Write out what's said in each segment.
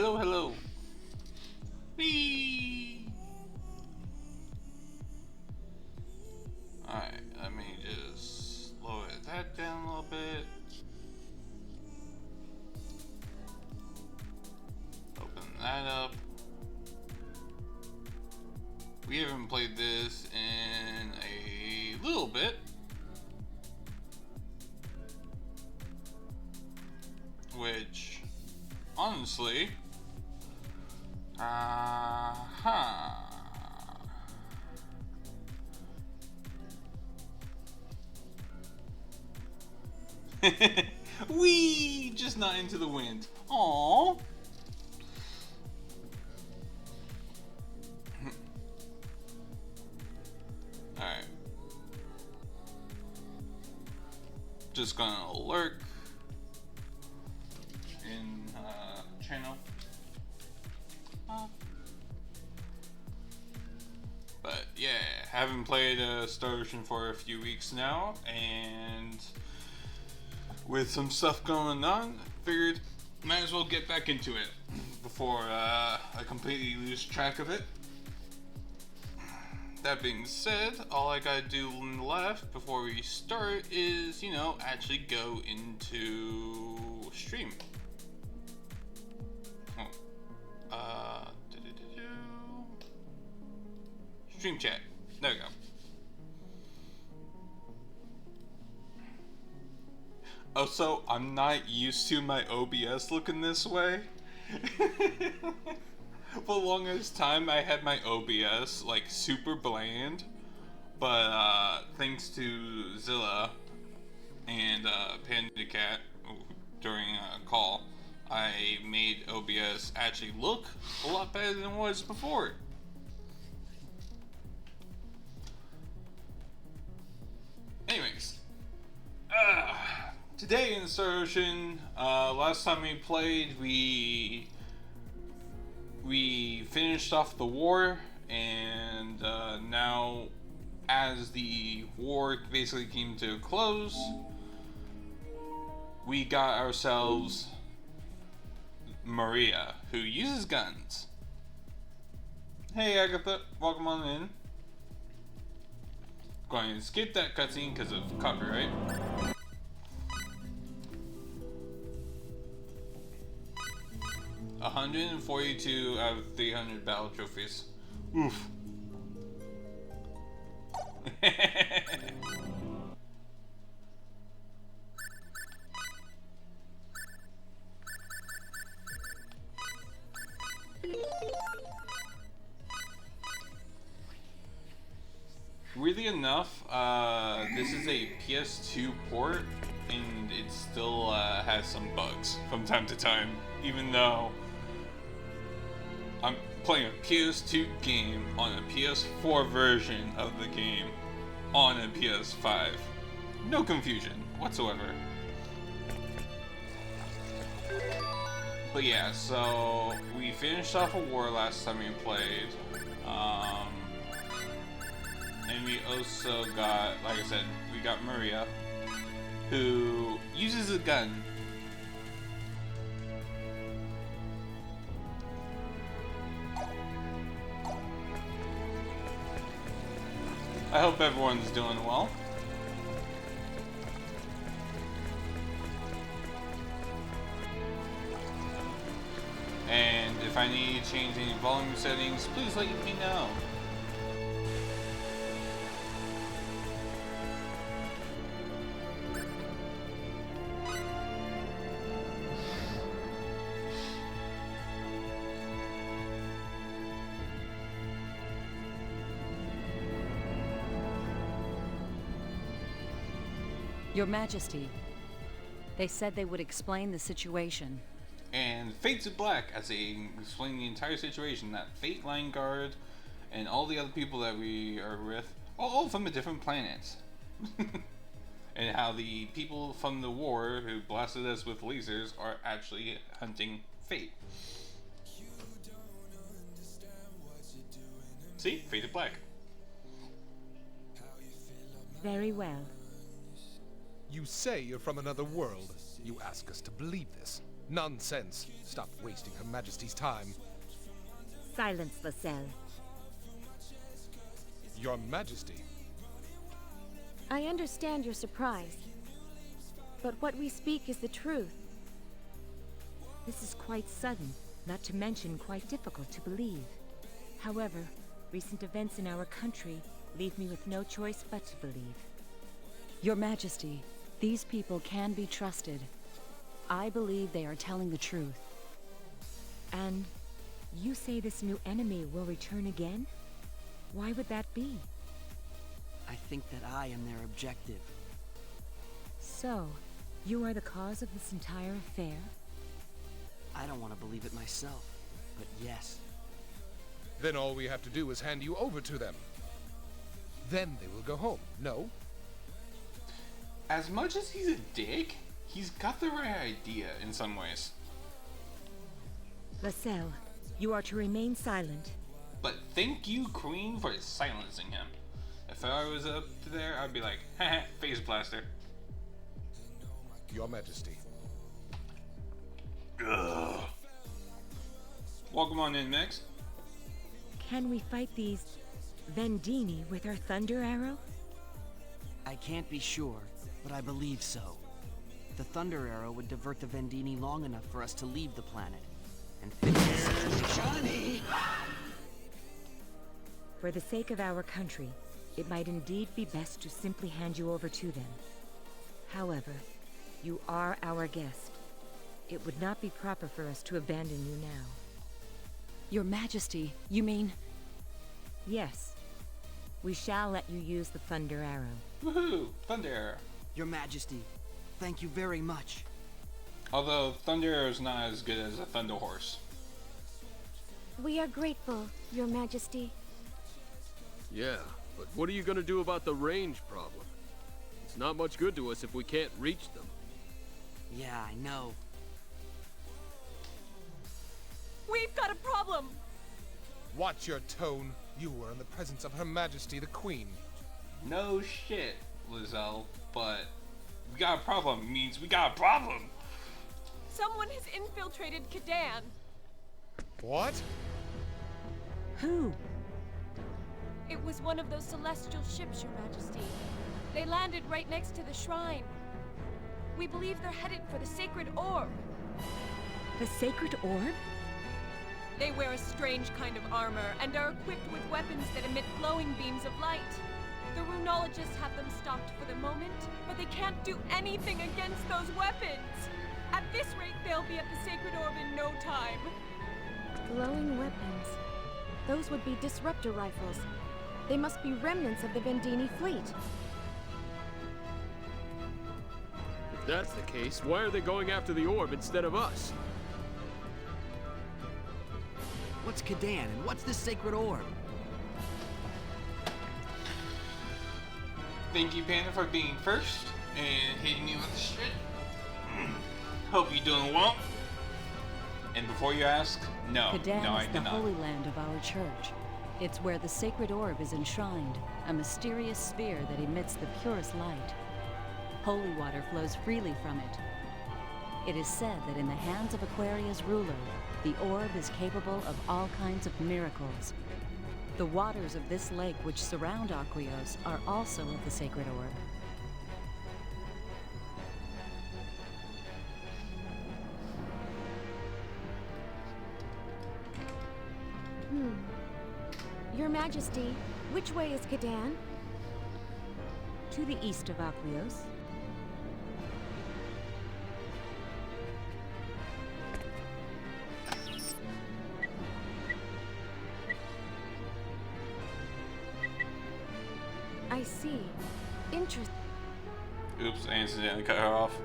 hello, hello. Whee! Alright, let me just lower that down a little bit. Open that up. We haven't played this in a little bit. Which, honestly, Wee! Just not into the wind. Aww. Alright. Just gonna lurk in channel. But yeah, haven't played Star Ocean for a few weeks now, and with some stuff going on, figured might as well get back into it before I completely lose track of it. That being said, all I gotta do left before we start is, actually go into stream. Stream chat. There we go. Also, I'm not used to my OBS looking this way. For the longest time, I had my OBS like super bland, but thanks to Zilla and Panda Cat during a call, I made OBS actually look a lot better than it was before. Anyways, today in Star Ocean, last time we played, we finished off the war, and now, as the war basically came to a close, we got ourselves Maria, who uses guns. Hey Agatha, welcome on in. Going to skip that cutscene because of copyright. $142 out of 300 battle trophies. Oof. Weirdly enough, this is a PS2 port, and it still has some bugs from time to time, even though I'm playing a PS2 game on a PS4 version of the game on a PS5. No confusion whatsoever. But yeah, so we finished off a war last time we played. And we also got, like I said, we got Maria, who uses a gun. I hope everyone's doing well. And if I need to change any volume settings, please let me know. Your Majesty, they said they would explain the situation. And Fates of Black, as they explain the entire situation, that Fate Line Guard and all the other people that we are with, all from a different planet. And how the people from the war who blasted us with lasers are actually hunting Fate. See? Fate of Black. Very well. You say you're from another world. You ask us to believe this. Nonsense. Stop wasting Her Majesty's time. Silence, Lascelles. Your Majesty. I understand your surprise, but what we speak is the truth. This is quite sudden, not to mention quite difficult to believe. However, recent events in our country leave me with no choice but to believe. Your Majesty, these people can be trusted. I believe they are telling the truth. And you say this new enemy will return again? Why would that be? I think that I am their objective. So, you are the cause of this entire affair? I don't want to believe it myself, but yes. Then all we have to do is hand you over to them. Then they will go home, no? As much as he's a dick, he's got the right idea in some ways. Lascelles, you are to remain silent. But thank you, Queen, for silencing him. If I was up there, I'd be like, haha, face blaster. Your Majesty. Ugh. Welcome on in, Max. Can we fight these Vendini with our Thunder Arrow? I can't be sure, but I believe so. The Thunder Arrow would divert the Vendini long enough for us to leave the planet and fix the situation. For the sake of our country, it might indeed be best to simply hand you over to them. However, you are our guest. It would not be proper for us to abandon you now. Your Majesty, you mean... Yes. We shall let you use the Thunder Arrow. Woohoo! Thunder Arrow. Your Majesty, thank you very much. Although Thunder Arrow is not as good as a Thunder Horse. We are grateful, Your Majesty. Yeah, but what are you gonna do about the range problem? It's not much good to us if we can't reach them. Yeah, I know. We've got a problem! Watch your tone. You are in the presence of Her Majesty the Queen. No shit, Lizelle, but we got a problem means we got a problem. Someone has infiltrated Kadan. What? Who? It was one of those celestial ships, Your Majesty. They landed right next to the shrine. We believe they're headed for the Sacred Orb. The Sacred Orb? They wear a strange kind of armor and are equipped with weapons that emit glowing beams of light. The runologists have them stopped for the moment, but they can't do anything against those weapons. At this rate, they'll be at the Sacred Orb in no time. Glowing weapons. Those would be disruptor rifles. They must be remnants of the Vendini fleet. If that's the case, why are they going after the orb instead of us? What's Kadan and what's this Sacred Orb? Thank you, Panda, for being first and hitting me with the shit. Hope you're doing well. And before you ask, no, Kadan no, I is the did not. holy land of our church. It's where the sacred orb is enshrined, a mysterious sphere that emits the purest light. Holy water flows freely from it. It is said that in the hands of Aquaria's ruler, the orb is capable of all kinds of miracles. The waters of this lake which surround Aquios are also of the sacred orb. Your Majesty, which way is Kadan? To the east of Aquios. I see. Interest. Oops, I accidentally cut her off.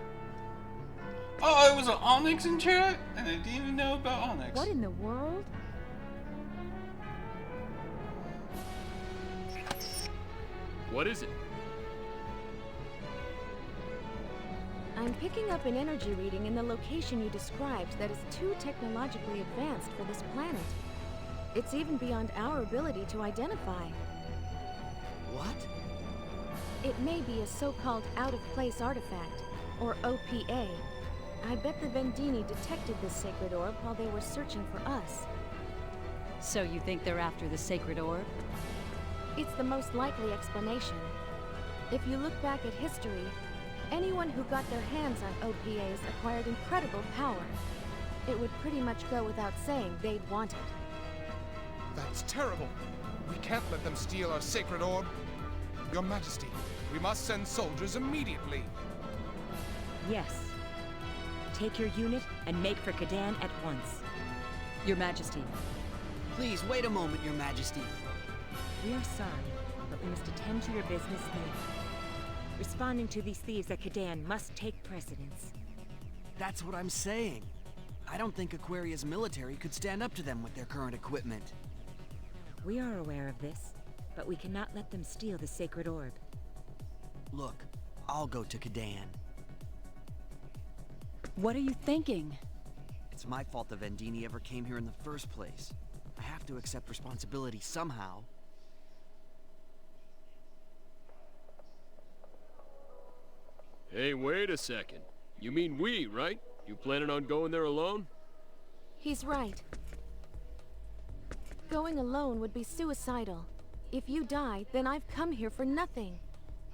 Oh, it was an Onyx in chat? And I didn't even know about Onyx. What in the world? What is it? I'm picking up an energy reading in the location you described that is too technologically advanced for this planet. It's even beyond our ability to identify. What? It may be a so-called out-of-place artifact, or OPA. I bet the Vendini detected this sacred orb while they were searching for us. So you think they're after the sacred orb? It's the most likely explanation. If you look back at history, anyone who got their hands on OPAs acquired incredible power. It would pretty much go without saying they'd want it. That's terrible. We can't let them steal our sacred orb. Your Majesty, we must send soldiers immediately. Yes. Take your unit and make for Kadan at once. Your Majesty. Please, wait a moment, Your Majesty. We are sorry, but we must attend to your business later. Responding to these thieves at Kadan must take precedence. That's what I'm saying. I don't think Aquaria's military could stand up to them with their current equipment. We are aware of this, but we cannot let them steal the sacred orb. Look, I'll go to Kadan. What are you thinking? It's my fault the Vendini ever came here in the first place. I have to accept responsibility somehow. Hey, wait a second. You mean we, right? You planning on going there alone? He's right. Going alone would be suicidal. If you die, then I've come here for nothing.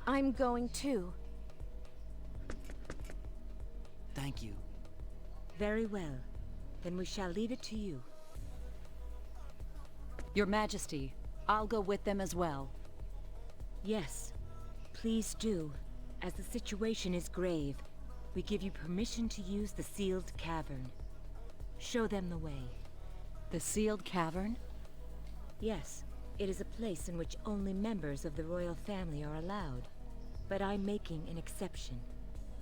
I'm going too. Thank you. Very well. Then we shall leave it to you. Your Majesty, I'll go with them as well. Yes, please do. As the situation is grave, we give you permission to use the sealed cavern. Show them the way. The sealed cavern? Yes, it is a place in which only members of the royal family are allowed. But I'm making an exception.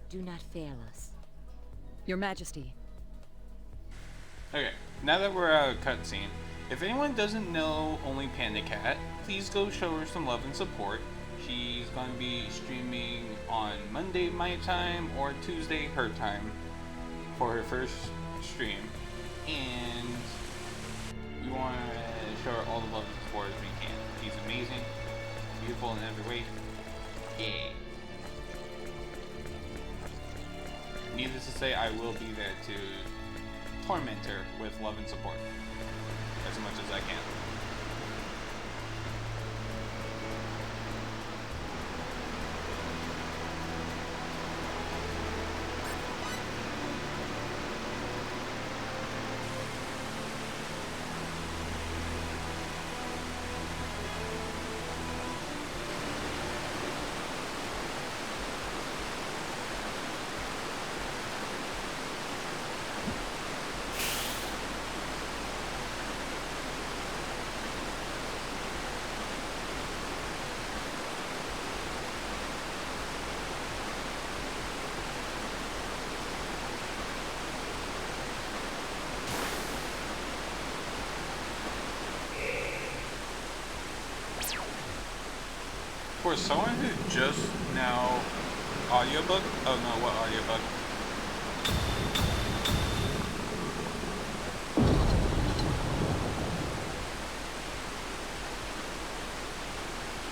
Do not fail us. Your Majesty. Okay, now that we're out of cutscene, if anyone doesn't know Only Panda Cat, please go show her some love and support. She's going to be streaming on Monday my time or Tuesday her time for her first stream. And we want to show her all the love and support as we can. She's amazing, beautiful in every way. Yeah. Needless to say, I will be there to torment her with love and support as much as I can. For someone who just now audiobook, oh no, what audiobook?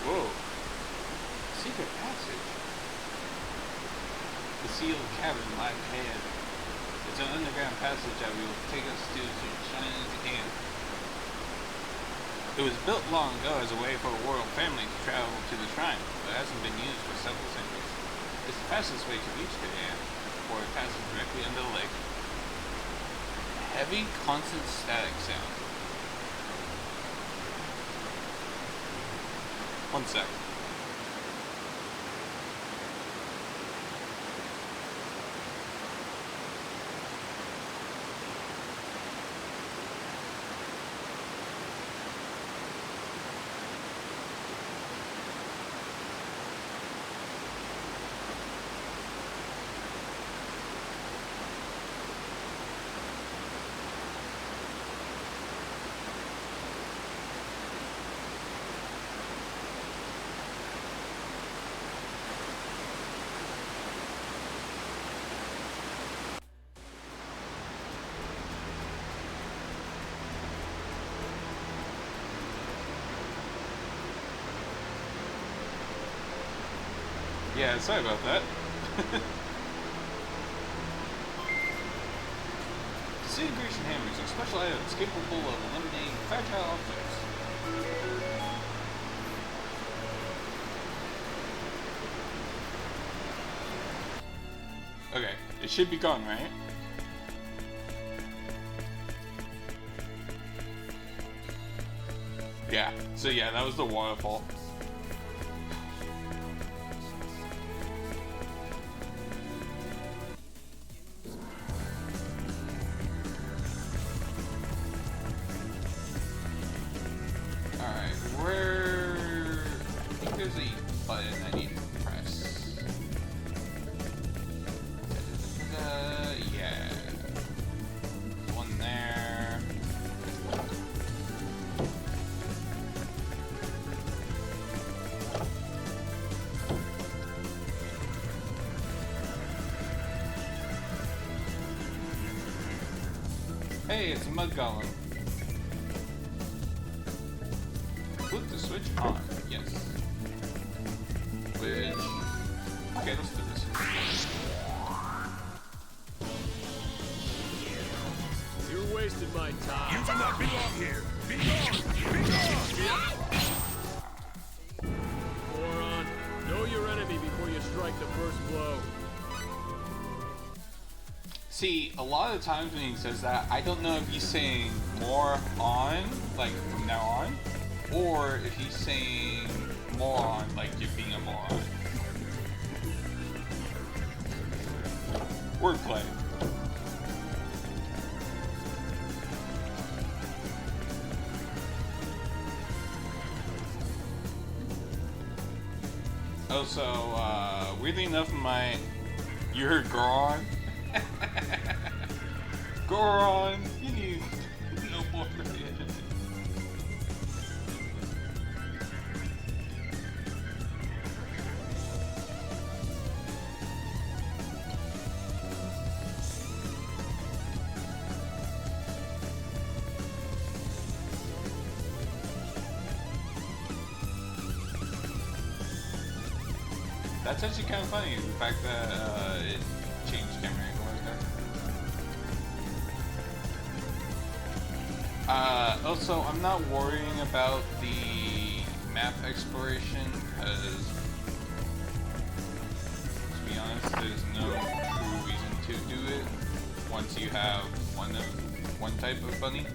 Whoa, secret passage. The sealed cavern lies ahead. It's an underground passage that will take us to Shining Kadan. It was built long ago as a way for a royal family to travel to the shrine, but hasn't been used for several centuries. It's the fastest way to reach Kadan, for it passes directly under the lake. Heavy, constant static sound. One sec. Yeah, sorry about that. Disintegration hammers are special items capable of eliminating fragile objects. Okay, it should be gone, right? Yeah, so yeah, that was the waterfall. Alright, where... I think there's a button I need to press. Yeah. One there. Hey, it's a mud golem. Flip the switch on. Yes. Which... Okay, let's do this. You're wasting my time. You do not belong here! Be gone! Be gone! Moron, know your enemy before you strike the first blow. See, a lot of times when he says that, I don't know if he's saying more on, like from now on, or if he's saying moron, like you're being a moron. Wordplay. Also, weirdly enough, you heard Goron? Goron, you need no more. That's actually kind of funny, the fact that it changed camera angle like that. Also, I'm not worrying about the map exploration, because, to be honest, there's no true reason to do it once you have one type of bunny.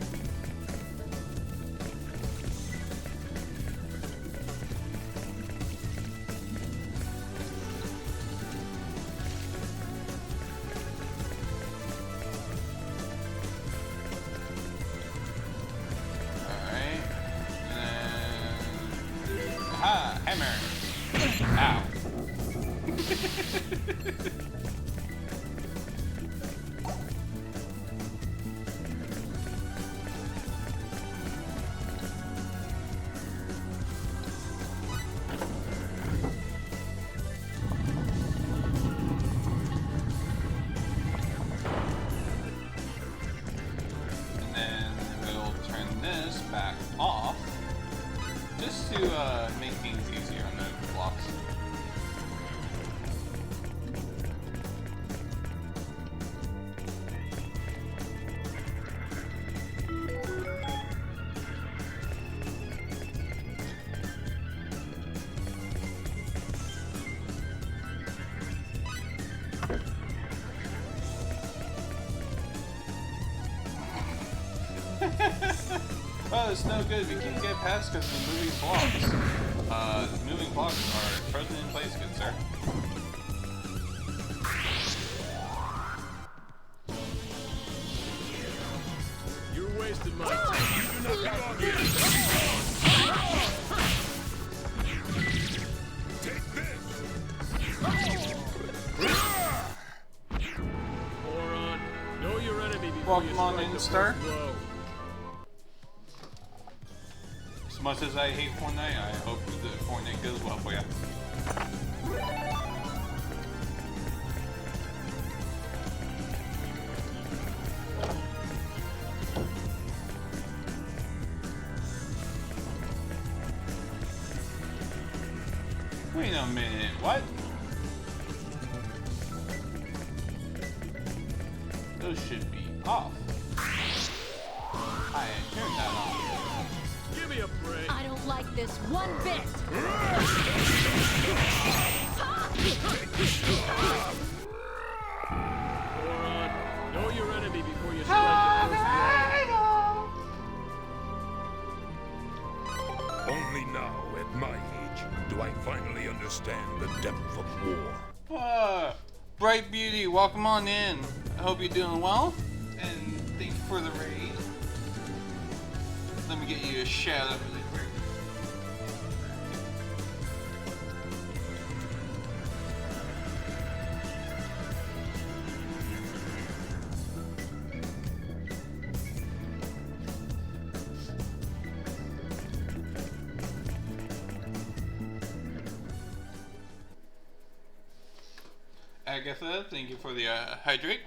Make things easier on the blocks. Oh, it's no good. We can't get past because of the moving blocks. Moving blocks are frozen in place, good sir. You're wasting my time. You do not belong here! Take this! Moron, know your enemy before you Pokemon strike the Instar. first blow. As much as I hate Fortnite, I hope that Fortnite goes well for you. Wait a minute, what? Those should be off. I turned that on. Give me a break. I don't like this one bit! Goron, know your enemy before you strike the first blow. Only now, at my age, do I finally understand the depth of war. Bright Beauty, welcome on in. I hope you're doing well, and thank you for the raid. Let me get you a shout out really quick. Agatha, thank you for the hydrate.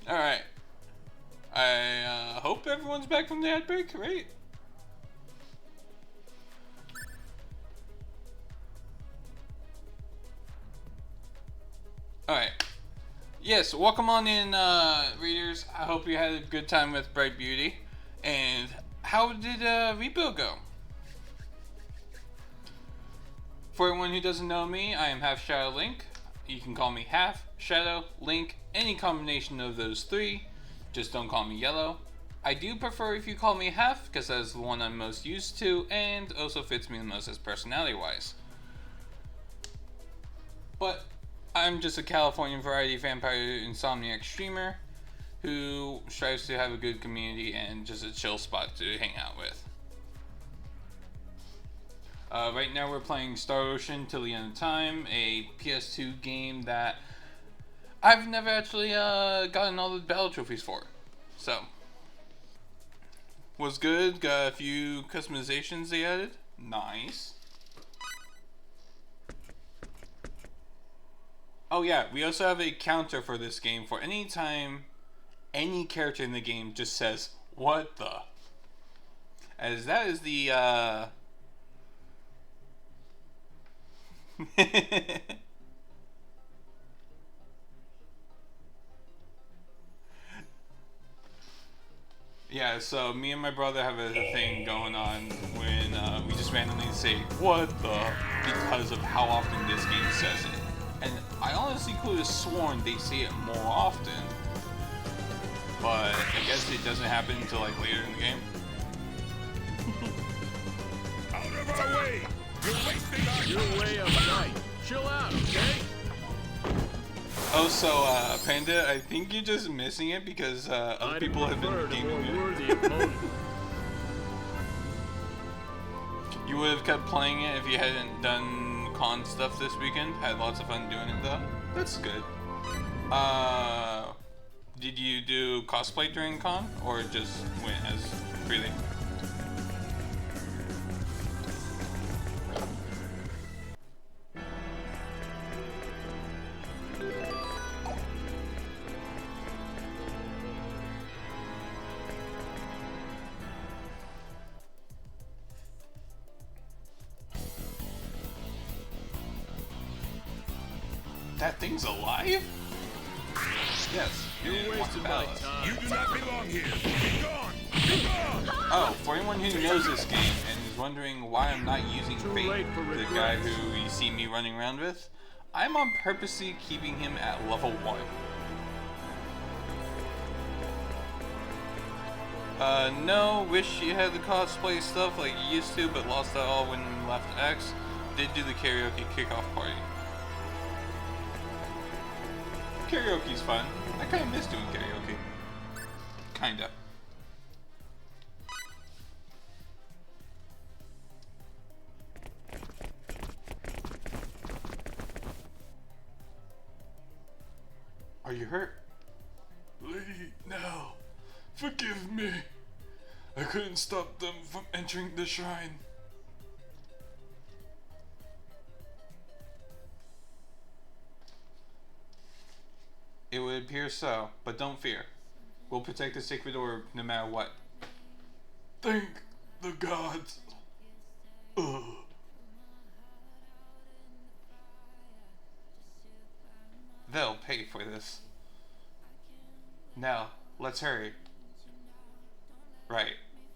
Alright. I hope everyone's back from the ad break, right? Alright. Yes, welcome on in, readers. I hope you had a good time with Bright Beauty. And how did rebuild go? For everyone who doesn't know me, I am Half Shadow Link. You can call me Half, Shadow, Link, any combination of those three. Just don't call me Yellow. I do prefer if you call me Half, because that's the one I'm most used to, and also fits me the most as personality-wise. But I'm just a Californian variety vampire insomniac streamer who strives to have a good community and just a chill spot to hang out with. Right now we're playing Star Ocean Till the End of Time, a PS2 game that I've never actually gotten all the battle trophies for. So, was good, got a few customizations they added. Nice. Oh yeah, we also have a counter for this game for any time any character in the game just says, "What the?" As that is the, Yeah, so me and my brother have a thing going on when we just randomly say, "What the?" because of how often this game says it. And I honestly could have sworn they say it more often. But I guess it doesn't happen until like later in the game. Out of our way! You're wasting our Your way of night. Chill out, okay? Oh, so Panda, I think you're just missing it because other people have been gaming it. Worthy opponent. You would have kept playing it if you hadn't done con stuff this weekend. Had lots of fun doing it though. That's good. Did you do cosplay during con or just went as freely? That thing's alive? Yes. You're wasting my time. You do not belong here! Be gone! Be gone! Oh, for anyone who knows this game and is wondering why I'm not using Too Fate, late for the regrets. guy who you see me running around with, I'm on purposely keeping him at level 1. No, wish you had the cosplay stuff like you used to, but lost that all when you left X. Did do the karaoke kickoff party. Karaoke's fun. I kinda miss doing karaoke. Kinda. Are you hurt? Lady, no. Forgive me. I couldn't stop them from entering the shrine. It would appear so, but don't fear. We'll protect the sacred orb no matter what. Thank the gods. Ugh. pay for this. Now, let's hurry. Right.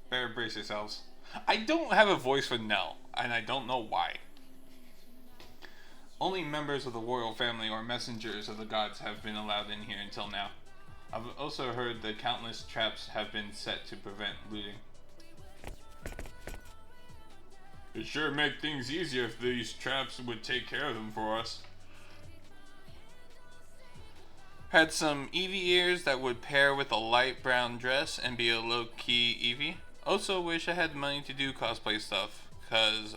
Better brace yourselves. I don't have a voice for Nell, and I don't know why. Only members of the royal family or messengers of the gods have been allowed in here until now. I've also heard that countless traps have been set to prevent looting. It'd sure make things easier if these traps would take care of them for us. Had some Eevee ears that would pair with a light brown dress and be a low-key Eevee. Also wish I had money to do cosplay stuff, cause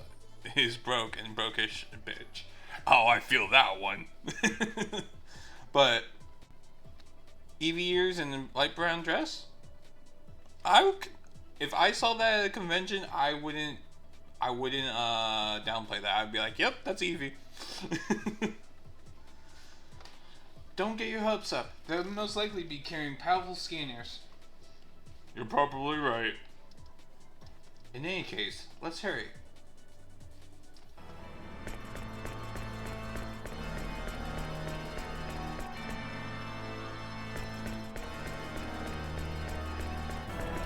he's broke and brokish bitch. Oh, I feel that one. But Eevee ears and a light brown dress? If I saw that at a convention, I wouldn't downplay that. I'd be like, yep, that's Eevee. Don't get your hopes up. They'll most likely be carrying powerful scanners. You're probably right. In any case, let's hurry.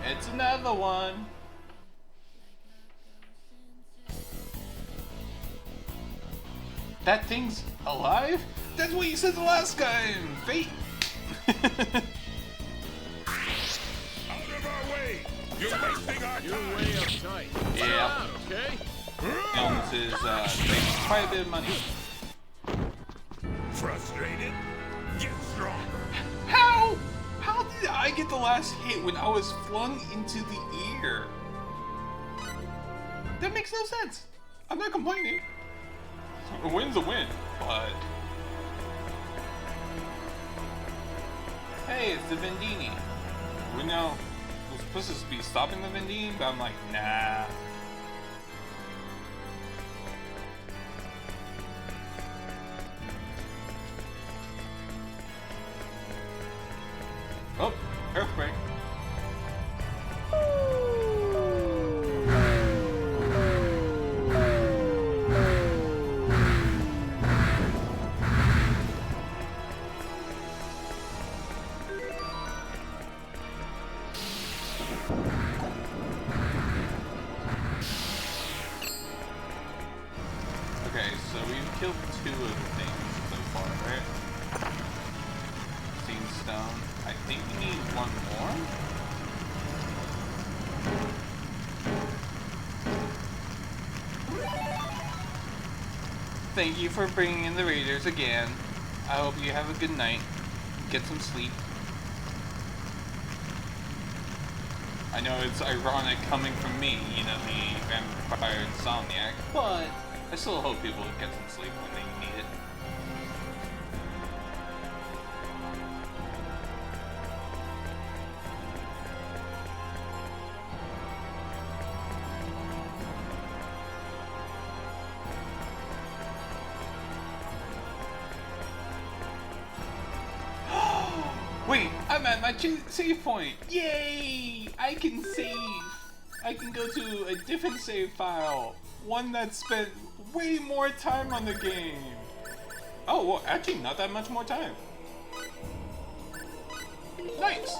It's another one. That thing's alive? That's what you said the last time, Fate. Out of our way! You're wasting our time! You're way uptight. Yeah. Okay? Illnesses take quite a bit of money. Frustrated? Get stronger! How? How did I get the last hit when I was flung into the air? That makes no sense. I'm not complaining. A win's a win, but... Hey, it's the Vendini. We know we're supposed to be stopping the Vendini, but I'm like, nah. Oh, earthquake. Okay, so we've killed 2 of the things so far, right? Steam Stone. I think we need 1 more? Thank you for bringing in the raiders again. I hope you have a good night. Get some sleep. I know it's ironic coming from me, you know, the vampire insomniac, but I still hope people get some sleep when they need it. Wait, I'm at my save point. Yay! I can save. I can go to a different save file. One that spent way more time on the game. Oh, well, actually not that much more time. Nice.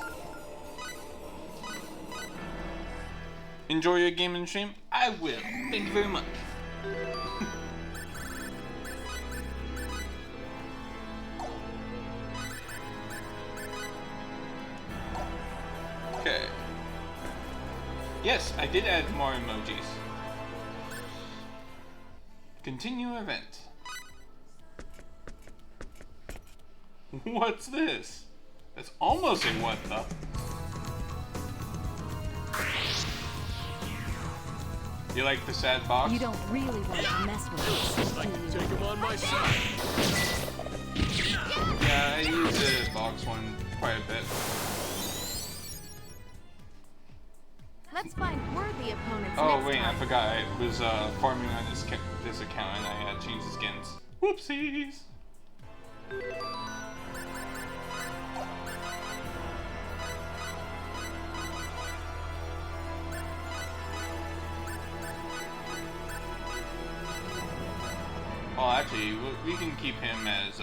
Enjoy your game and stream? I will. Thank you very much. Okay. Yes, I did add more emojis. Continue event. What's this? That's almost a what the? You like the sad box? You don't really want to mess with us. I can take him on my side. Yeah, I use the box one quite a bit. Let's find worthy opponents Oh next wait, I time. forgot. I was farming on this account and I changed the skins. Whoopsies! Well, actually, we can keep him as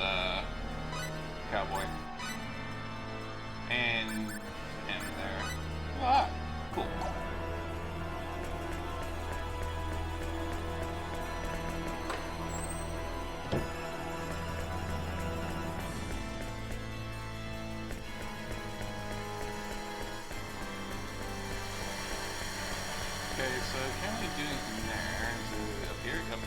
cowboy. And him there. Ah, cool. Okay, so can't really do anything there. Is it up here? Yep.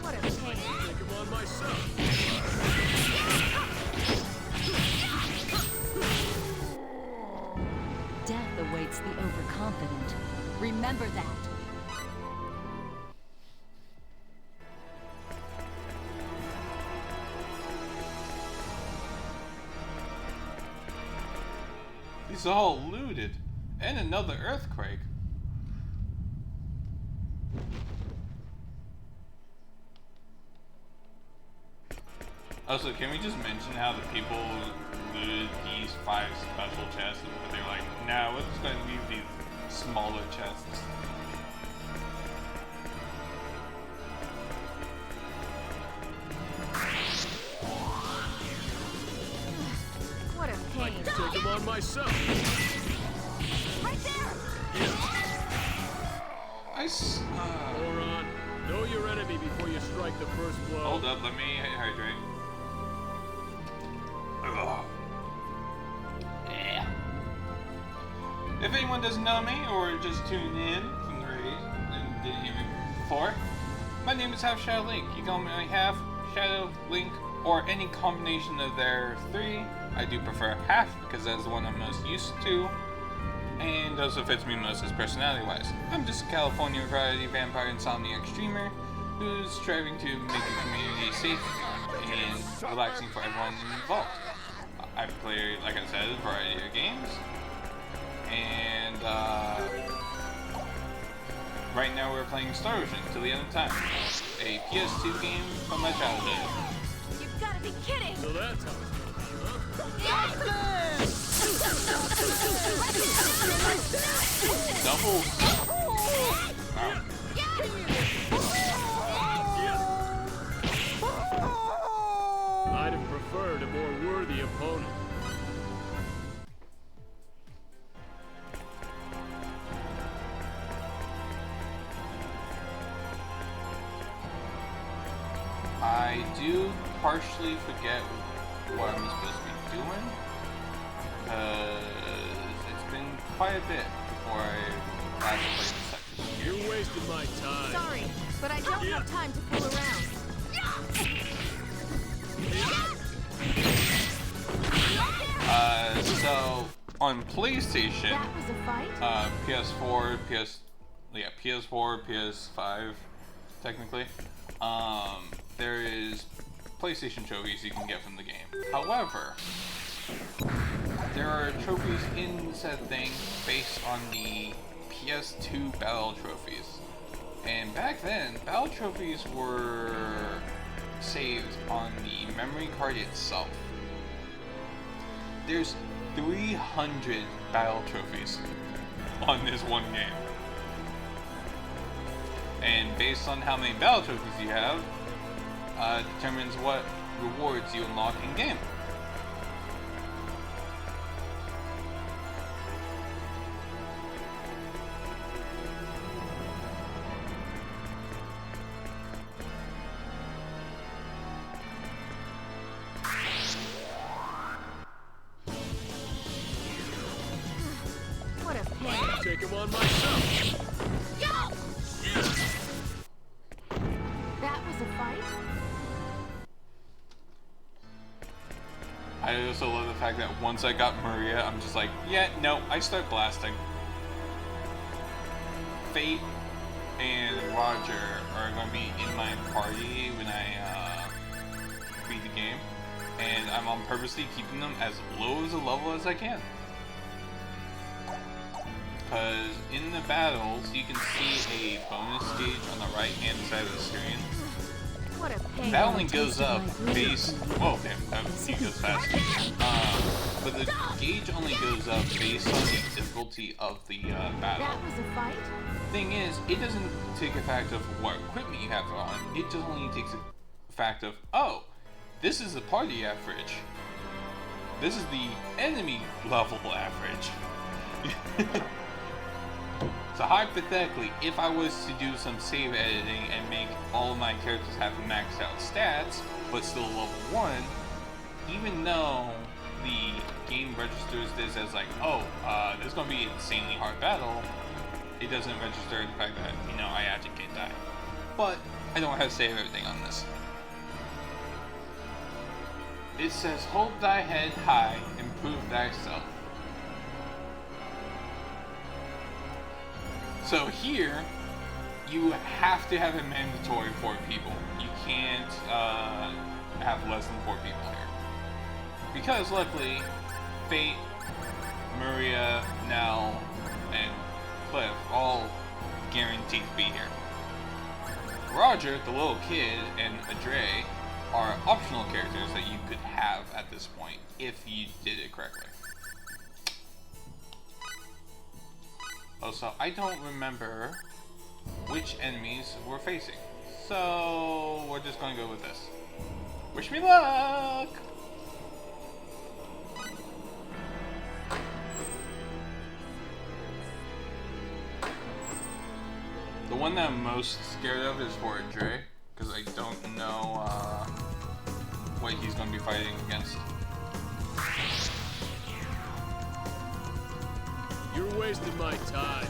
What a pain. Take him on myself. Death awaits the overconfident. Remember that. These are all looted. And another earthquake. Also, can we just mention how the people looted these 5 special chests, but they were like, nah, we're just going to leave these smaller chests. What a I pain. can take him on myself. Right there! Moron, know your enemy before you strike the first blow. Hold up, let me hydrate. Ugh. Yeah. If anyone doesn't know me or just tuned in from the raid and didn't hear me before, my name is Half Shadow Link. You can call me Half Shadow Link or any combination of their 3. I do prefer Half because that's the one I'm most used to and also fits me most as personality-wise. I'm just a California variety vampire insomniac streamer who's striving to make the community safe and relaxing for everyone involved. I've played, like I said, a variety of games, and right now we're playing Star Ocean Till the End of Time, a PS2 game from my childhood. You've gotta be kidding! So that's how Double. Wow. I'd have preferred a more worthy opponent. I do partially forget what I'm supposed to be doing, because it's been quite a bit before I last played this section. You're wasting my time. Sorry, but I don't have time to fool around. So on PlayStation, That was a fight? PS4, PS4, PS5, technically. There is PlayStation trophies you can get from the game. However, there are trophies in said thing based on the PS2 battle trophies. And back then, battle trophies were saved on the memory card itself. There's 300 battle trophies on this one game. And based on how many battle trophies you have, determines what rewards you unlock in game. What a pain. Take him on myself. That was a fight? I also love the fact that once I got Maria, I'm just like, yeah, no, I start blasting. Fate and Roger are going to be in my party when I beat the game, and I'm on purposely keeping them as low as a level as I can. Because in the battles, you can see a bonus gauge on the right hand side of the screen. What a pain. that only goes up based. Whoa, damn, that goes fast. But the gauge only goes up based on the difficulty of the battle. That was a fight? Thing is, it doesn't take effect of what equipment you have on. It just only takes effect of, oh, this is the party average. This is the enemy level average. So hypothetically, if I was to do some save editing and make all of my characters have maxed out stats, but still level 1, even though the game registers this as like, oh, this is going to be an insanely hard battle, it doesn't register the fact that, you know, I actually can't die. But I don't have to save everything on this. It says, hold thy head high and prove thyself. So here, you have to have a mandatory 4 people. You can't have less than 4 people here. Because luckily, Fate, Maria, Nell, and Cliff all guaranteed to be here. Roger, the little kid, and Adre are optional characters that you could have at this point if you did it correctly. Also, I don't remember which enemies we're facing, so we're just gonna go with this. Wish me luck! The one that I'm most scared of is for Adre, because I don't know what he's gonna be fighting against. You're wasting my time.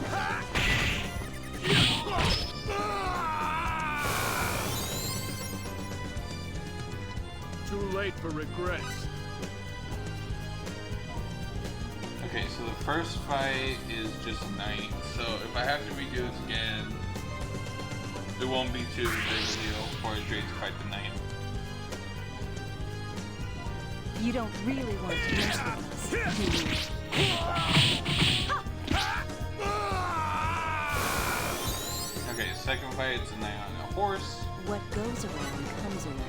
Too late for regrets. Okay, so the first fight is just Knight, so if I have to redo this again, it won't be too big a deal for Adre to fight the Knight. You don't really want to mess with us, do you? Okay, second fight, it's a Knight on a horse. What goes around comes around.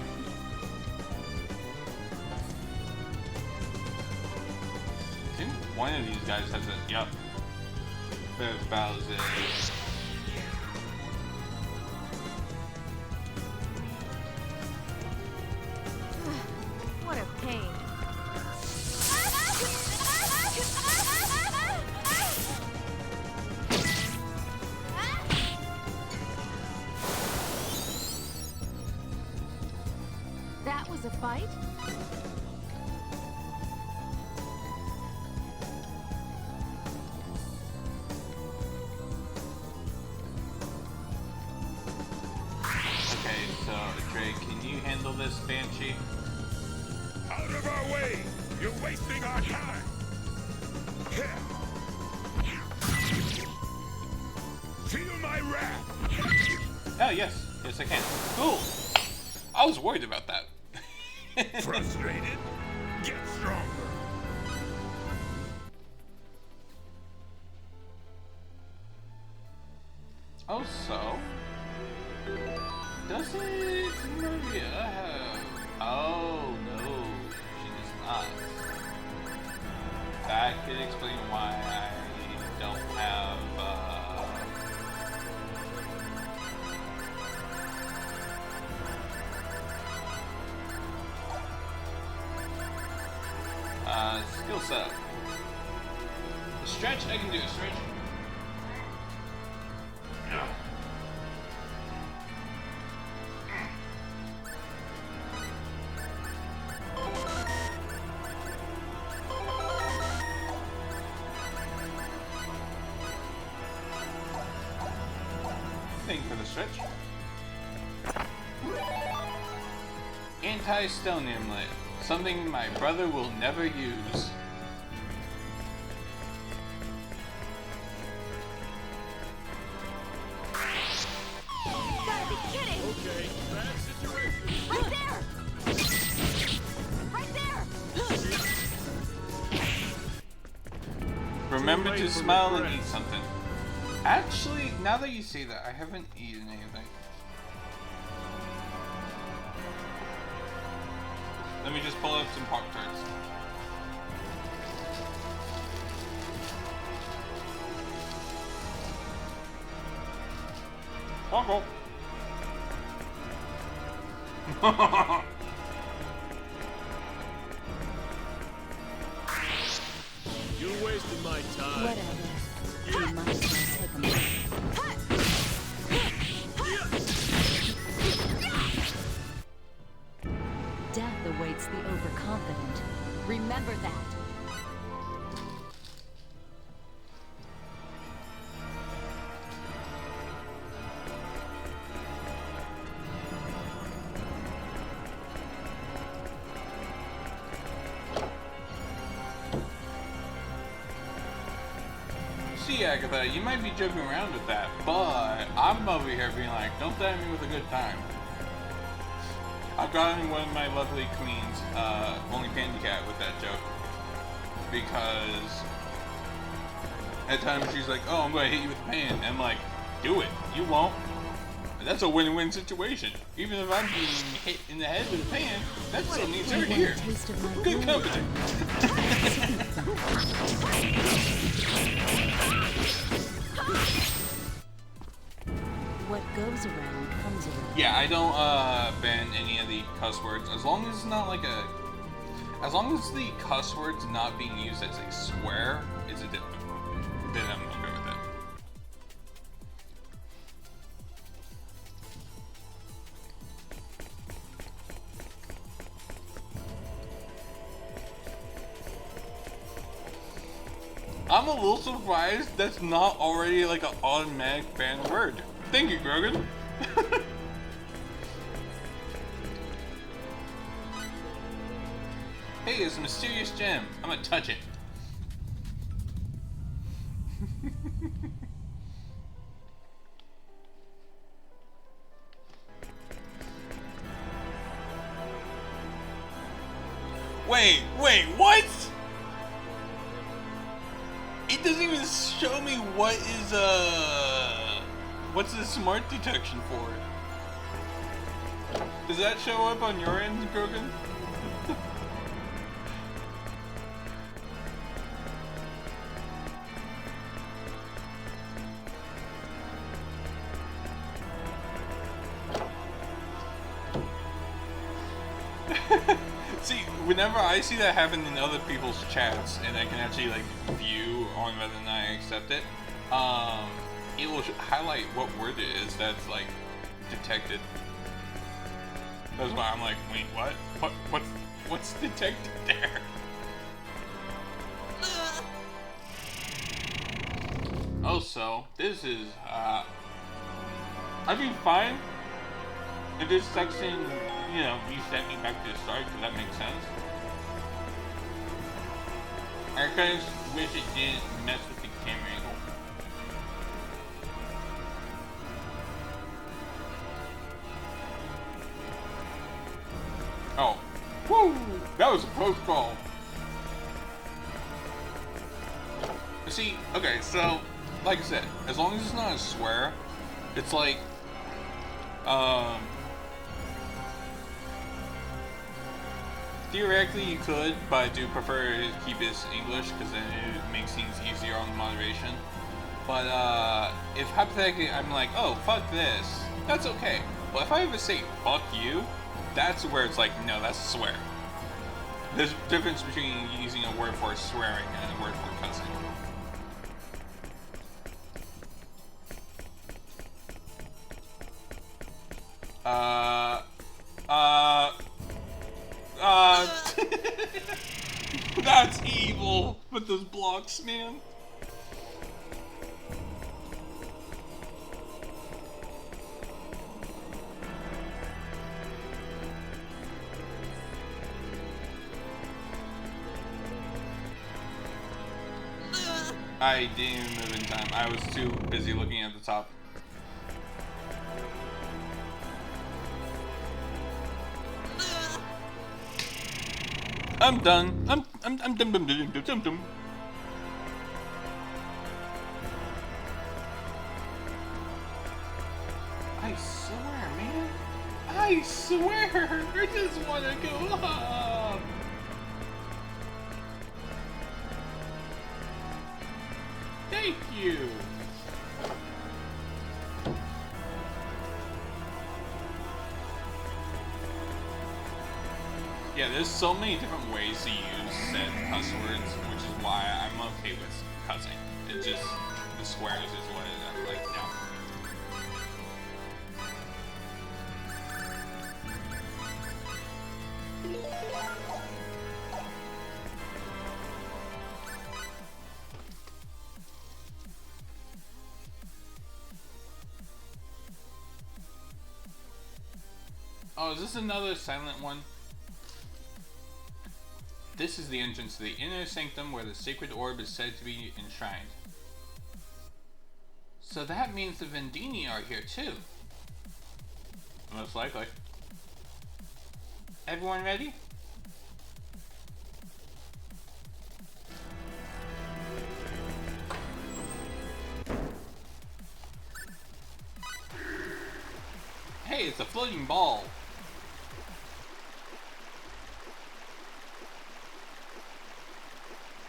I think one of these guys has a, yup. There's Bowser. What a pain. That was a fight? Okay, so Adre, can you handle this Banshee? Out of our way! You're wasting our time! Feel my wrath! Oh, yes. Yes, I can. Cool. I was worried about that. Frustrated? Get stronger! Also, doesn't Maria have... Oh, no. She does not. That could explain why I don't have, skill set. Stretch, I can do a stretch. Thing for the stretch. Anti-stone amulet. Something my brother will never use. Gotta be kidding! Okay, bad situation. Right there! Right there! Remember late to for smile and regrets. eat something. Actually, now that you say that, I haven't eaten anything. Let me just pull out some Pop-Tarts. Uncle. You wasted my time. Whatever. You might as well take them all. Death awaits the overconfident. Remember that. See, Agatha, you might be joking around with that, but I'm over here being like, don't threaten me with a good time. I've gotten one of my lovely queens, Only Pandy Cat, with that joke. Because at times she's like, oh, I'm going to hit you with a pan. And I'm like, do it. You won't. But that's a win-win situation. Even if I'm being hit in the head with a pan, that still needs her here. Good company. What goes around comes around. Yeah, I don't ban any of the cuss words as long as it's not like a. As long as the cuss word's not being used as a swear, is a different. Then I'm okay with it. I'm a little surprised that's not already like an automatic banned word. Thank you, Grogan. Hey, it's a mysterious gem. I'm gonna touch it. Wait, what? It doesn't even show me what is, what's the smart detection for? Does that show up on your end, Grogan? See, whenever I see that happen in other people's chats, and I can actually like view on whether or not I accept it, it will highlight what word it is that's like detected. That's why I'm like, wait, what? What's detected there? Also, this is I'd be fine if this section, you know, reset me back to the start, because that makes sense. I kind of wish it didn't mess with the camera angle. Oh. Woo! That was a close call. See, okay, so, like I said, as long as it's not a swear, it's like, theoretically you could, but I do prefer to keep this English because then it makes things easier on the moderation. But if hypothetically I'm like, oh, fuck this, that's okay. But if I ever say fuck you, that's where it's like, no, that's a swear. There's a difference between using a word for swearing and a word for cussing. That's evil with those blocks, man. I didn't even move in time. I was too busy looking at the top. I'm done. I'm dum. I swear, man. I I swear, I just want to go home. Thank you. Yeah, there's so many different ways to use said cuss words, which is why I'm okay with cussing. It just, the swears is what I'm like, no. Oh, is this another silent one? This is the entrance to the inner sanctum where the sacred orb is said to be enshrined. So that means the Vendini are here too. Most likely. Everyone ready? Hey, it's a floating ball.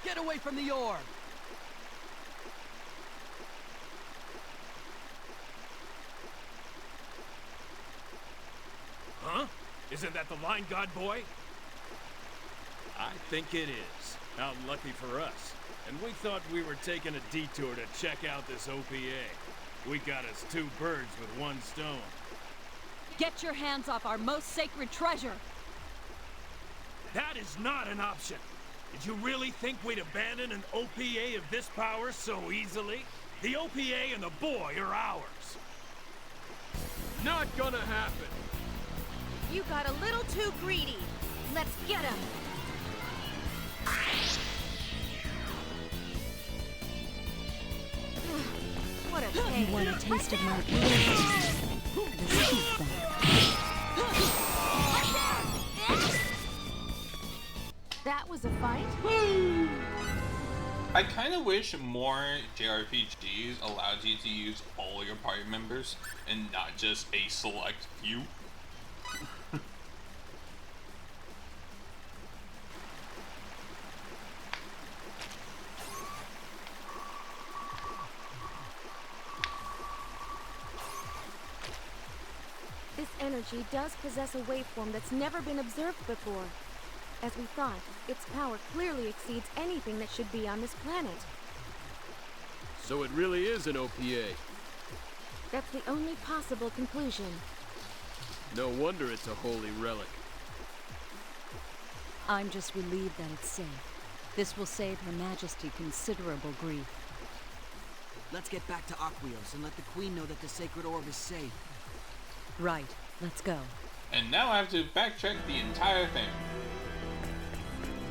Get away from the orb! Huh? Isn't that the Line God boy? I think it is. How lucky for us. And we thought we were taking a detour to check out this OPA. We got us 2 birds with 1 stone. Get your hands off our most sacred treasure! That is not an option! Did you really think we'd abandon an OPA of this power so easily? The OPA and the boy are ours! Not gonna happen! You got a little too greedy. Let's get him. What a pain. You want a taste of my blood? This is bad. That was a fight? I kind of wish more JRPGs allowed you to use all your party members and not just a select few. This energy does possess a waveform that's never been observed before. As we thought, its power clearly exceeds anything that should be on this planet. So it really is an OPA. That's the only possible conclusion. No wonder it's a holy relic. I'm just relieved that it's safe. This will save Her Majesty considerable grief. Let's get back to Aquios and let the Queen know that the sacred orb is safe. Right, let's go. And now I have to backtrack the entire thing.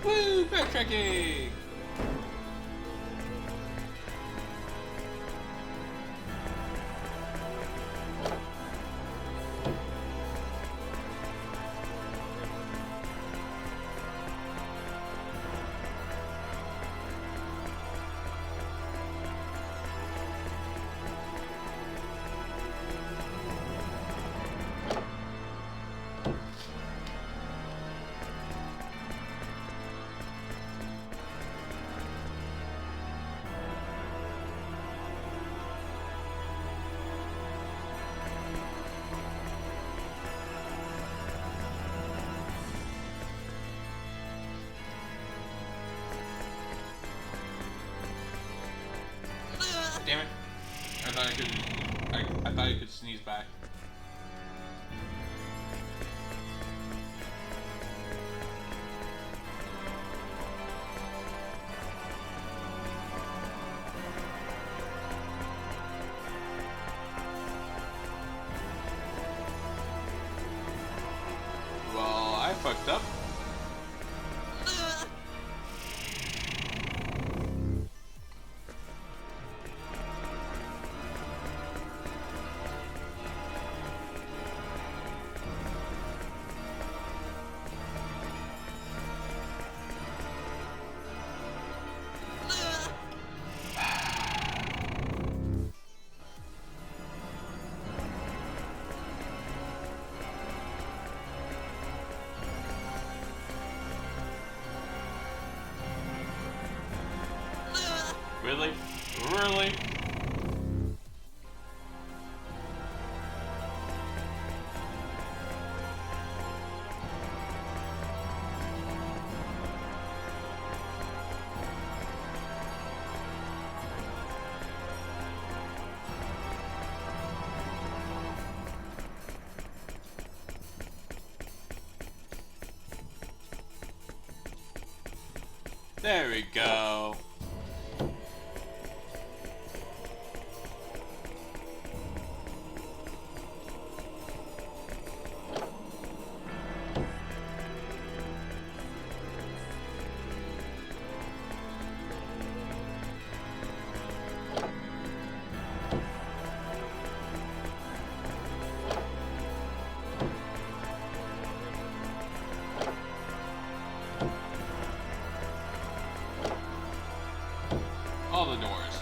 Woo! Backtracking! Damn it. I thought I thought I could sneeze back. Well, I fucked up. Really? Really? There we go. All the doors.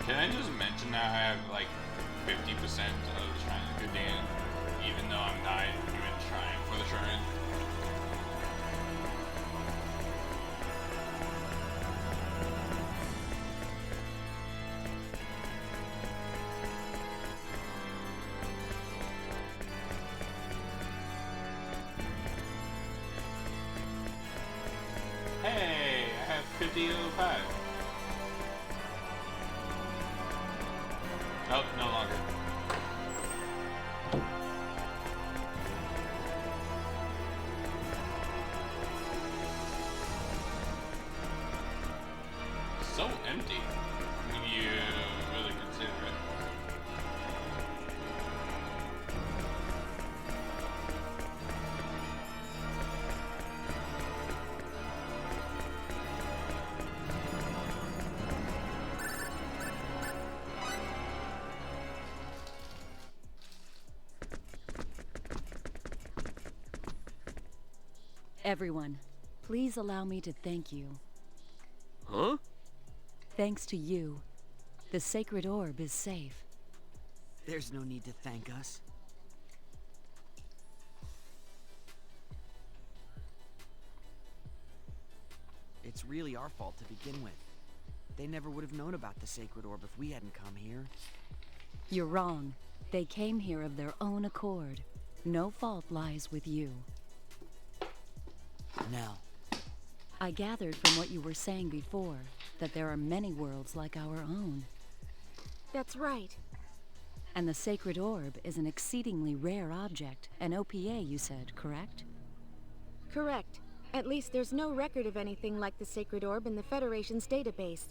Can I just mention that I have like 50% of trying to good game, even though I'm not even trying for the shrine? Hey, I have 50.05. Oh, no longer. So empty when you really consider it. Everyone, please allow me to thank you. Huh? Thanks to you, the sacred orb is safe. There's no need to thank us. It's really our fault to begin with. They never would have known about the sacred orb if we hadn't come here. You're wrong. They came here of their own accord. No fault lies with you. Now, I gathered from what you were saying before that there are many worlds like our own. That's right. And the sacred orb is an exceedingly rare object, an OPA, you said, correct? Correct. At least there's no record of anything like the sacred orb in the Federation's database.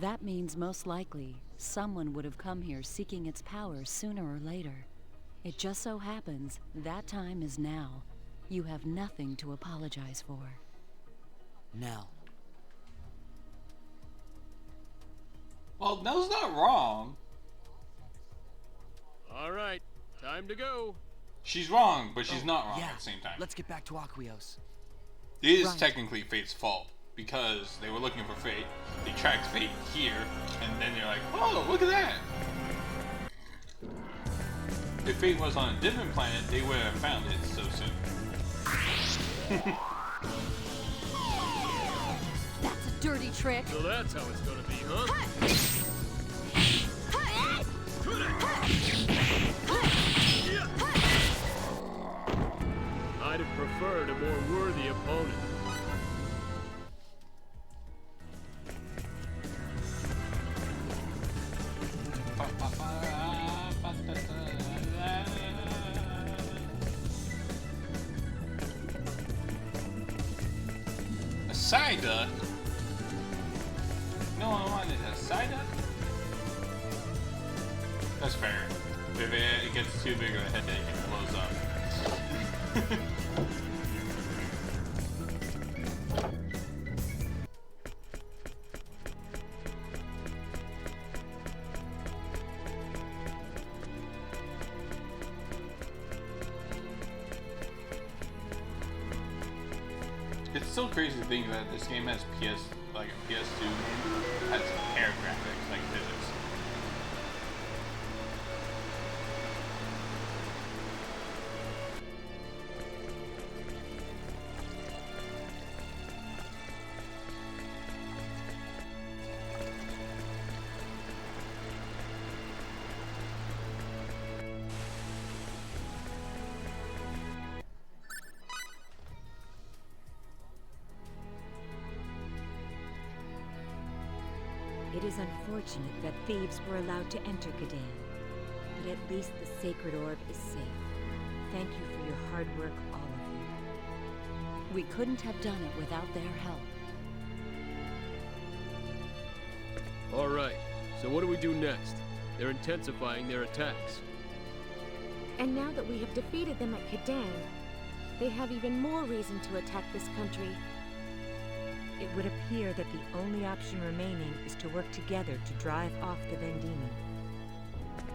That means most likely someone would have come here seeking its power sooner or later. It just so happens that time is now. You have nothing to apologize for. now. Well, Nell's not wrong. All right, time to go. She's wrong, but she's not wrong Yeah, at the same time. let's get back to Aquios. It is Right. technically Fate's fault, because they were looking for Fate, they tracked Fate here, and then they're like, oh, look at that! If Fate was on a different planet, they would have found it so soon. That's a dirty trick. So that's how it's gonna be, huh? I'd have preferred a more worthy opponent. A Psyduck? No one wanted a Psyduck? That's fair. If it gets too big of a headache, it blows up. It's still crazy to think that this game has a PS2 game has hair graphics like physics. It is unfortunate that thieves were allowed to enter Kadan, but at least the sacred orb is safe. Thank you for your hard work, all of you. We couldn't have done it without their help. All right, so what do we do next? They're intensifying their attacks. And now that we have defeated them at Kadan, they have even more reason to attack this country. It would appear that the only option remaining is to work together to drive off the Vendini.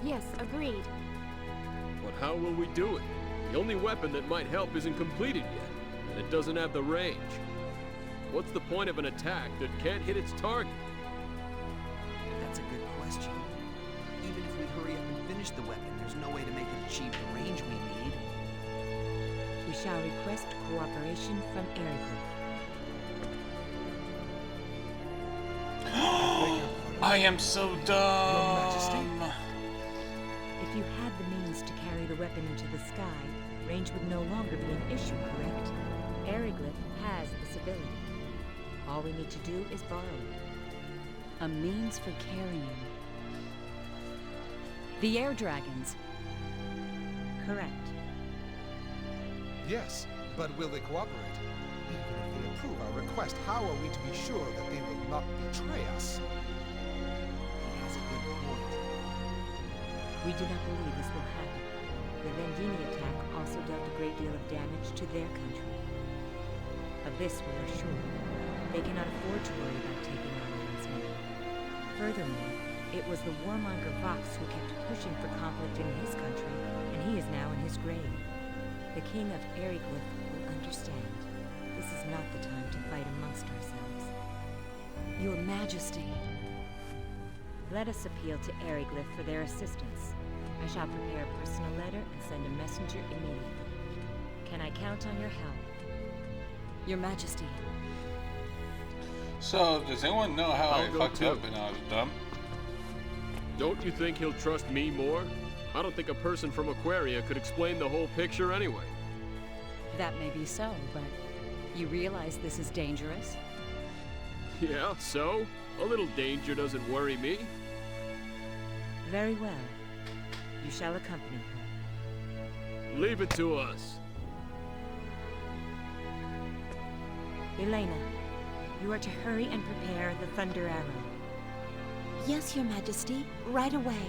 Yes, agreed. But how will we do it? The only weapon that might help isn't completed yet, and it doesn't have the range. What's the point of an attack that can't hit its target? That's a good question. Even if we hurry up and finish the weapon, there's no way to make it achieve the range we need. We shall request cooperation from Ericles. I am so dumb. If you had the means to carry the weapon into the sky, range would no longer be an issue, correct? Eriglyph has this ability. All we need to do is borrow it. A means for carrying. The air dragons. Correct. Yes, but will they cooperate? Even if they approve our request, how are we to be sure that they will not betray us? He has a good point. We do not believe this will happen. The Vendini attack also dealt a great deal of damage to their country. Of this we are sure. They cannot afford to worry about taking our landsmen. Furthermore, it was the warmonger Vox who kept pushing for conflict in his country, and he is now in his grave. The king of Eriglyph will understand. This is not the time to fight amongst ourselves. Your Majesty. Let us appeal to Eriglyph for their assistance. I shall prepare a personal letter and send a messenger immediately. Can I count on your help? Your Majesty. So, does anyone know how I I'll go fucked too. up and I was dumb? Don't you think he'll trust me more? I don't think a person from Aquaria could explain the whole picture anyway. That may be so, but you realize this is dangerous? Yeah, so? A little danger doesn't worry me. Very well. You shall accompany her. Leave it to us. Elena, you are to hurry and prepare the Thunder Arrow. Yes, Your Majesty. Right away.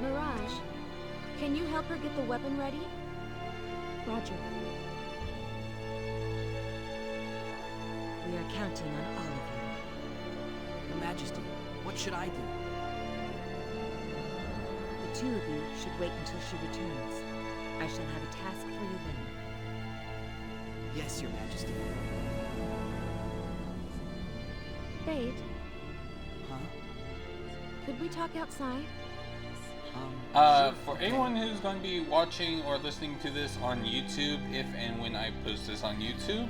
Mirage, can you help her get the weapon ready? Roger. We are counting on all of you. Your Majesty, what should I do? The two of you should wait until she returns. I shall have a task for you then. Yes, Your Majesty. Fate, Huh? could we talk outside? Sure. For anyone who's going to be watching or listening to this on YouTube, if and when I post this on YouTube,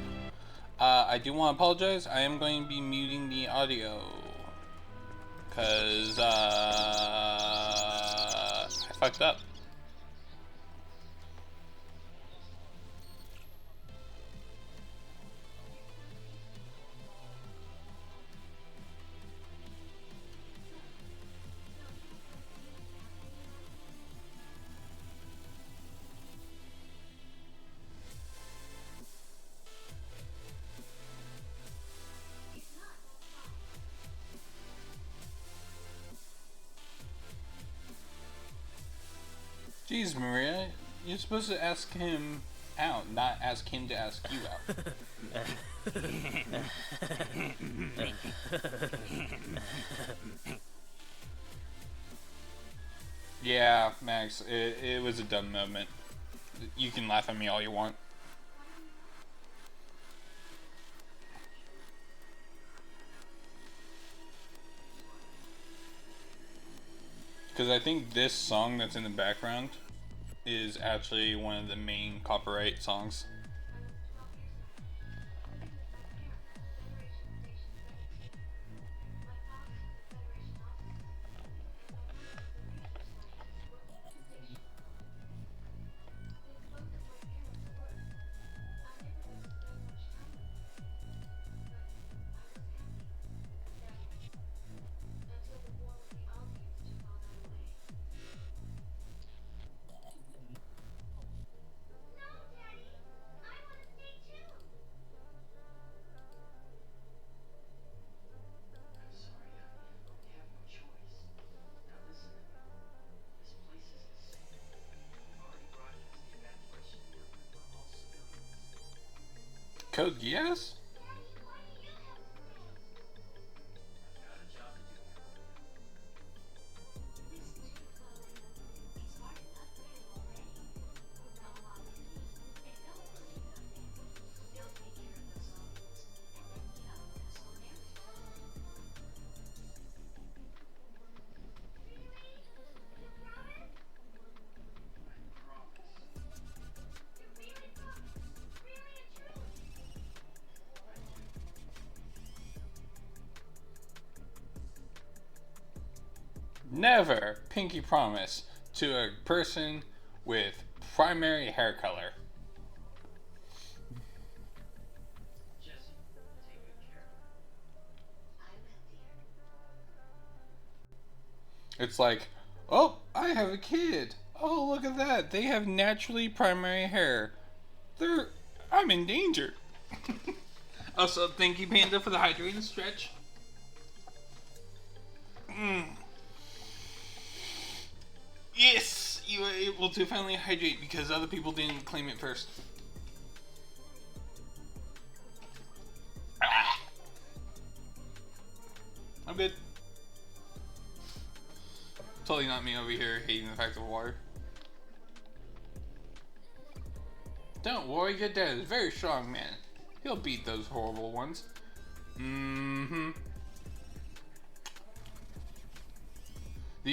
I do want to apologize. I am going to be muting the audio. Because, I fucked up. Jeez, Maria, you're supposed to ask him out, not ask him to ask you out. Yeah, Max, it was a dumb moment. You can laugh at me all you want. Because I think this song that's in the background is actually one of the main copyright songs. Code Geass? Never pinky promise to a person with primary hair color. It's like, oh, I have a kid. Oh, look at that. They have naturally primary hair. I'm in danger. Also, thank you, Panda, for the hydrating stretch. Yes, you were able to finally hydrate because other people didn't claim it first. I'm good. Totally not me over here hating the fact of water. Don't worry, your dad is a very strong man. He'll beat those horrible ones. The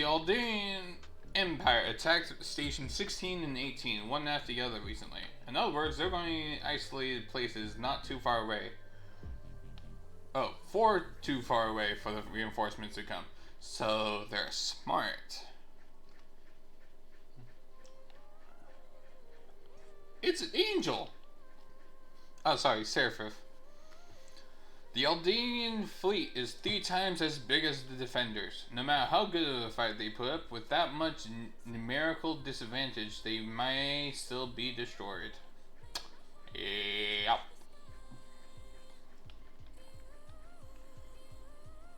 Aldarian Empire attacked Station 16 and 18, one after the other recently. In other words, they're going to isolated places not too far away. Oh, too far away for the reinforcements to come. So they're smart. It's an angel! Oh, sorry, Seraph. The Aldarian fleet is 3 times as big as the Defenders. No matter how good of a fight they put up, with that much numerical disadvantage, they may still be destroyed. Yep.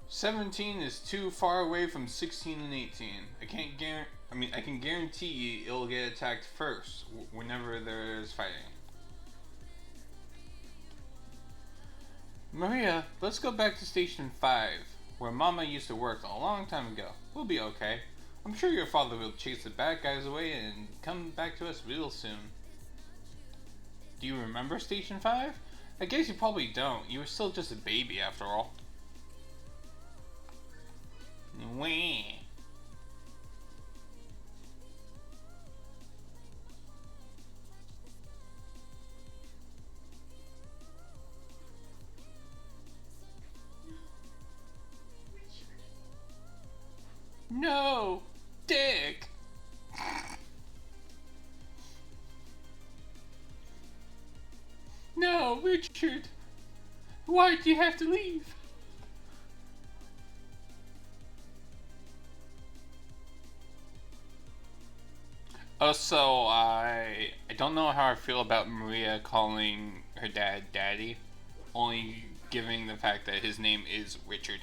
17 is too far away from 16 and 18. I can guarantee you it'll get attacked first whenever there's fighting. Maria, let's go back to Station 5, where Mama used to work a long time ago. We'll be okay. I'm sure your father will chase the bad guys away and come back to us real soon. Do you remember Station 5? I guess you probably don't. You were still just a baby after all. Wee. No, Dick. No, Richard. Why'd you have to leave? Also, I don't know how I feel about Maria calling her dad Daddy, only given the fact that his name is Richard.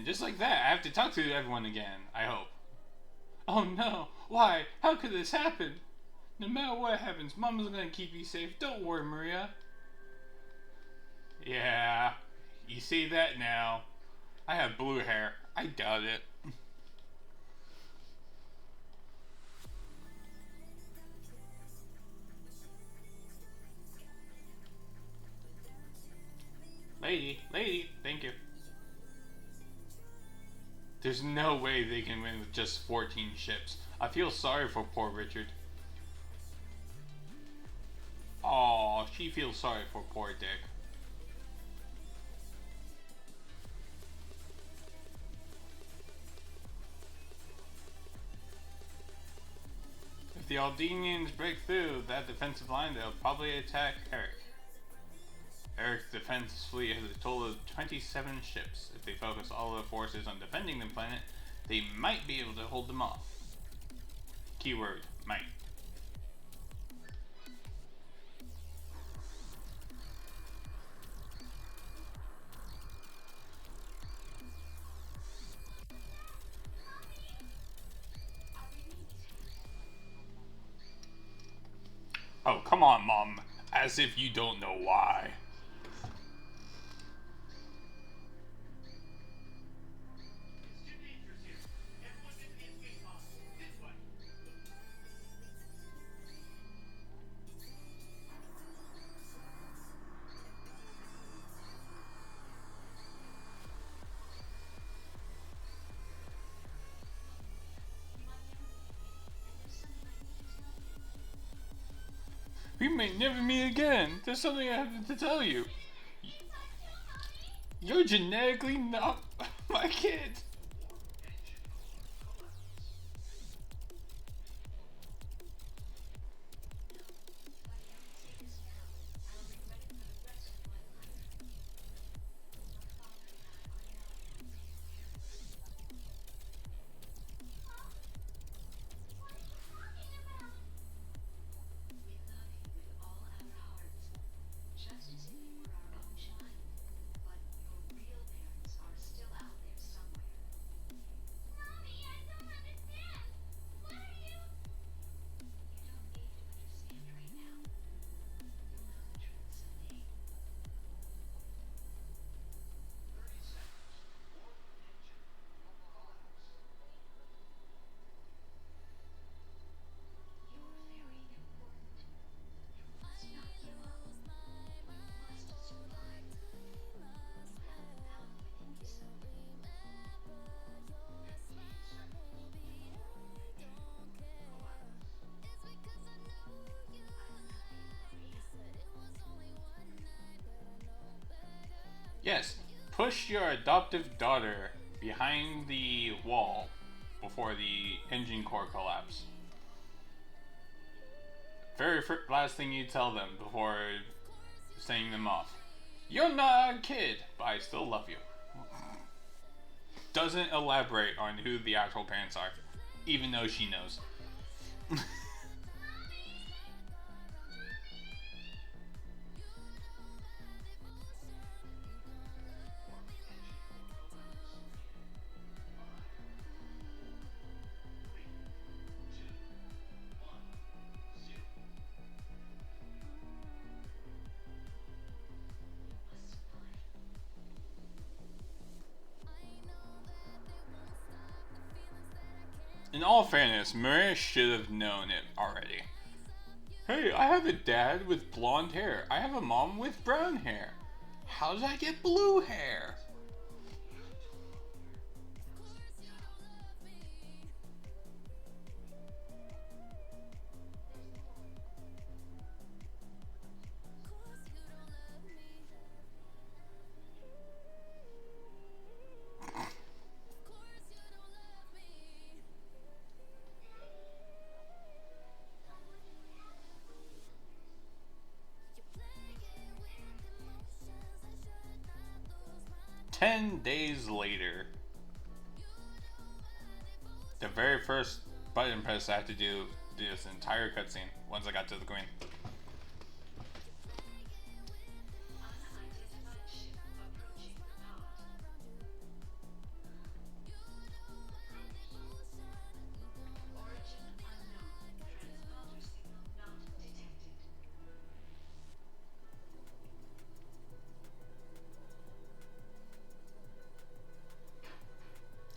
Just like that, I have to talk to everyone again, I hope. Oh no, why? How could this happen? No matter what happens, Mama's gonna keep you safe. Don't worry, Maria. Yeah, you see that now. I have blue hair. I doubt it. Lady, thank you. There's no way they can win with just 14 ships. I feel sorry for poor Richard. She feels sorry for poor Dick. If the Aldenians break through that defensive line, they'll probably attack Eric. Eric's defense fleet has a total of 27 ships. If they focus all their forces on defending the planet, they might be able to hold them off. Keyword, might. Oh, come on, Mom. As if you don't know why. We may never meet again. There's something I have to tell you. You're genetically not my kid. Yes, push your adoptive daughter behind the wall before the engine core collapse. Very last thing you tell them before sending them off. You're not a kid, but I still love you. Doesn't elaborate on who the actual parents are, even though she knows. In all fairness, Maria should have known it already. Hey, I have a dad with blonde hair. I have a mom with brown hair. How did I get blue hair? Days later, the very first button press I had to do this entire cutscene once I got to the Queen.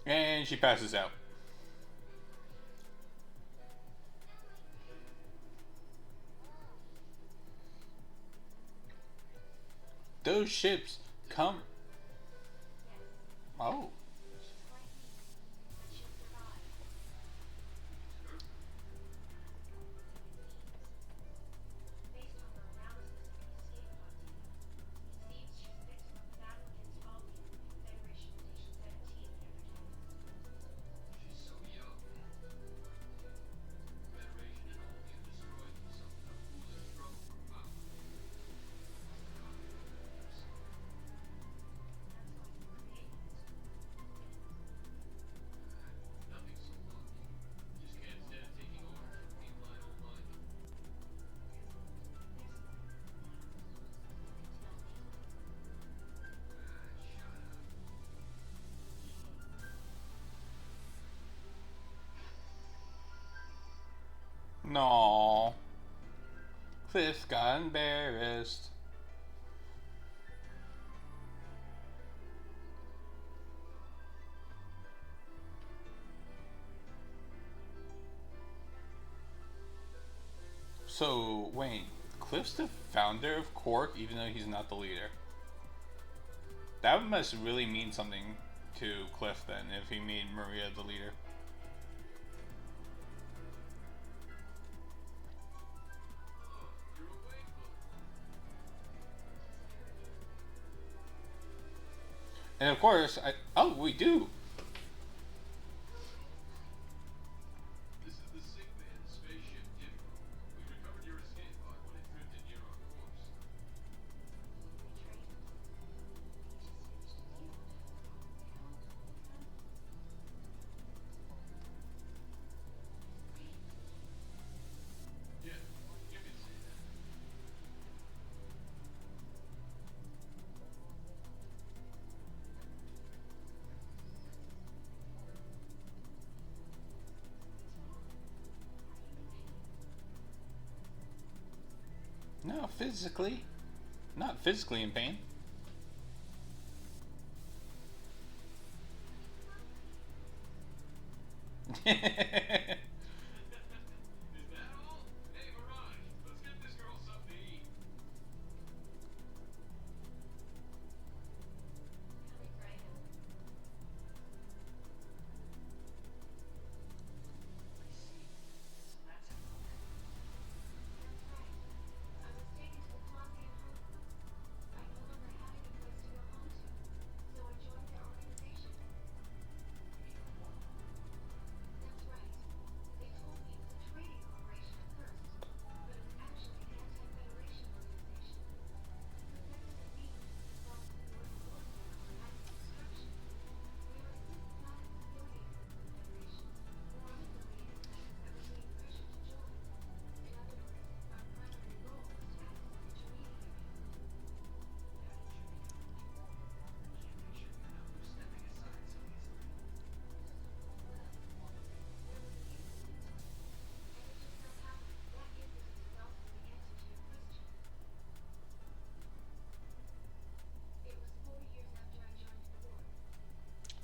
And she passes out. Those ships come. Oh. No. Cliff got embarrassed. So, wait, Cliff's the founder of Cork even though he's not the leader? That must really mean something to Cliff then, if he made Maria the leader. And of course, oh, we do! No, physically. Not physically in pain.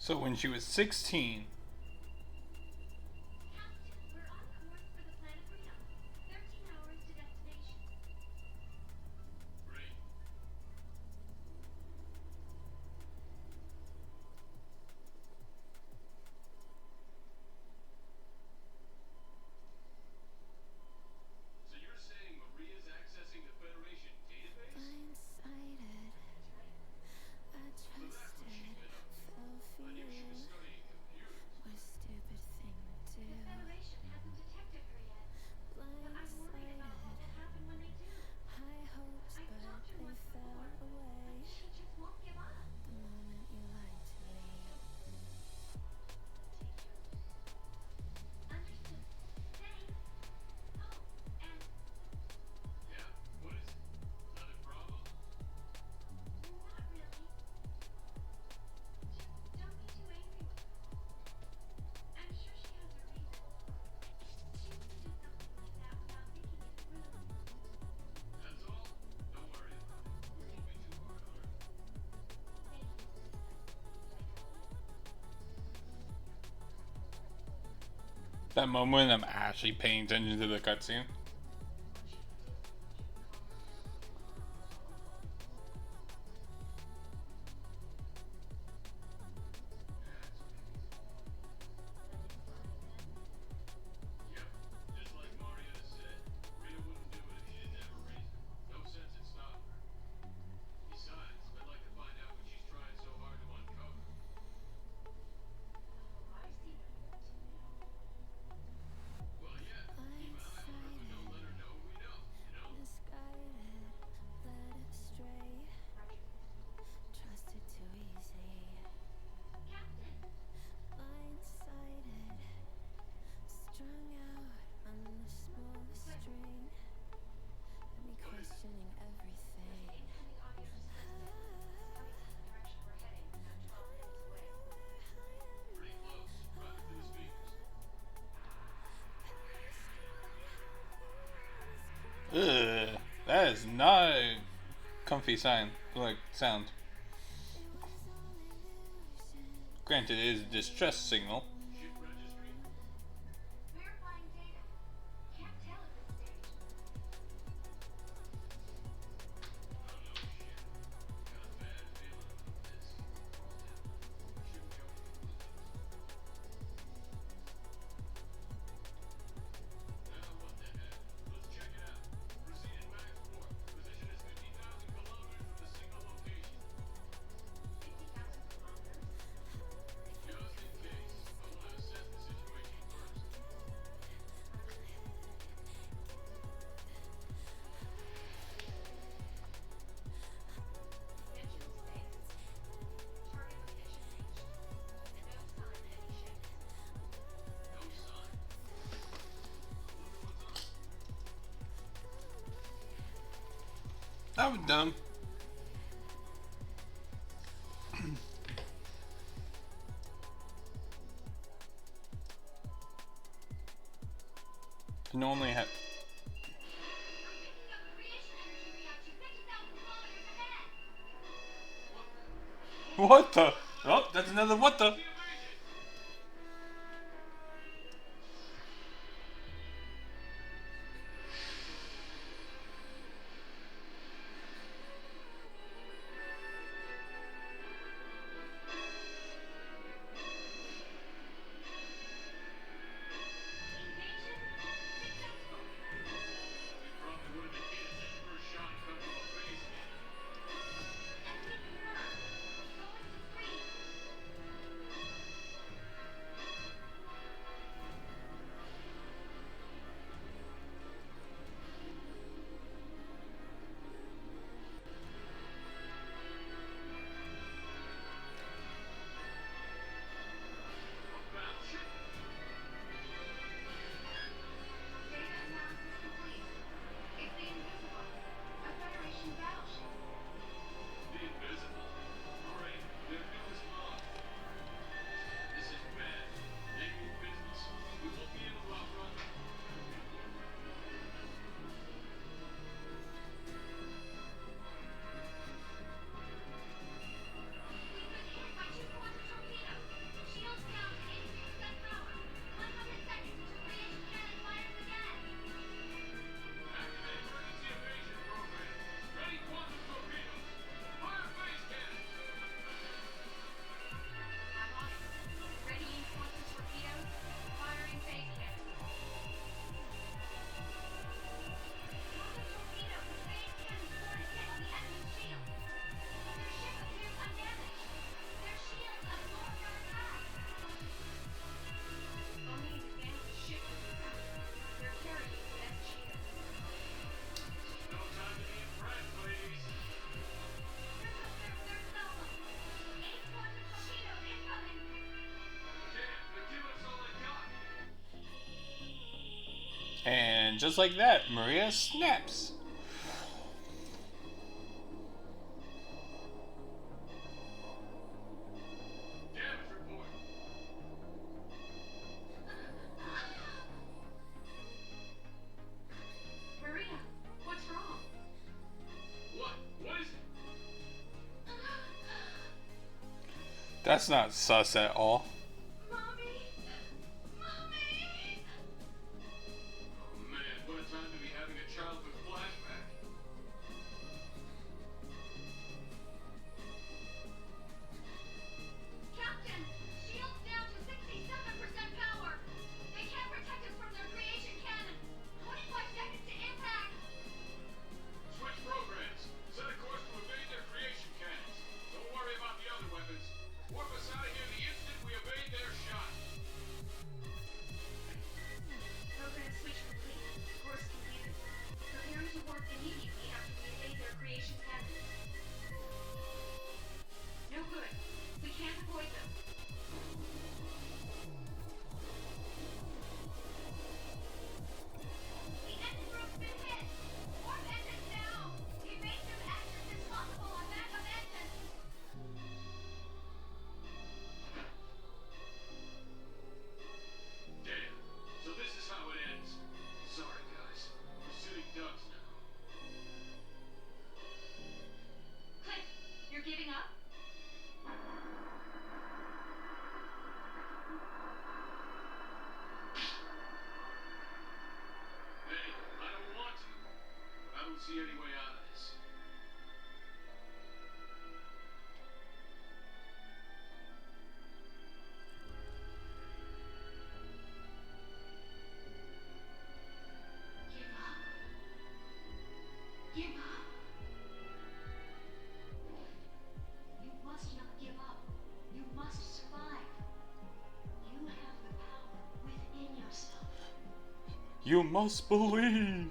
So when she was 16, that moment when I'm actually paying attention to the cutscene. comfy sound. Granted, it is a distress signal. That was dumb. Normally have. What the? Oh, that's another what the? And just like that, Maria snaps. Maria, what's wrong? What is it? That's not sus at all. You must believe.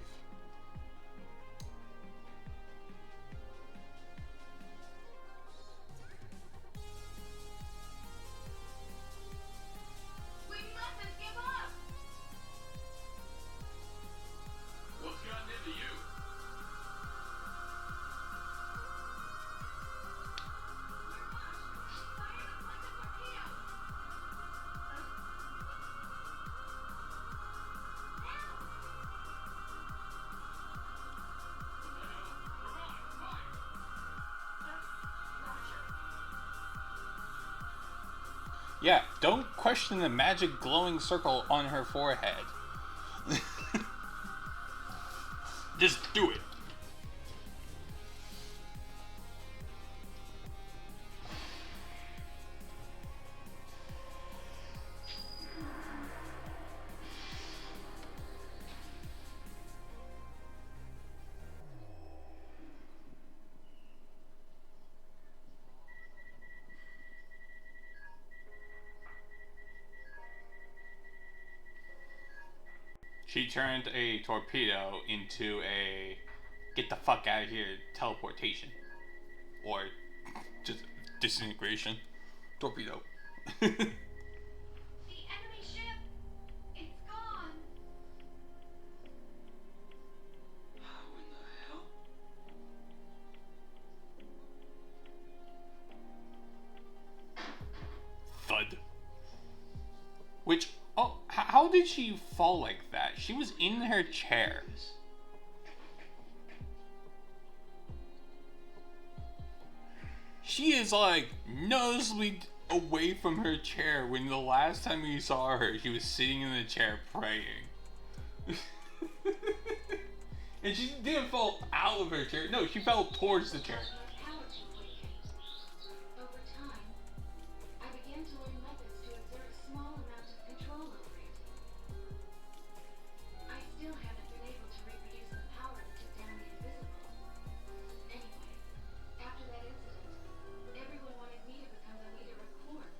We mustn't give up! What's gotten into you? Yeah, don't question the magic glowing circle on her forehead. Just do it. She turned a torpedo into a get the fuck out of here teleportation. Or just disintegration. Torpedo. The enemy ship! It's gone! How in the hell? Thud. Which, oh, how did she fall like that? She was in her chair. She is like noticeably away from her chair when the last time you saw her, she was sitting in the chair praying. And she didn't fall out of her chair. No, she fell towards the chair. Over time, I began to learn methods to exert a small amount of control over it. I still haven't been able to reproduce the power that took down the invisible. Anyway, after that incident, everyone wanted me to become the leader of Khorne.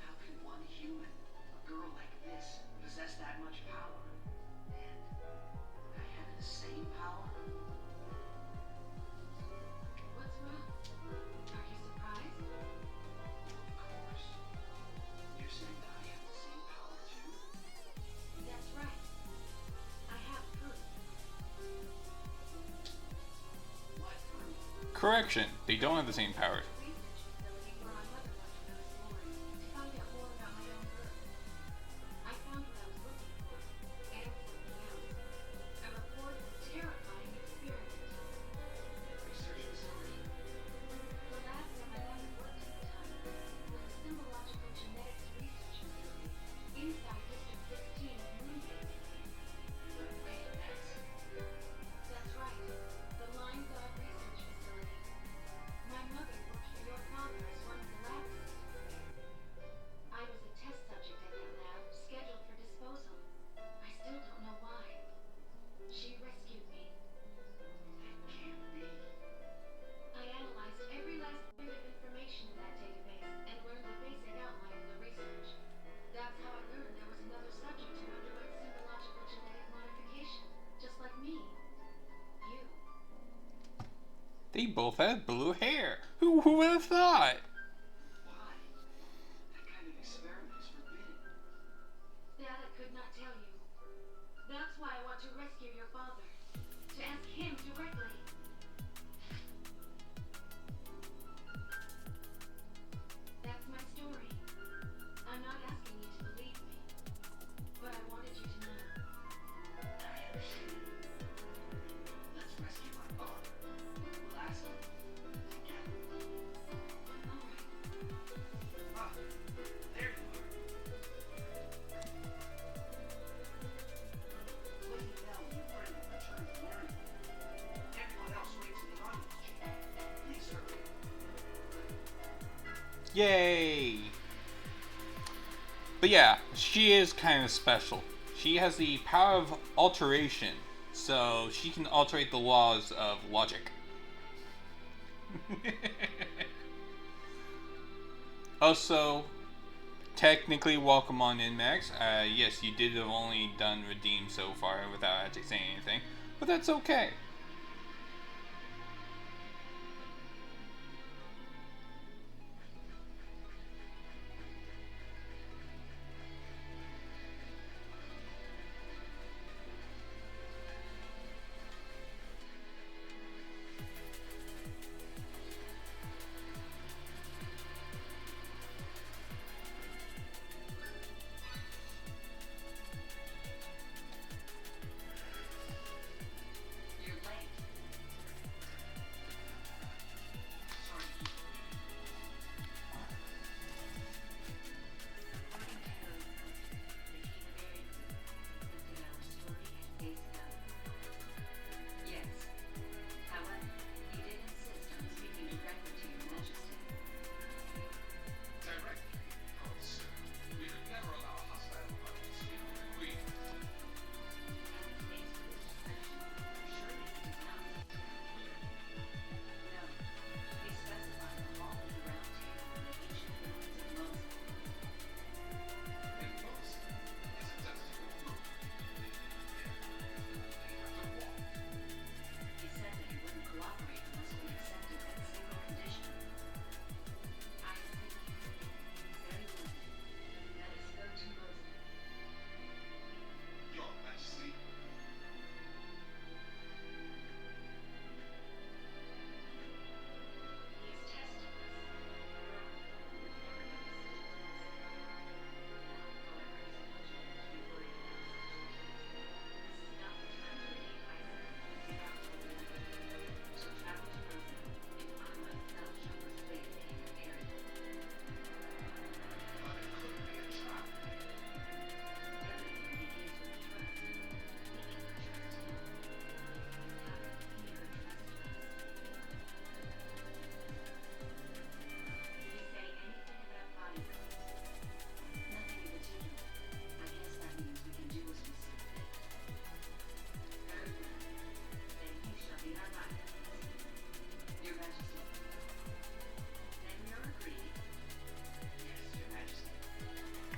How can one human, a girl like this, possess that much power? And I have the same power? What's wrong? Are you surprised? Of course. You're saying that I have the same power too? That's right. I have proof. What proof? Correction, they don't have the same powers. Research facility where my mother wanted to know stories to find out more about my own birth. I found what I was looking for, and something else. A report of a terrifying experiment. Research facility? The lab where my mother worked at the time was a symbological genetics research facility inside District 16 of Moonbase. Wait, That's right. The Line God Research Facility. My mother worked for your father as one of the lab assistants there. I was a test subject at that lab, scheduled for disposal. I still don't know why. She rescued me. that can't be. I analyzed every last bit of information in that database and learned the basic outline of the research. That's how I learned there was another subject who underwent symbological genetic modification, just like me. You. They both had blue hair. Who would have thought? Why? That kind of experiment is forbidden. That I could not tell you. That's why I want to rescue your father. To ask him directly. That's my story. I'm not asking you to believe me, but I wanted you to know. I understand. Let's rescue my father. We'll ask him together. All right. Ah, there you are. Lady Bell, you were in the return to learning. Everyone else waits in the audience chamber. Please hurry. Yay! But yeah, she is kind of special. She has the power of alteration, so she can alterate the laws of logic. Also, technically welcome on in, Max. Yes, you did have only done redeem so far without actually saying anything, but that's okay.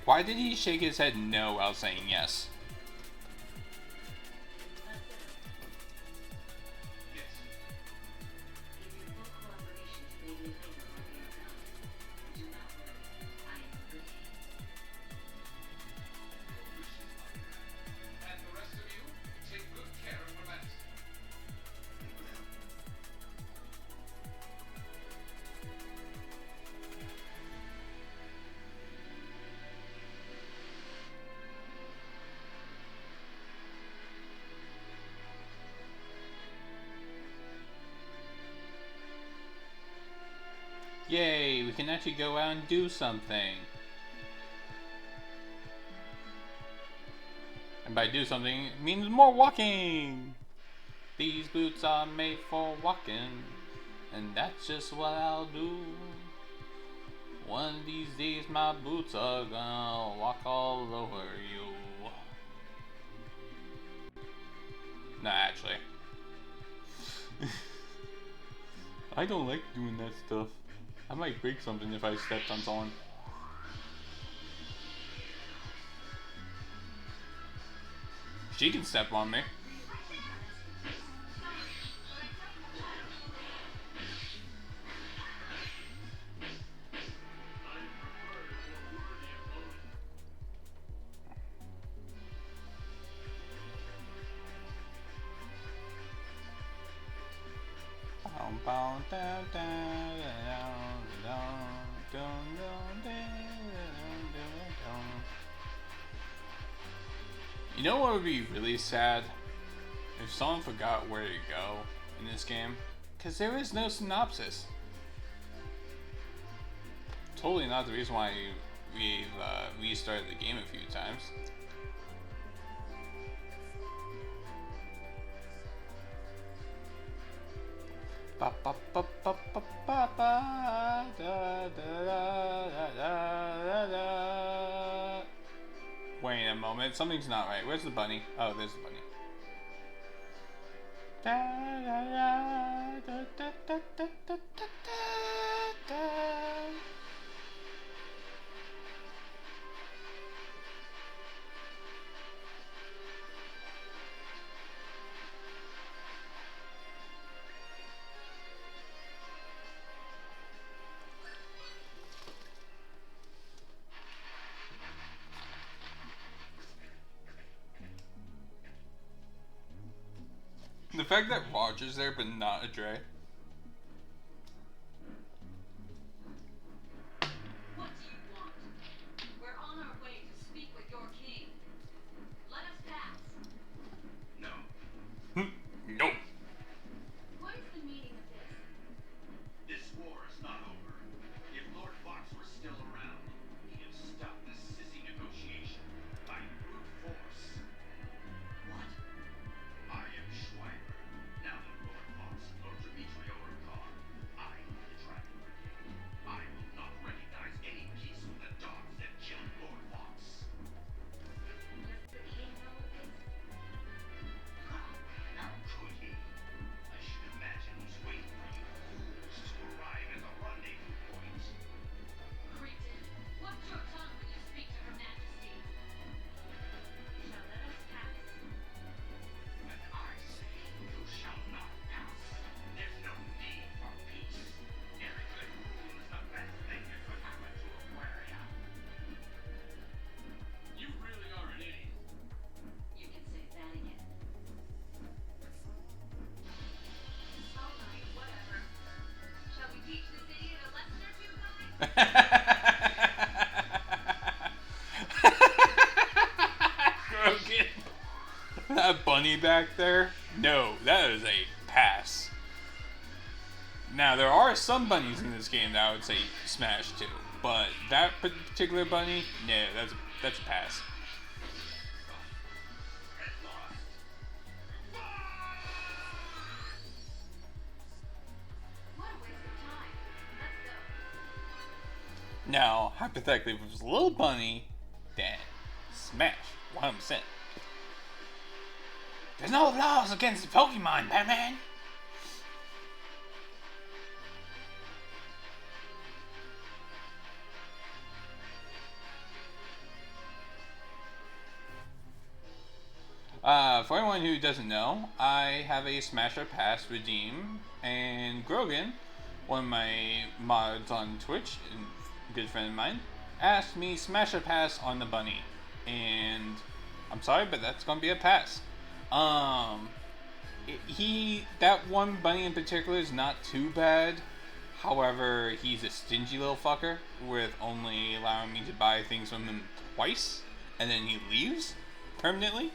Why did he shake his head no while saying yes? Yay, we can actually go out and do something. And by do something, it means more walking. These boots are made for walking, and that's just what I'll do. One of these days my boots are gonna walk all over you. Nah, actually. I don't like doing that stuff. I might break something if I stepped on someone. She can step on me. You know what would be really sad? If someone forgot where to go in this game? Because there is no synopsis. Totally not the reason why we've restarted the game a few times. Ba ba ba ba ba ba ba da da da da da. Wait a moment, something's not right. Where's the bunny? Oh, there's the bunny. Da da da da da da da da da da. The fact that Roger's there but not a Dre. What do you want? We're on our way to speak with your king. Let us pass. No. No. What is the meaning of this? This war is not over. If Lord Fox were still around, he'd have stopped this sissy negotiation by brute force. What? I am Schreiber. Now that Lord Fox and Lord Dimitri are gone, I am the Dragon Brigade. I will not recognize any peace with the dogs that killed Lord Fox. Does the king know of this? How could he? I should imagine he's waiting for you fools to arrive as a rendezvous point. Cretin, watch your tongue when you speak to Her Majesty. You shall let us pass. And I say you shall not pass. There's no need for peace. Every good rule is the best thing that could happen to Aquaria. You really are an idiot. You can say that again. All right, whatever. Shall we teach this idiot a lesson or two, guys? Grogan. That bunny back there? No, that is a pass. Now, there are some bunnies in this game that I would say smash too, but that particular bunny, no, that's a pass. What a waste of time. Let's go. Now, hypothetically, if it was a little bunny, then smash, 100%. There's no laws against Pokemon, Batman! For anyone who doesn't know, I have a Smasher Pass redeem, and Grogan, one of my mods on Twitch, a good friend of mine, asked me Smasher Pass on the bunny, and I'm sorry, but that's gonna be a pass. That one bunny in particular is not too bad. However, he's a stingy little fucker with only allowing me to buy things from him twice, and then he leaves permanently.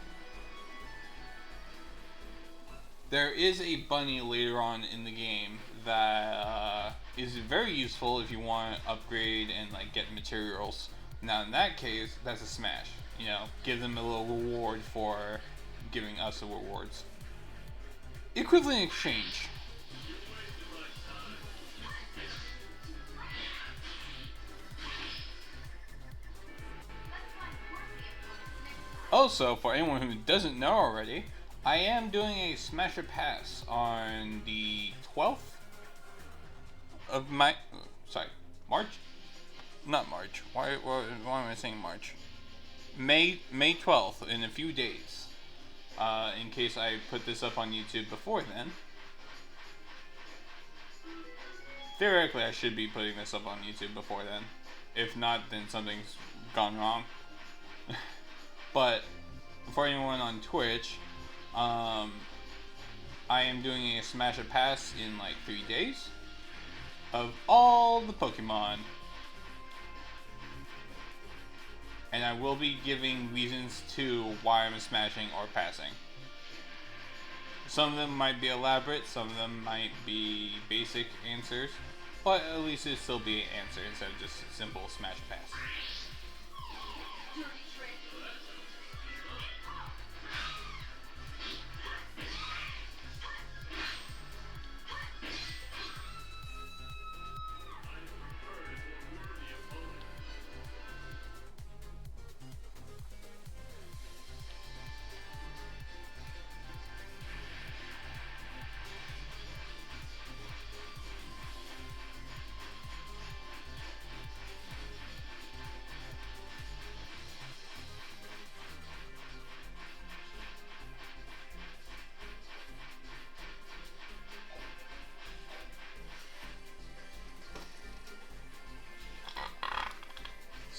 There is a bunny later on in the game that is very useful if you want to upgrade and like get materials. Now in that case, that's a smash. You know, give them a little reward for giving us the rewards. Equivalent exchange. Also, for anyone who doesn't know already, I am doing a Smasher Pass on the 12th of March? Not March. Why am I saying March? May 12th, in a few days. In case I put this up on YouTube before then. Theoretically, I should be putting this up on YouTube before then. If not, then something's gone wrong. But for anyone on Twitch, I am doing a Smasher Pass in like 3 days of all the Pokemon. And I will be giving reasons to why I'm smashing or passing. Some of them might be elaborate, some of them might be basic answers, but at least it'll still be an answer instead of just a simple Smash Pass.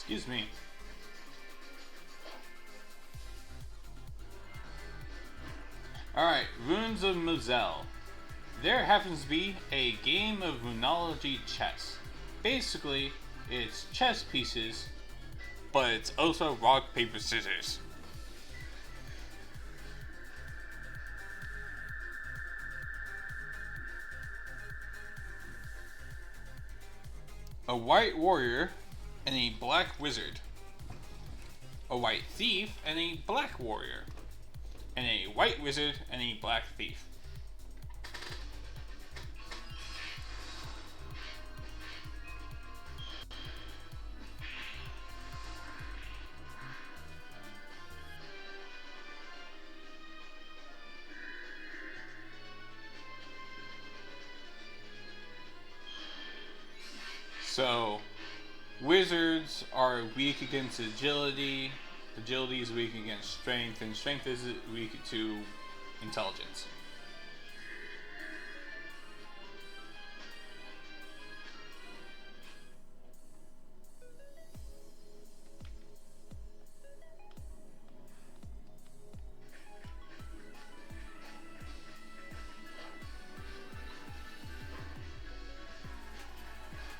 Excuse me. Alright, Runes of Moselle. There happens to be a game of Runology chess. Basically, it's chess pieces, but it's also rock, paper, scissors. A white warrior and a black wizard. A white thief and a black warrior. And a white wizard and a black thief. So, wizards are weak against agility, agility is weak against strength, and strength is weak to intelligence.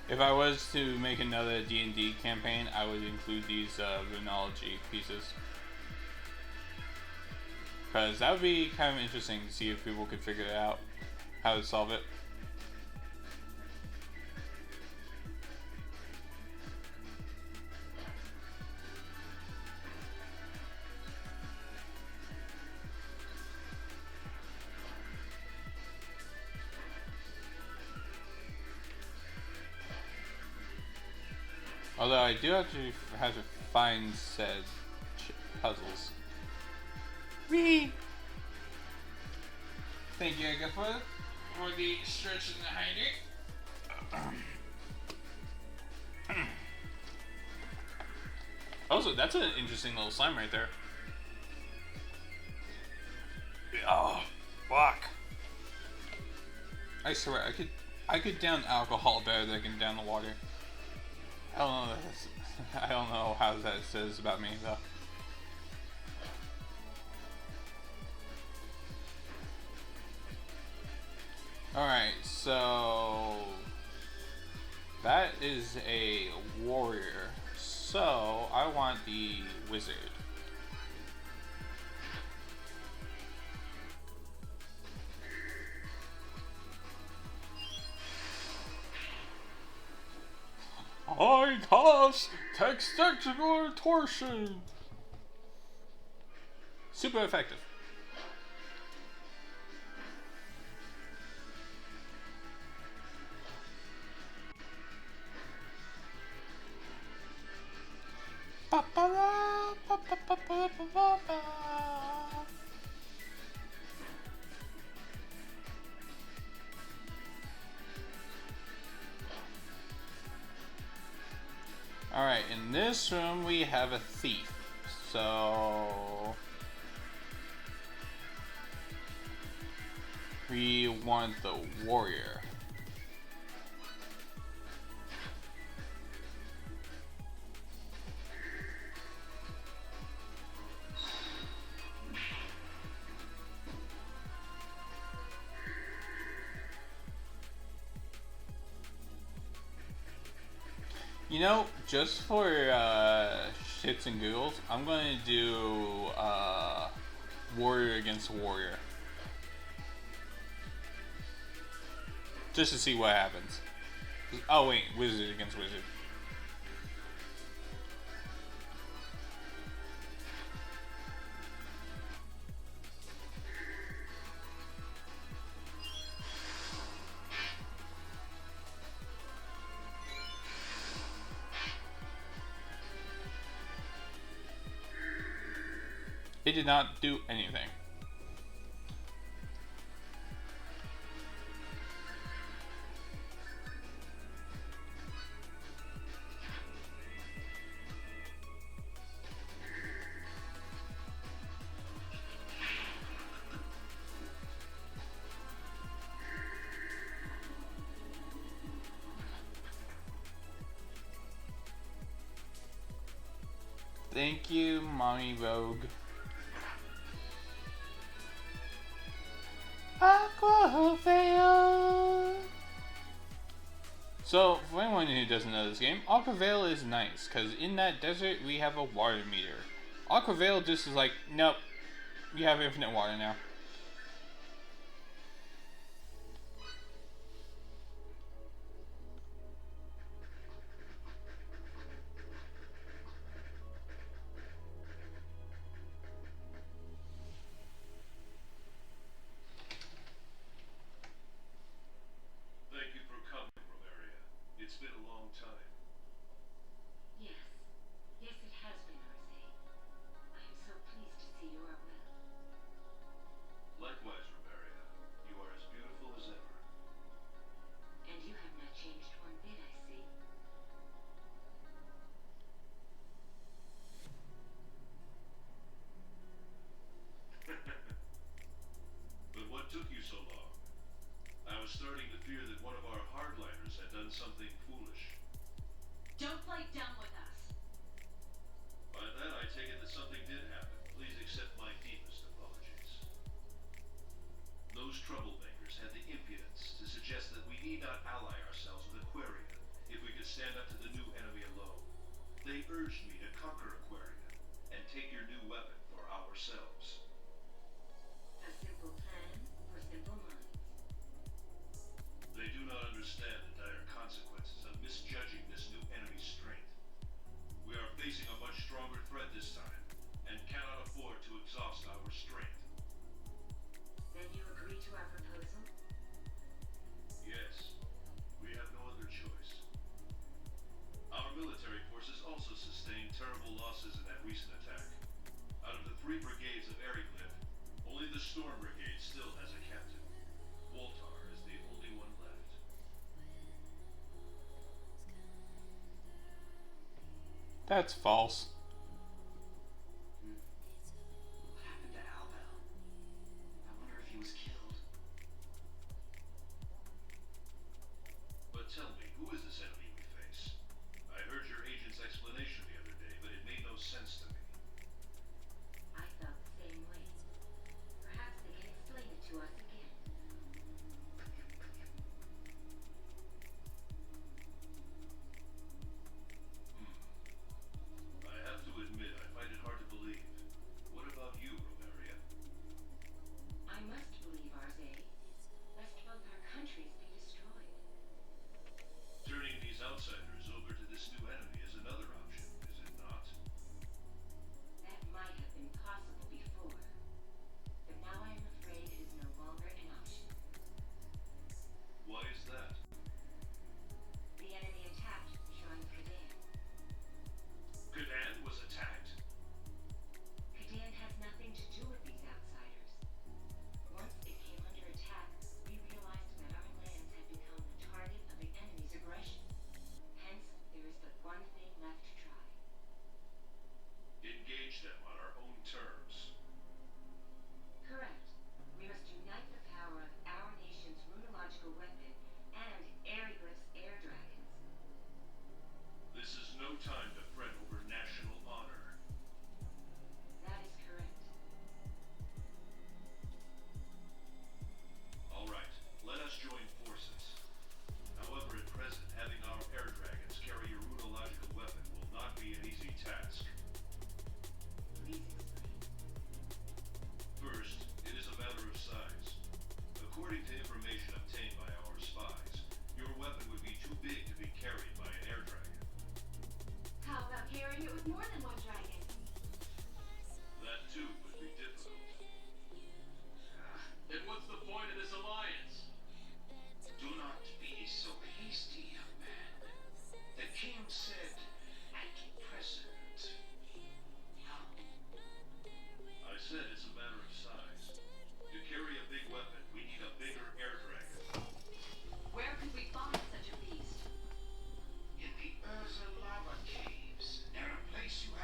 If I was to make another D&D campaign, I would include these Runology pieces. Because that would be kind of interesting to see if people could figure it out, how to solve it. Although I do have to find said puzzles. Whee! Thank you, Agatha, for the stretch and the hydrate. Also, that's an interesting little slime right there. Oh, fuck! I swear, I could down alcohol better than I can down the water. I don't know how that says about me though. Alright, so that is a warrior. So I want the wizard. I cast Tactical Torsion. Super effective. Alright, in this room we have a thief. So we want the warrior. You know, just for shits and giggles, I'm going to do warrior against warrior. Just to see what happens. Oh wait, wizard against wizard. It did not do anything. Thank you, Mommy Rogue. Aquavale! So, for anyone who doesn't know this game, Aquavale is nice, because in that desert we have a water meter. Aquavale just is like, nope, you have infinite water now. Thank you for coming, Romeria. It's been a long time. Yes. Yes, it has been, Arze. I am so pleased to see you are well. Likewise, Romeria. You are as beautiful as ever. And you have not changed one bit, I see. But what took you so long? I was starting to fear that one of our hardliners had done something foolish. Don't play dumb with us. By that, I take it that something did happen. Please accept my deepest apologies. Those troublemakers had the impudence to suggest that we need not ally ourselves with Aquaria if we could stand up to the new enemy alone. They urged me to conquer Aquaria and take your new weapon for ourselves. A simple plan for simple minds. They do not understand the dire consequences of misjudging this new enemy's strength. We are facing a much stronger threat this time, and cannot afford to exhaust our strength. Then you agree to our proposal? Yes, we have no other choice. Our military forces also sustained terrible losses in that recent attack. Out of the 3 brigades of Eriglyph, only the Storm Brigade still has a captain. Woltar is the only one left. That's false. What happened to Albel? I wonder if he was killed. But tell me, who is this enemy we face? I heard your agent's explanation the other day, but it made no sense to me. I felt the same way. Perhaps they can explain it to us again. I have to admit, I find it hard to believe. What about you, Romeria? I must believe, Arze, lest both our countries be destroyed. Turning these outsiders over to this new enemy is another option, is it not? That might have been possible before, but now I am afraid it is no longer an option. Why is that? The enemy attacked Shrine Kadan. Kadan was attacked? Kadan has nothing to do with these outsiders. Once it came under attack, we realized that our lands had become the target of the enemy's aggression. Hence, there is but one thing left to try. Engage them on our own terms. Correct. We must unite the power of our nation's runological weapon and Eriglyph's air dragons. This is no time to fret over national honor. That is correct. All right, let us join forces. However, at present, having our air dragons carry a runological weapon will not be an easy task. Please explain. First, it is a matter of size. According to information obtained by our spies, your weapon would be too big to be carried by an air dragon. How about carrying it with more than one dragon? That too would be difficult. Then what's the point of this alliance? Do not be so hasty, young man. The king said, at present. I said it's a matter of size. To carry a big weapon, we need a bigger air dragon. Where could we find such a beast? In the Urza lava caves, near a place you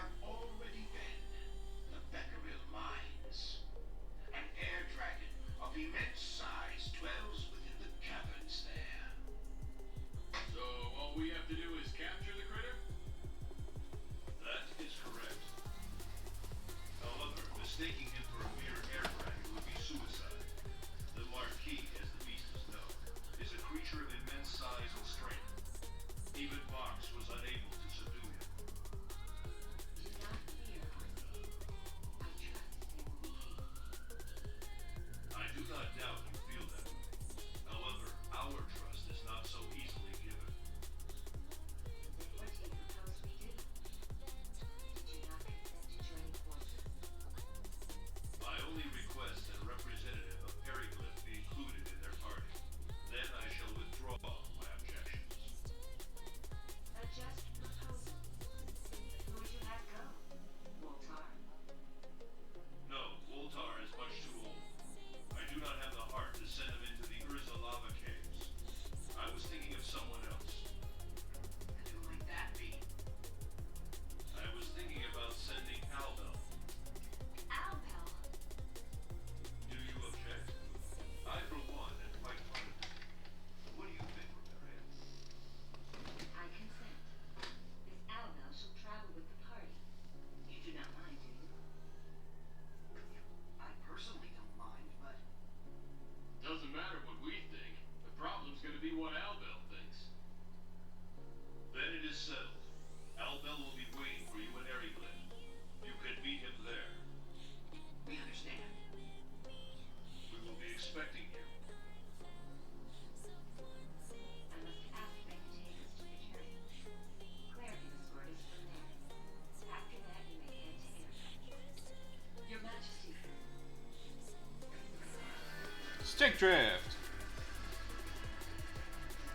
Stick drift.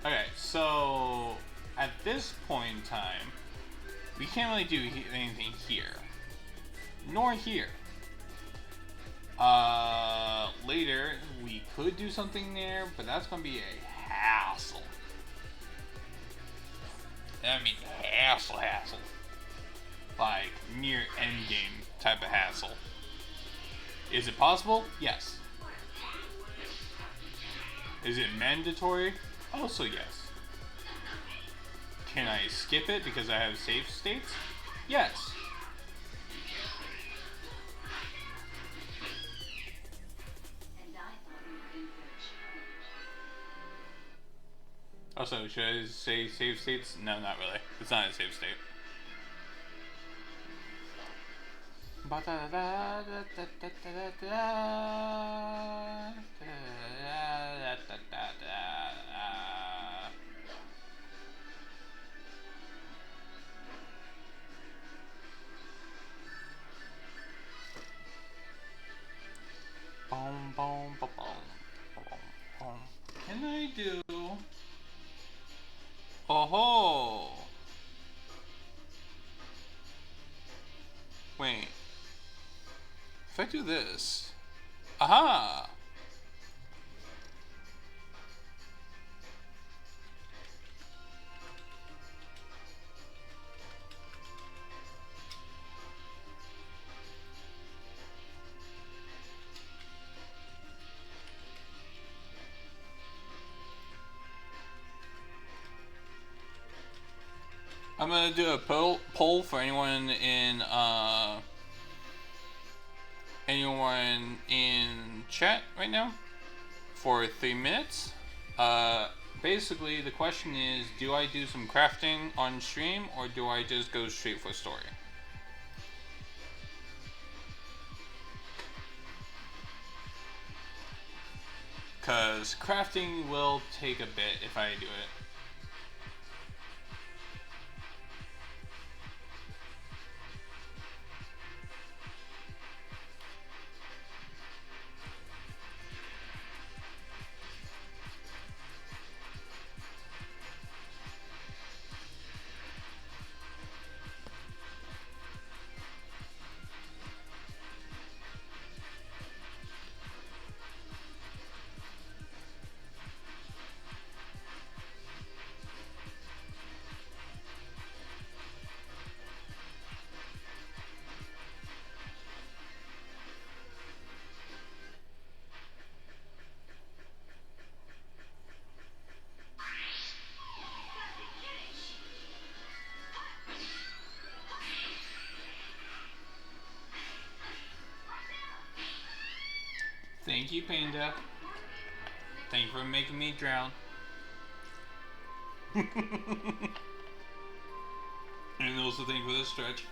Okay, so at this point in time, we can't really do anything here, nor here. Later we could do something there, but that's gonna be a hassle. I mean, hassle. Like, near endgame type of hassle. Is it possible? Yes. Is it mandatory? Also yes. Can I skip it because I have save states? Yes. Also, should I say save states? No, not really. It's not a save state. Can I do? Oh, wait. If I do this, aha! I'm gonna do a poll for anyone in chat right now for 3 minutes. Basically the question is, do I do some crafting on stream or do I just go straight for story? Cause crafting will take a bit if I do it. Thank you, Panda. Thank you for making me drown. And also thank you for the stretch.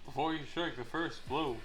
Before you strike the first blow.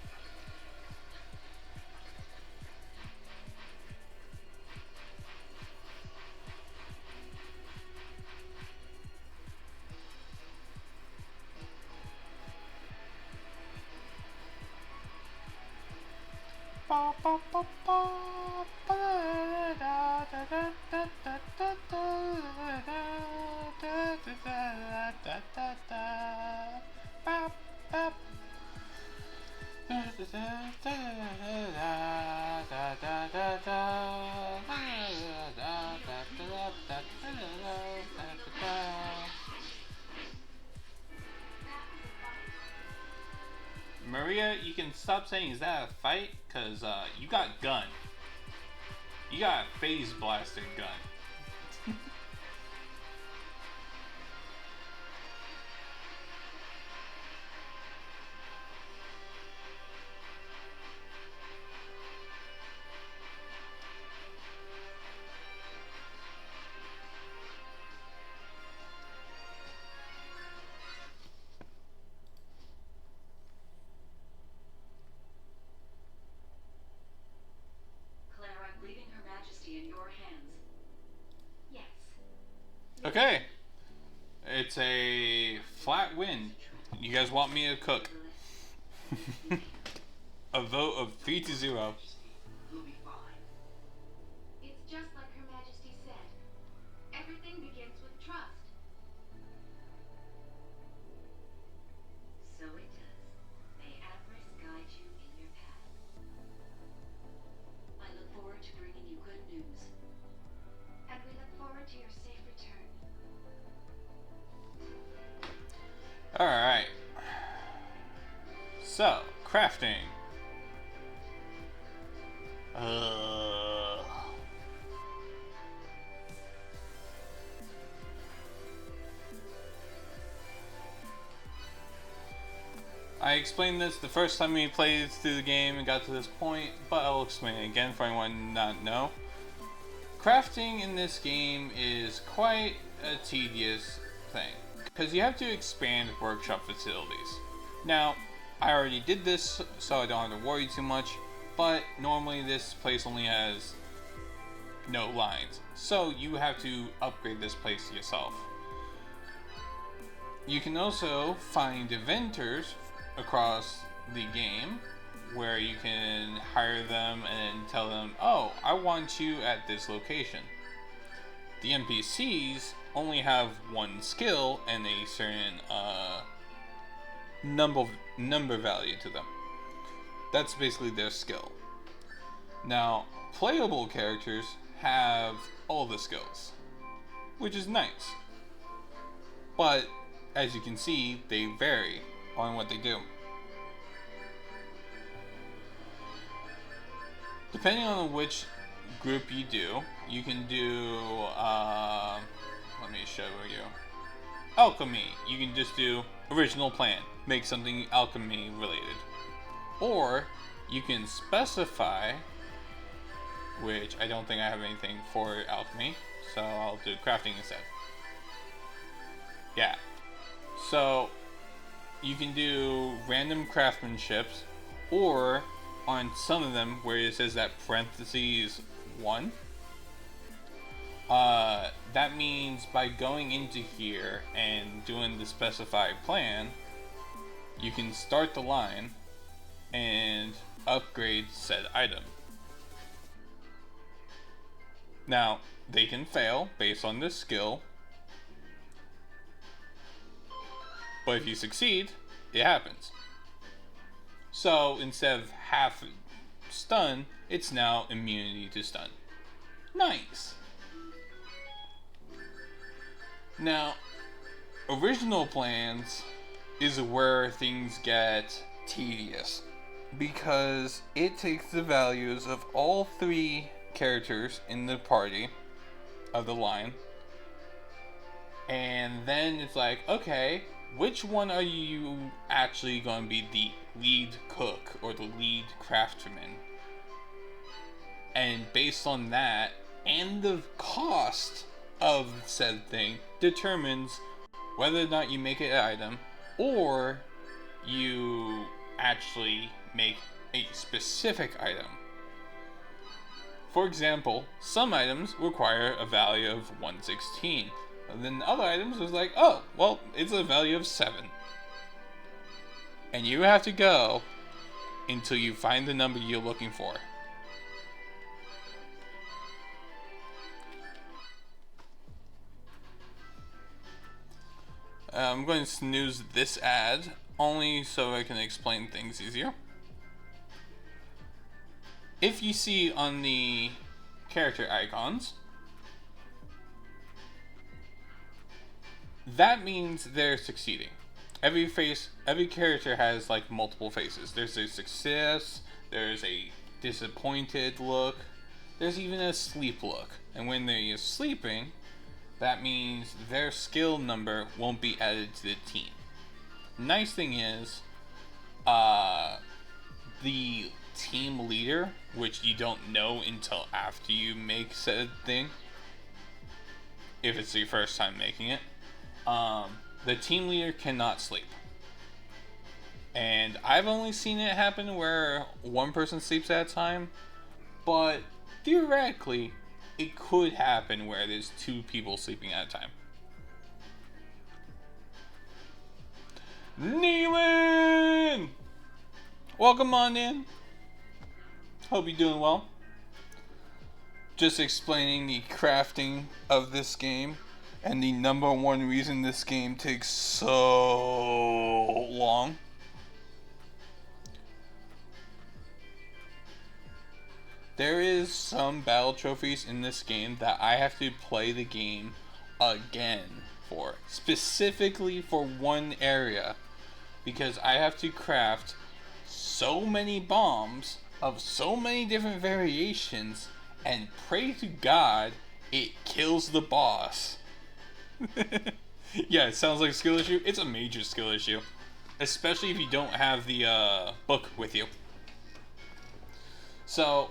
Maria, you can stop saying, is that a fight? Cause you got gun. You got a phase blasted gun. It's a flat win. You guys want me to cook? A vote of 3-0. We'll be fine. It's just like Her Majesty said. Everything begins with trust. So it does. May Avarice guide you in your path. I look forward to bringing you good news. And we look forward to your safe return. Alright. So, crafting. I explained this the first time we played through the game and got to this point, but I'll explain it again for anyone not know. Crafting in this game is quite a tedious thing, because you have to expand workshop facilities. Now, I already did this, so I don't have to worry too much, but normally this place only has no lines, so you have to upgrade this place yourself. You can also find inventors across the game where you can hire them and tell them, oh, I want you at this location. The NPCs only have one skill and a certain number value to them. That's basically their skill. Now, playable characters have all the skills, which is nice. But, as you can see, they vary on what they do. Depending on which group you do, you can do, let me show you. Alchemy. You can just do original plan, make something alchemy related. Or, you can specify, which I don't think I have anything for alchemy, so I'll do crafting instead. Yeah. So, you can do random craftsmanships, or on some of them where it says that parentheses 1, that means by going into here and doing the specified plan, you can start the line and upgrade said item. Now, they can fail based on this skill, but if you succeed, it happens. So instead of half stun, it's now immunity to stun. Nice! Now, original plans is where things get tedious, because it takes the values of all 3 characters in the party of the line, and then it's like, okay, which one are you actually going to be the lead cook or the lead craftsman? And based on that and the cost of said thing determines whether or not you make an item or you actually make a specific item. For example, some items require a value of 116. And then other items was like, oh, well, it's a value of 7. And you have to go until you find the number you're looking for. I'm going to snooze this ad, only so I can explain things easier. If you see on the character icons, that means they're succeeding. Every character has like multiple faces. There's a success, there's a disappointed look, there's even a sleep look. And when they're sleeping, that means their skill number won't be added to the team. Nice thing is, the team leader, which you don't know until after you make said thing, if it's your first time making it, the team leader cannot sleep. And I've only seen it happen where one person sleeps at a time, but theoretically, it could happen where there's 2 people sleeping at a time. Neelan! Welcome on in. Hope you're doing well. Just explaining the crafting of this game and the number one reason this game takes so long. There is some battle trophies in this game that I have to play the game again for, specifically for one area, because I have to craft so many bombs of so many different variations and pray to God it kills the boss. Yeah, it sounds like a skill issue. It's a major skill issue, especially if you don't have the book with you. So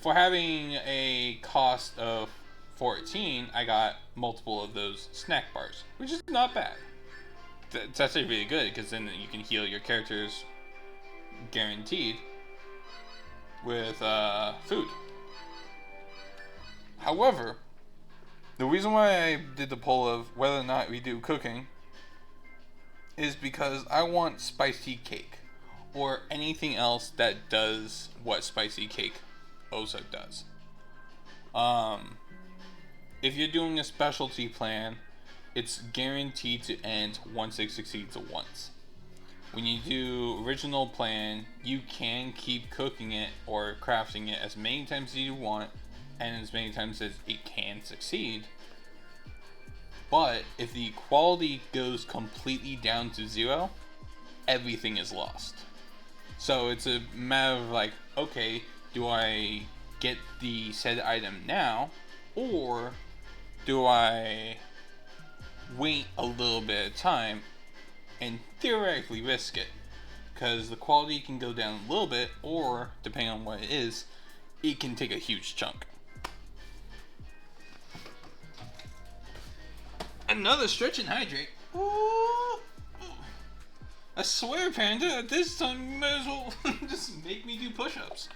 for having a cost of 14, I got multiple of those snack bars, which is not bad. It's actually really good, because then you can heal your characters guaranteed with food. However, the reason why I did the poll of whether or not we do cooking is because I want spicy cake, or anything else that does what spicy cake also does. If you're doing a specialty plan, it's guaranteed to end once it succeeds once. When you do original plan, you can keep cooking it or crafting it as many times as you want and as many times as it can succeed. But if the quality goes completely down to 0, everything is lost. So it's a matter of like, okay, do I get the said item now, or do I wait a little bit of time and theoretically risk it? Because the quality can go down a little bit, or depending on what it is, it can take a huge chunk. Another stretch and hydrate. Ooh. I swear, Panda, at this time you might as well just make me do push-ups.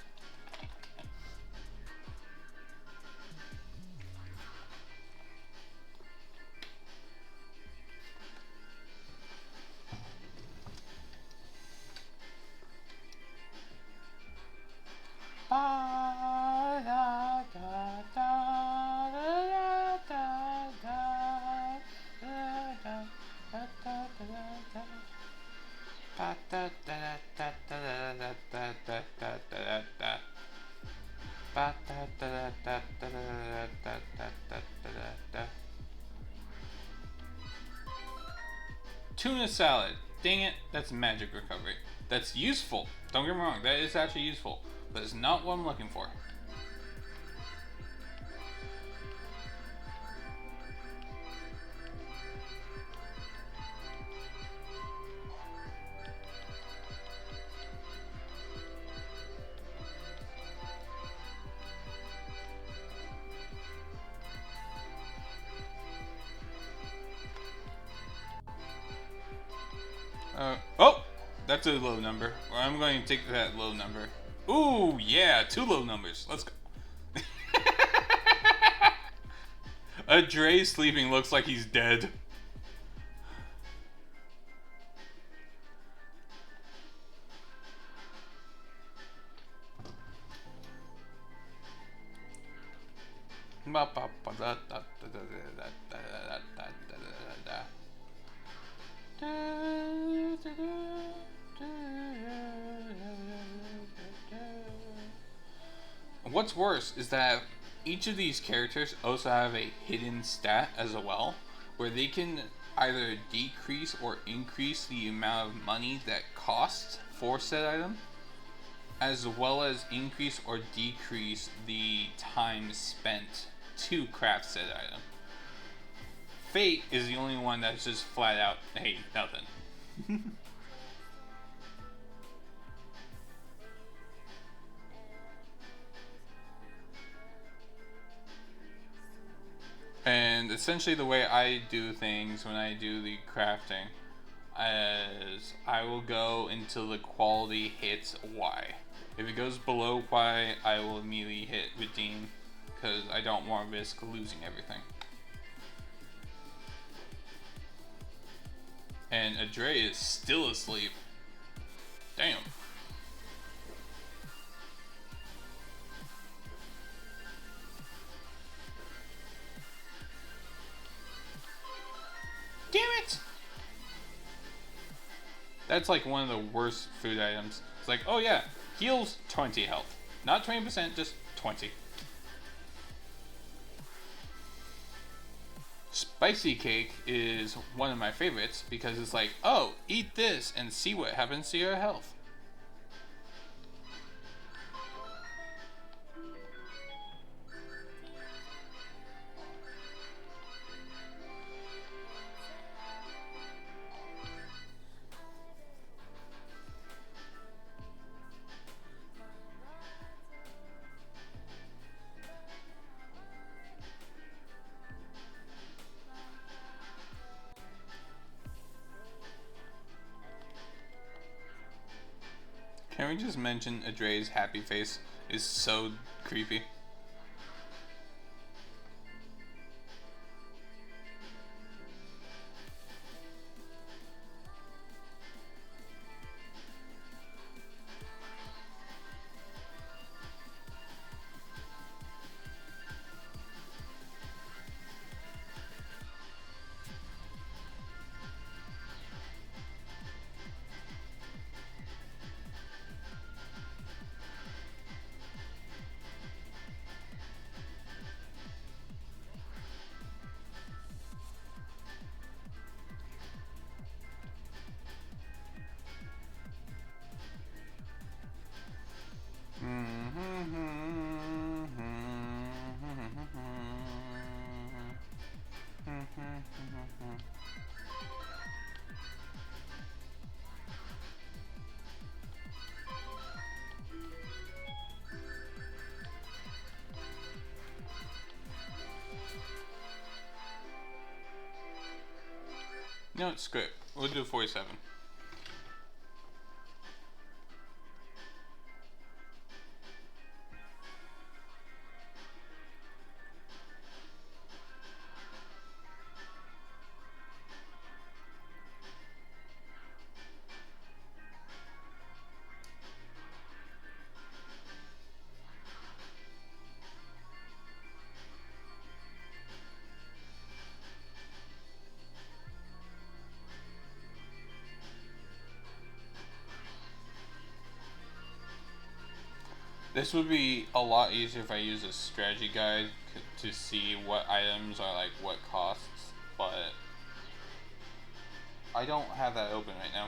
Tuna salad. Dang it, that's magic recovery. That's useful. Don't get me wrong, that is actually useful, but it's not what I'm looking for. Oh! That's a low number. Or I'm going to take that low number. Ooh, yeah, 2 low numbers. Let's go. A Dre sleeping looks like he's dead. What's worse is that each of these characters also have a hidden stat as well, where they can either decrease or increase the amount of money that costs for said item, as well as increase or decrease the time spent to craft said item. Fate is the only one that's just flat out, hey, nothing. And essentially the way I do things when I do the crafting is I will go until the quality hits Y. If it goes below Y, I will immediately hit redeem, because I don't want to risk losing everything. And Adre is still asleep. Damn. Damn it! That's like one of the worst food items. It's like, oh yeah, heals 20 health. Not 20%, just 20. Spicy cake is one of my favorites because it's like, oh, eat this and see what happens to your health. Can we just mention Adre's happy face is so creepy? No, it's good. We'll do 47. This would be a lot easier if I use a strategy guide to see what items are like what costs, but I don't have that open right now.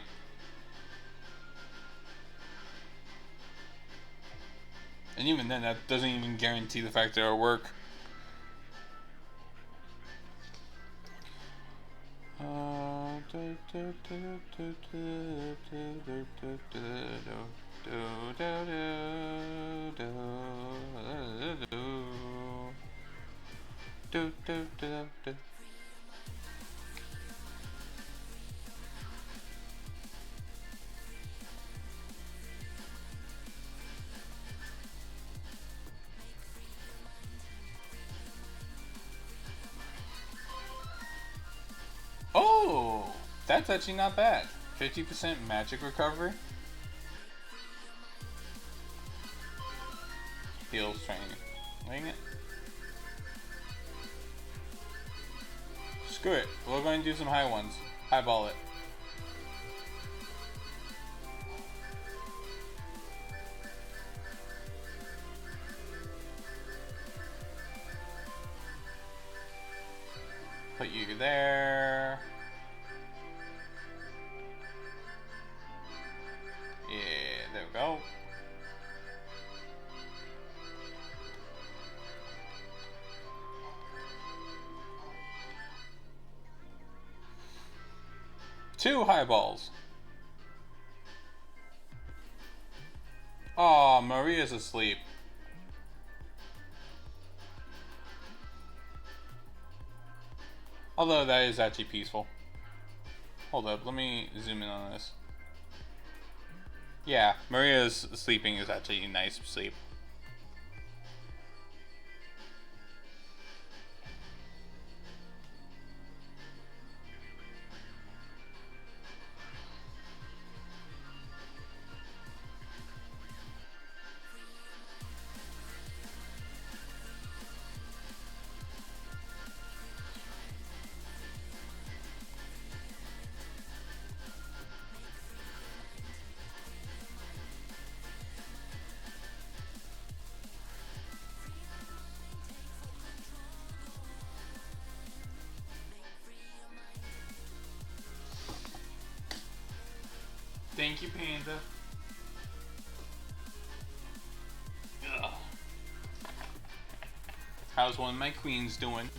And even then, that doesn't even guarantee the fact that it'll work. Oh, that's actually not bad. 50% magic recovery. Heals training. Wing it. Screw it. We're going to do some high ones. Highball it. Put you there. Yeah, there we go. Two highballs. Oh, Maria's asleep. Although that is actually peaceful. Hold up, let me zoom in on this. Yeah, Maria's sleeping is actually a nice sleep. Thank you, Panda. Ugh. How's one of my queens doing?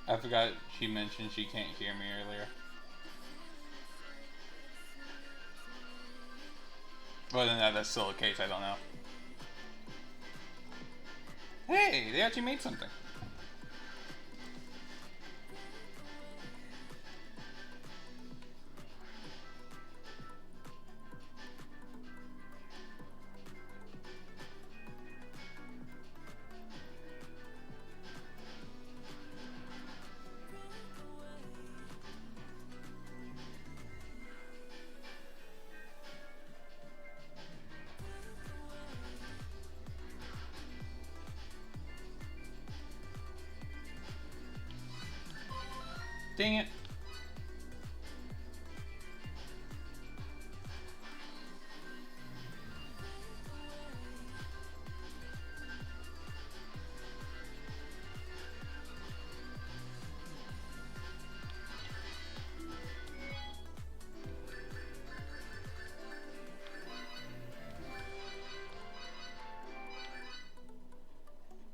I forgot she mentioned she can't hear me earlier. Whether or not that's still the case, I don't know. Hey, they actually made something. Dang it.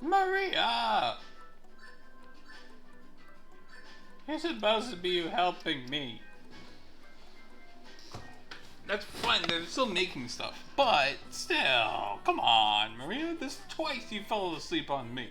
Maria! You're supposed to be helping me. That's fine, they're still making stuff. But, still, come on, Maria. This twice you fell asleep on me.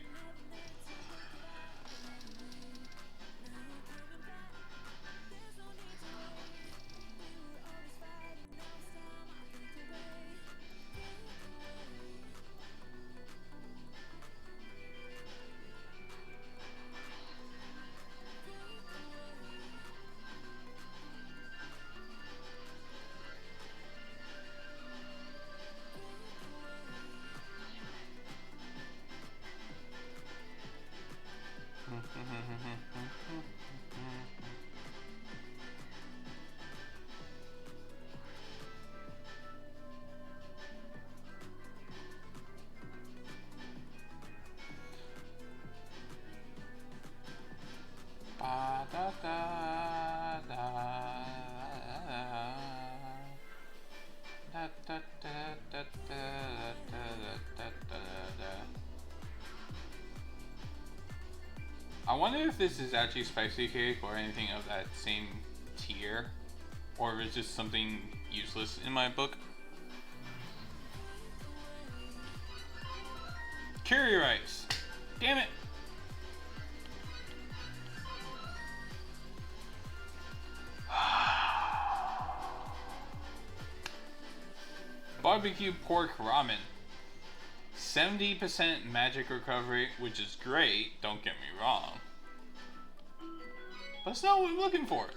I wonder if this is actually spicy cake or anything of that same tier, or if it's just something useless in my book. Curry rice. Damn it. Barbecue pork ramen. 70% magic recovery, which is great, don't get me wrong. But that's not what we're looking for.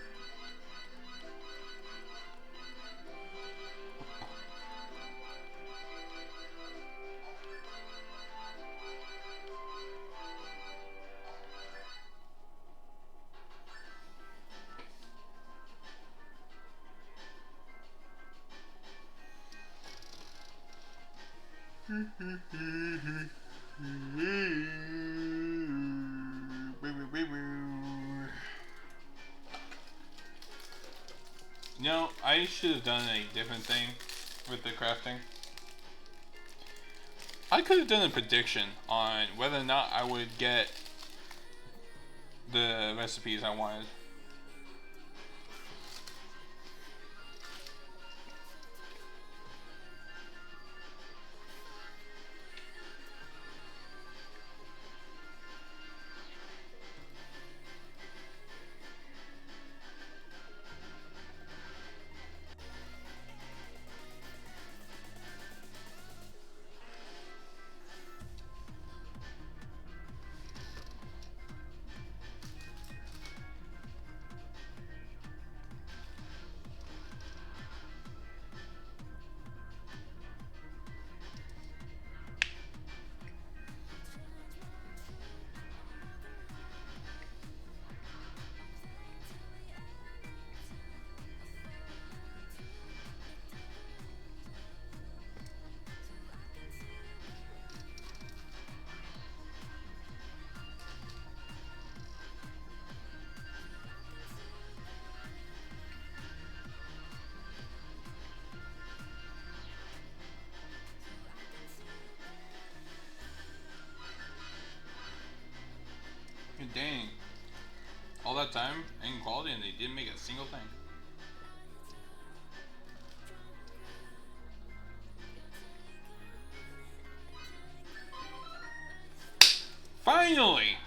No, I should have done a different thing with the crafting. I could have done a prediction on whether or not I would get the recipes I wanted. Finally!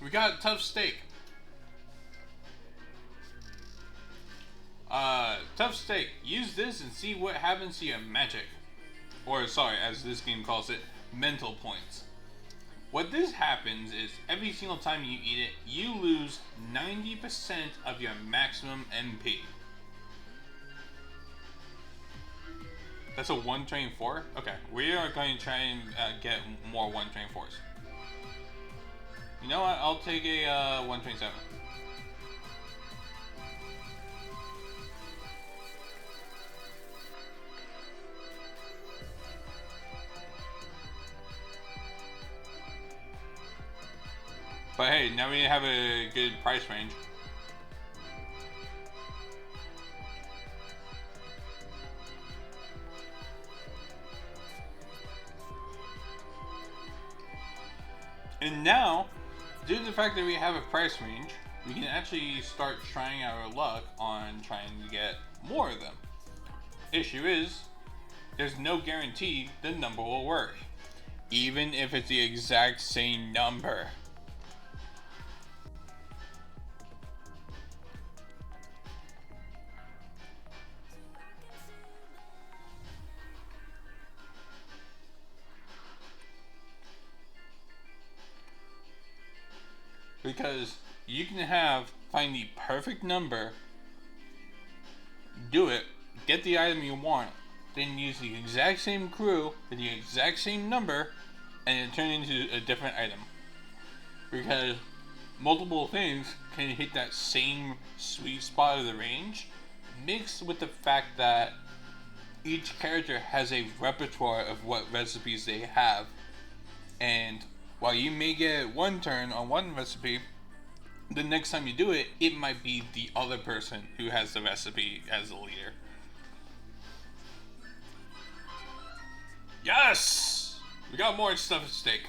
We got a tough steak. Tough steak. Use this and see what happens to your magic. Or, sorry, as this game calls it, mental points. What this happens is every single time you eat it, you lose 90% of your maximum MP. That's a 1 train 4? Okay, we are going to try and get more 1 train 4s. You know what? I'll take a 1 train 7. But hey, now we have a good price range. And now, due to the fact that we have a price range, we can actually start trying our luck on trying to get more of them. Issue is, there's no guarantee the number will work, even if it's the exact same number. Because you can find the perfect number, do it, get the item you want, then use the exact same crew with the exact same number, and then turn it into a different item. Because multiple things can hit that same sweet spot of the range, mixed with the fact that each character has a repertoire of what recipes they have, and while you may get one turn on one recipe, the next time you do it, it might be the other person who has the recipe as the leader. Yes! We got more stuff at stake.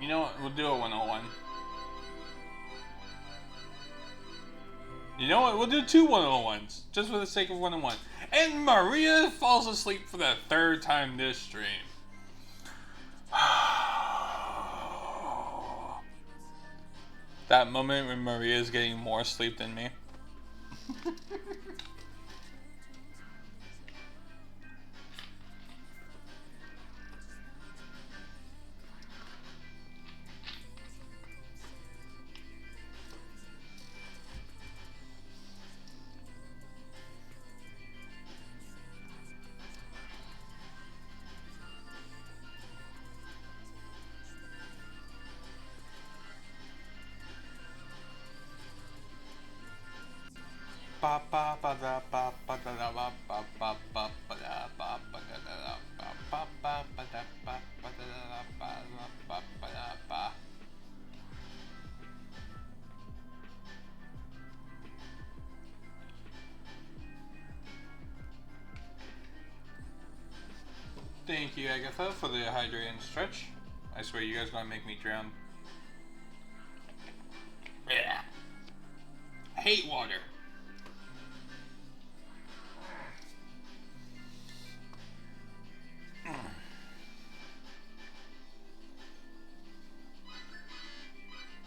You know what? We'll do a 101. You know what? We'll do 2 101s, just for the sake of 101. And Maria falls asleep for the 3rd time this stream. That moment when Maria is getting more sleep than me. Thank you, Agatha, for the hydrate and stretch. I swear you guys gonna make me drown. Yeah. I hate water.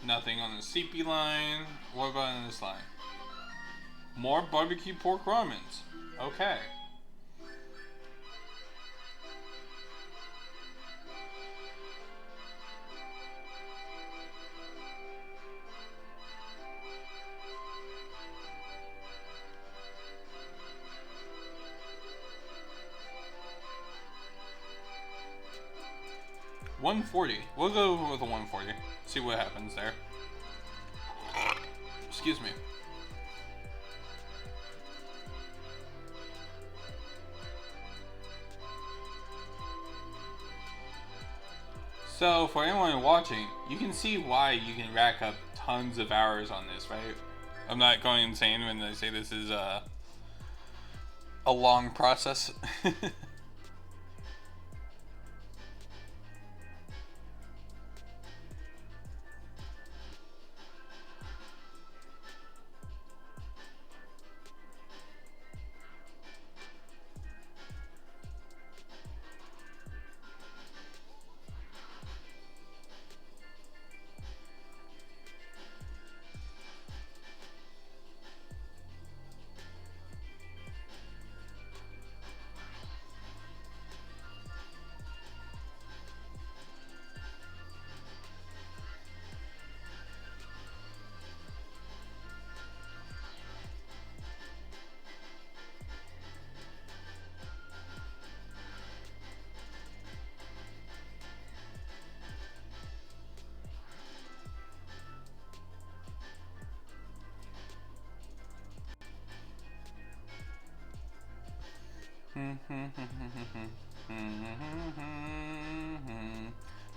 Nothing on the CP line. What about on this line? More barbecue pork ramens. Okay. 140. We'll go with a 140. See what happens there. Excuse me. So, for anyone watching, you can see why you can rack up tons of hours on this, right? I'm not going insane when I say this is a long process.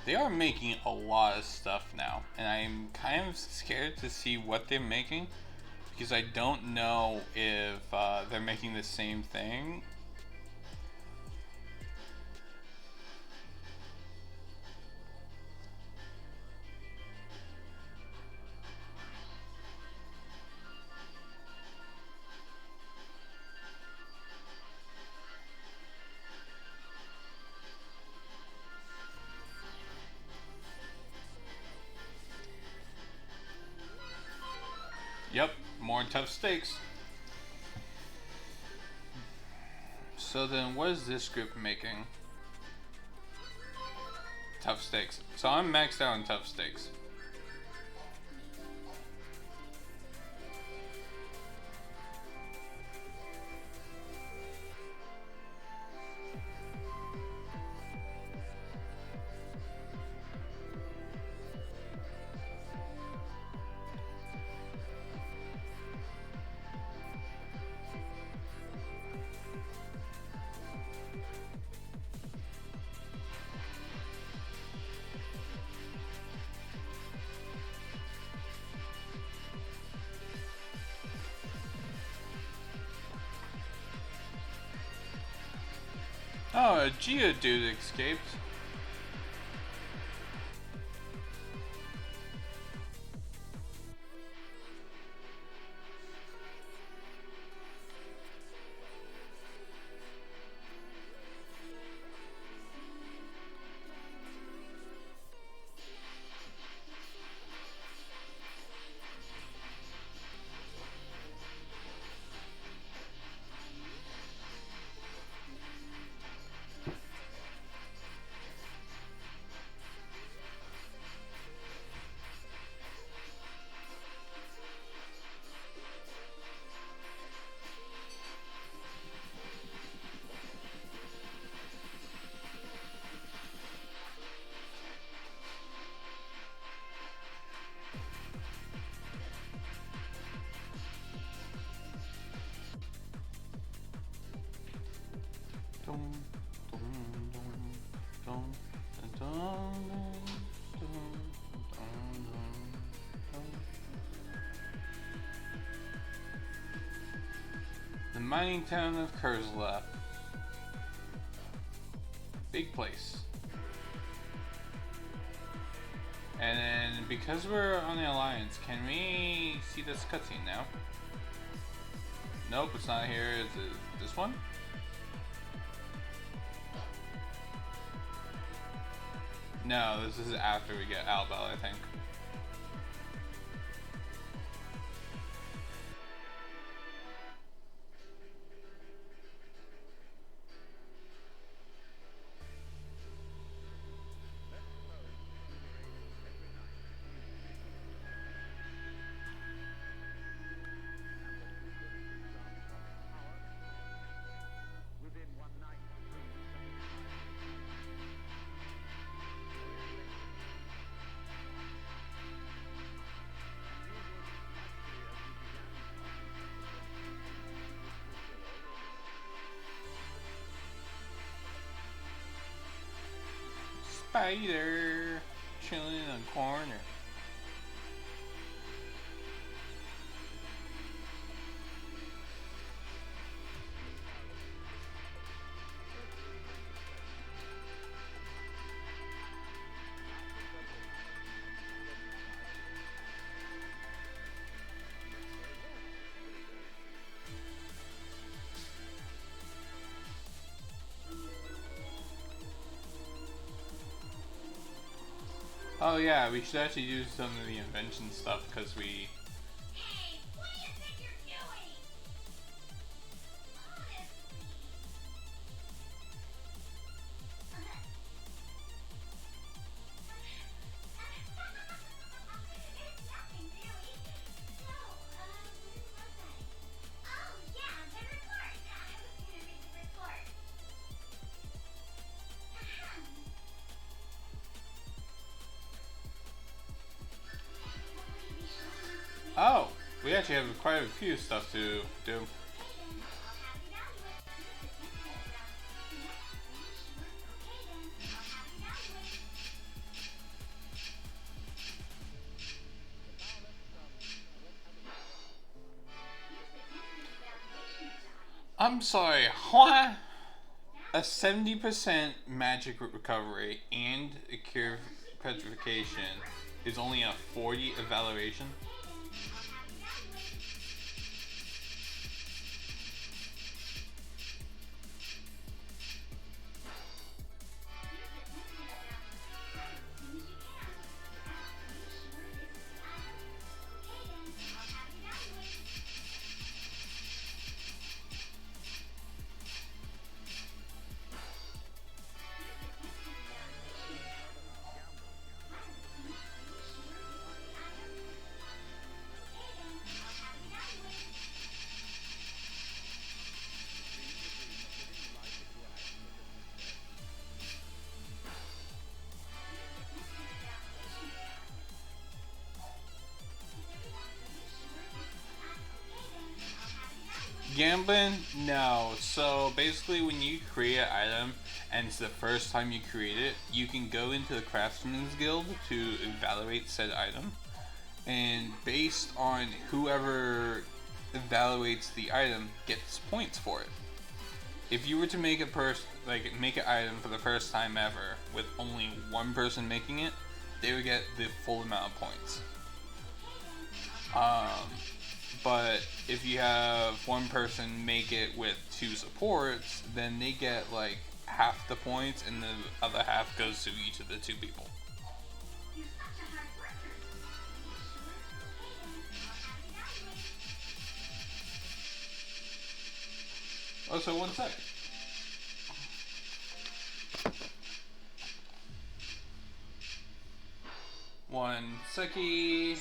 They are making a lot of stuff now, and I'm kind of scared to see what they're making because I don't know if they're making the same thing. Yep, more tough stakes. So then what is this group making? Tough stakes. So I'm maxed out on tough stakes. Oh, a Geodude escaped. The mining town of Kurzla. Big place. And then, because we're on the Alliance, can we see this cutscene now? Nope, it's not here. Is it this one? No, this is after we get Albel, I think. spider chilling in a corner. Oh yeah, we should actually do some of the invention stuff because we... Hey, what do you think you're doing? It's nothing really. So, where was I? Oh, yeah, the report. I was gonna read the report. Oh, we actually have quite a few stuff to do. I'm sorry, what? A 70% magic recovery and a cure petrification is only a 40 evaluation? Gambling? No. So basically when you create an item and it's the first time you create it, you can go into the Craftsman's Guild to evaluate said item. And based on whoever evaluates the item gets points for it. If you were to make make an item for the first time ever with only one person making it, they would get the full amount of points. But if you have one person make it with 2 supports, then they get like half the points and the other half goes to each of the 2 people. Oh, so 1 sec. One seckie.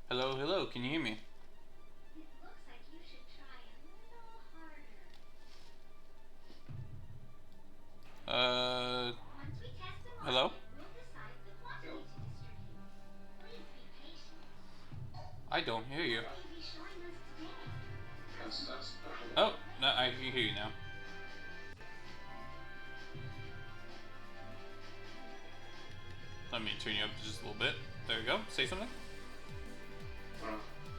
Hello, hello, can you hear me? It looks like you should try a little harder. Once we test the Hello? market, we'll decide the quantity to distribute. Please be patient. I don't hear you. What will you be showing us today? Oh, no, I can hear you now. Let me turn you up just a little bit. There we go. Say something.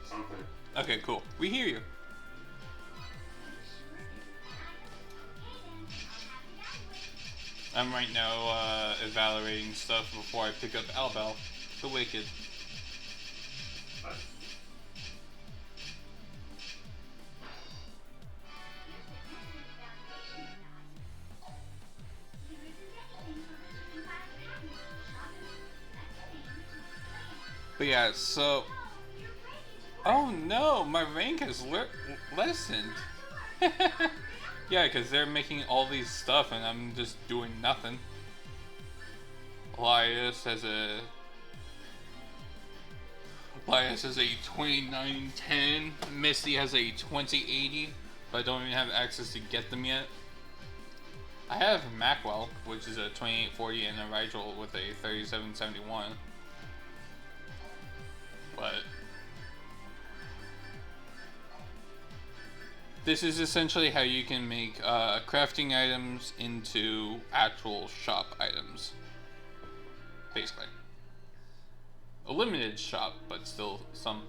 Something. Okay, cool. We hear you. I'm right now evaluating stuff before I pick up Albel, the Wicked. But yeah, so... Oh no, my rank has lessened. Yeah, because they're making all these stuff and I'm just doing nothing. Elias has a 2910. Misty has a 2080, but I don't even have access to get them yet. I have Macwell, which is a 2840, and a Rigel with a 3771. But This is essentially how you can make crafting items into actual shop items. Basically. A limited shop, but still some.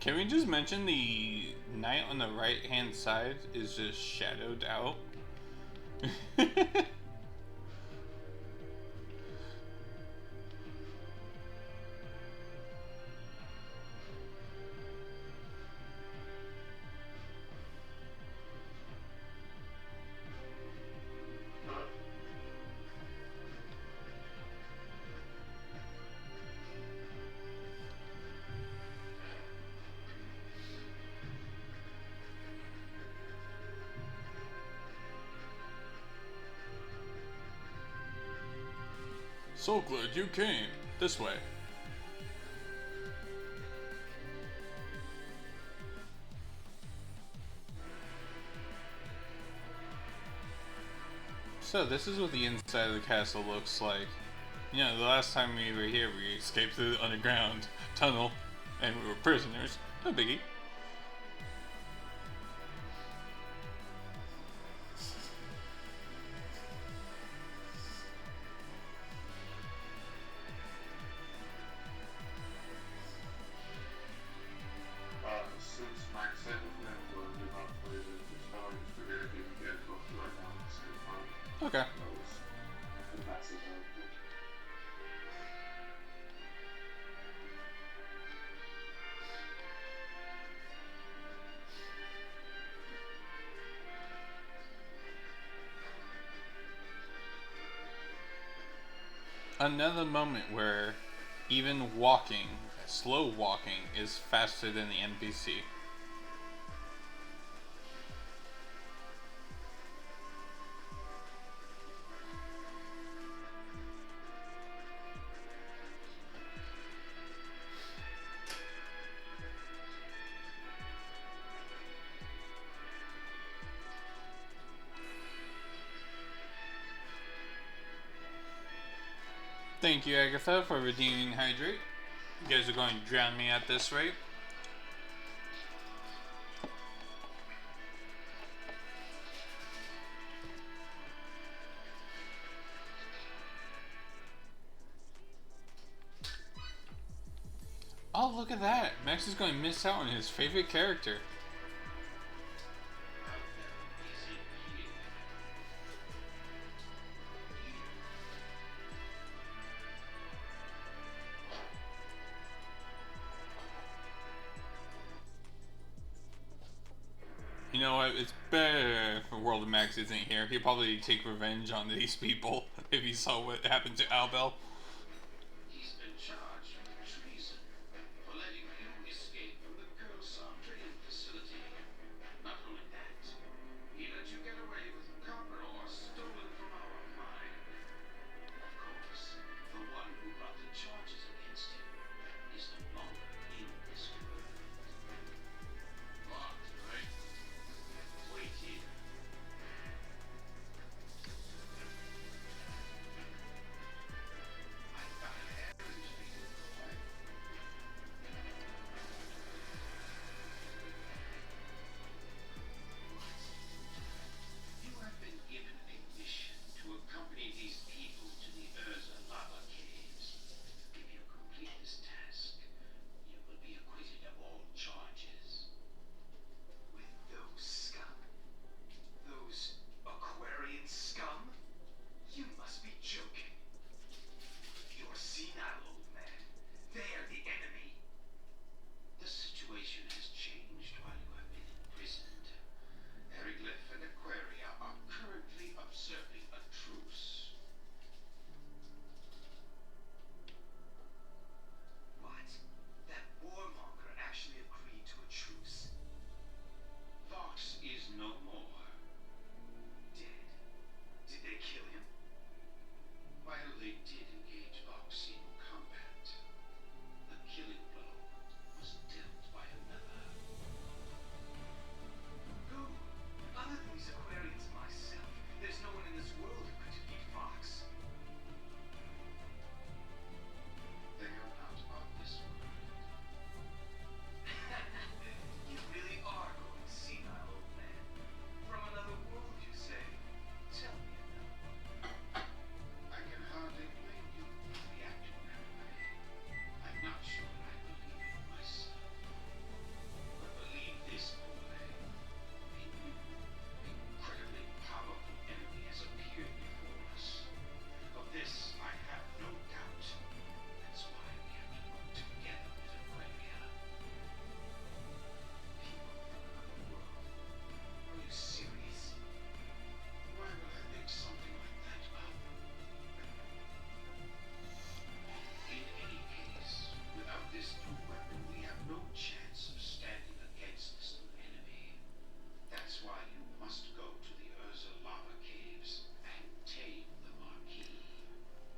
Can we just mention the knight on the right hand side is just shadowed out? So glad you came. This way. So this is what the inside of the castle looks like. You know, the last time we were here, we escaped through the underground tunnel, and we were prisoners. No biggie. Okay. Another moment where even walking, slow walking, is faster than the NPC. Thank you, Agatha, for redeeming Hydrate. You guys are going to drown me at this rate. Oh, look at that. Max is going to miss out on his favorite character. You know what? It's better for World of Max isn't here. He'll probably take revenge on these people if he saw what happened to Albel. He's been charged with treason for letting you escape from the Kurosan training facility. Not only that, he let you get away with copper ore stolen from our mine. Of course, the one who brought the charges against him is no longer in this world. Locked, right? Wait here.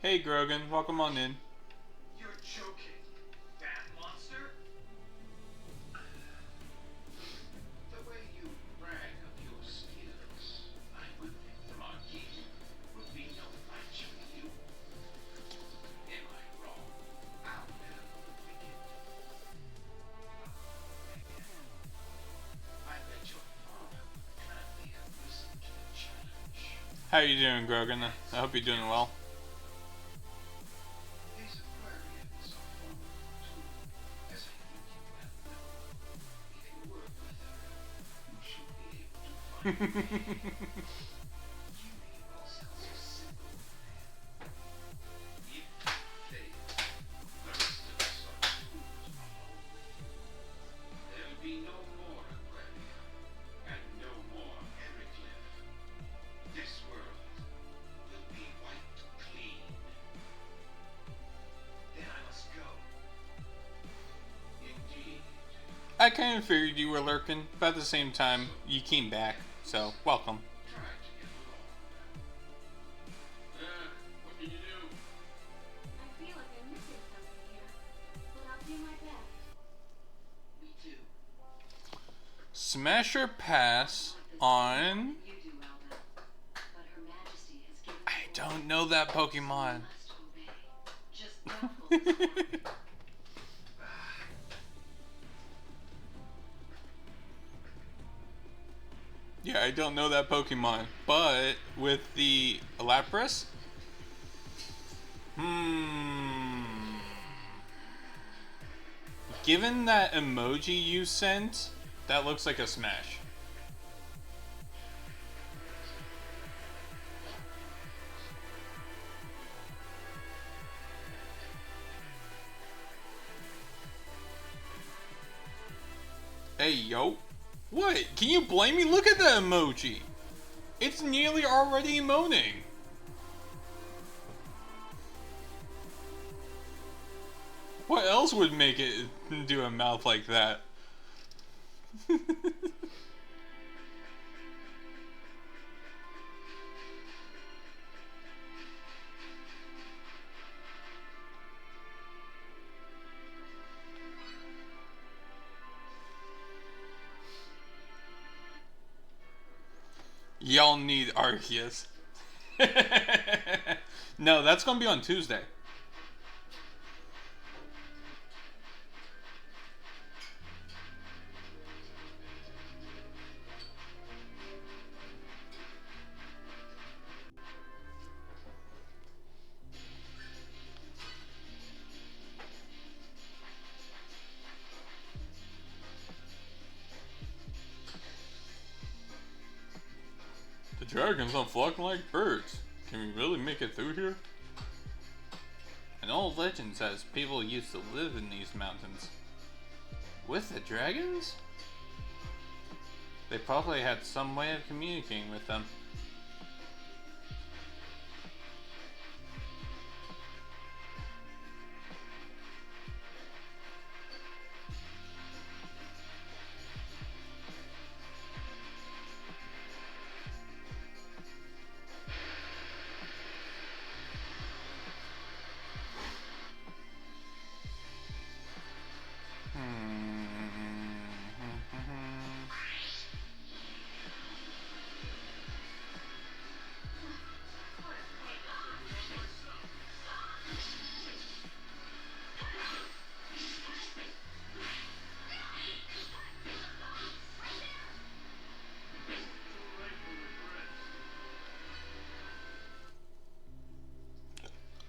Hey Grogan, welcome on in. You're joking, that monster? The way you brag of your skills, I would think the Marquis would be no match for you. Am I wrong? I'll never begin. I bet your father gladly have listened to the challenge. How you doing, Grogan? I hope you're doing well. These aquariums are formidable too, as I think you well know. If you work with her, you should be able to find a way. You make all sound so simple, man. If you fail, the rest of us are tools, my lord. There'll be no more aquarium, and no more Heracliffe. This world will be wiped clean. Then I must go. Indeed. I kind of figured you were lurking, but at the same time, you came back, so welcome. Try to get along. What can you do? I feel like I'm missing something here, but I'll do my best. Me too. Smasher Pass on... You do well now, but Her Majesty has given I don't know that Pokemon. must obey. Just doubtful. Yeah, I don't know that Pokemon, but with the Lapras, given that emoji you sent, that looks like a smash. Hey, yo. What? Can you blame me? Look at that emoji. It's nearly already emoting. What else would make it do a mouth like that? Y'all need Arceus. No, that's gonna be on Tuesday. The dragons are flocking like birds. Can we really make it through here? An old legend says people used to live in these mountains. With the dragons? They probably had some way of communicating with them.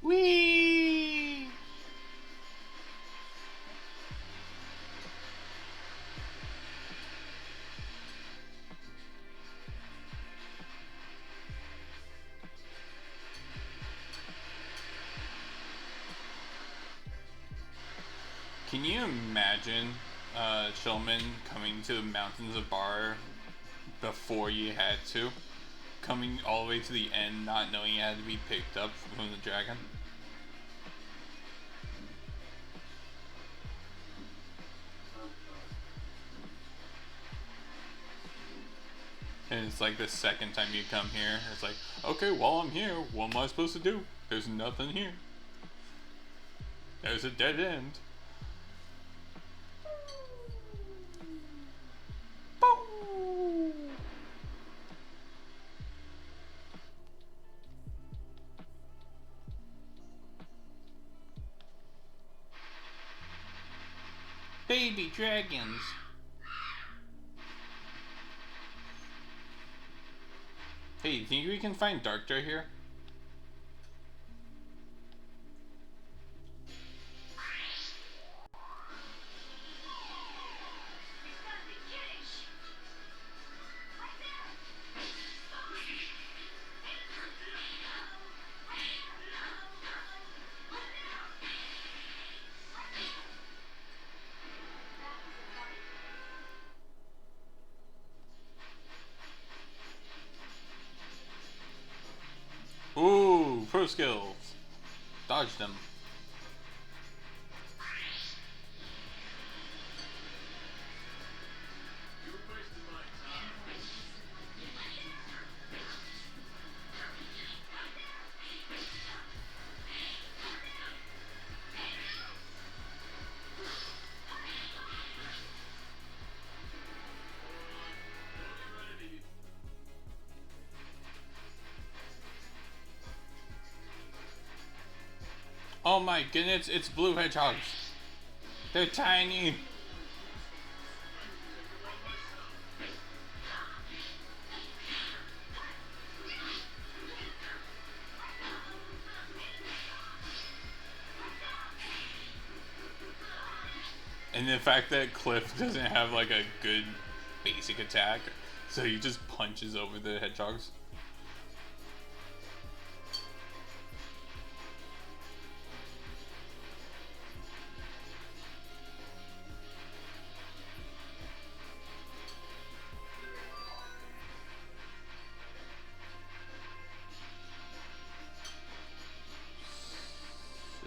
Whee! Can you imagine Shulman coming to the mountains of Bar before you had to? Coming all the way to the end, not knowing you had to be picked up from the dragon? And it's like the second time you come here, it's like, okay, while I'm here, what am I supposed to do? There's nothing here. There's a dead end. Boom. Baby dragons. Hey, you think we can find Darkrai here? Ooh, pro skills. Dodge them. Oh my goodness, it's blue hedgehogs. They're tiny. And the fact that Cliff doesn't have like a good basic attack, so he just punches over the hedgehogs.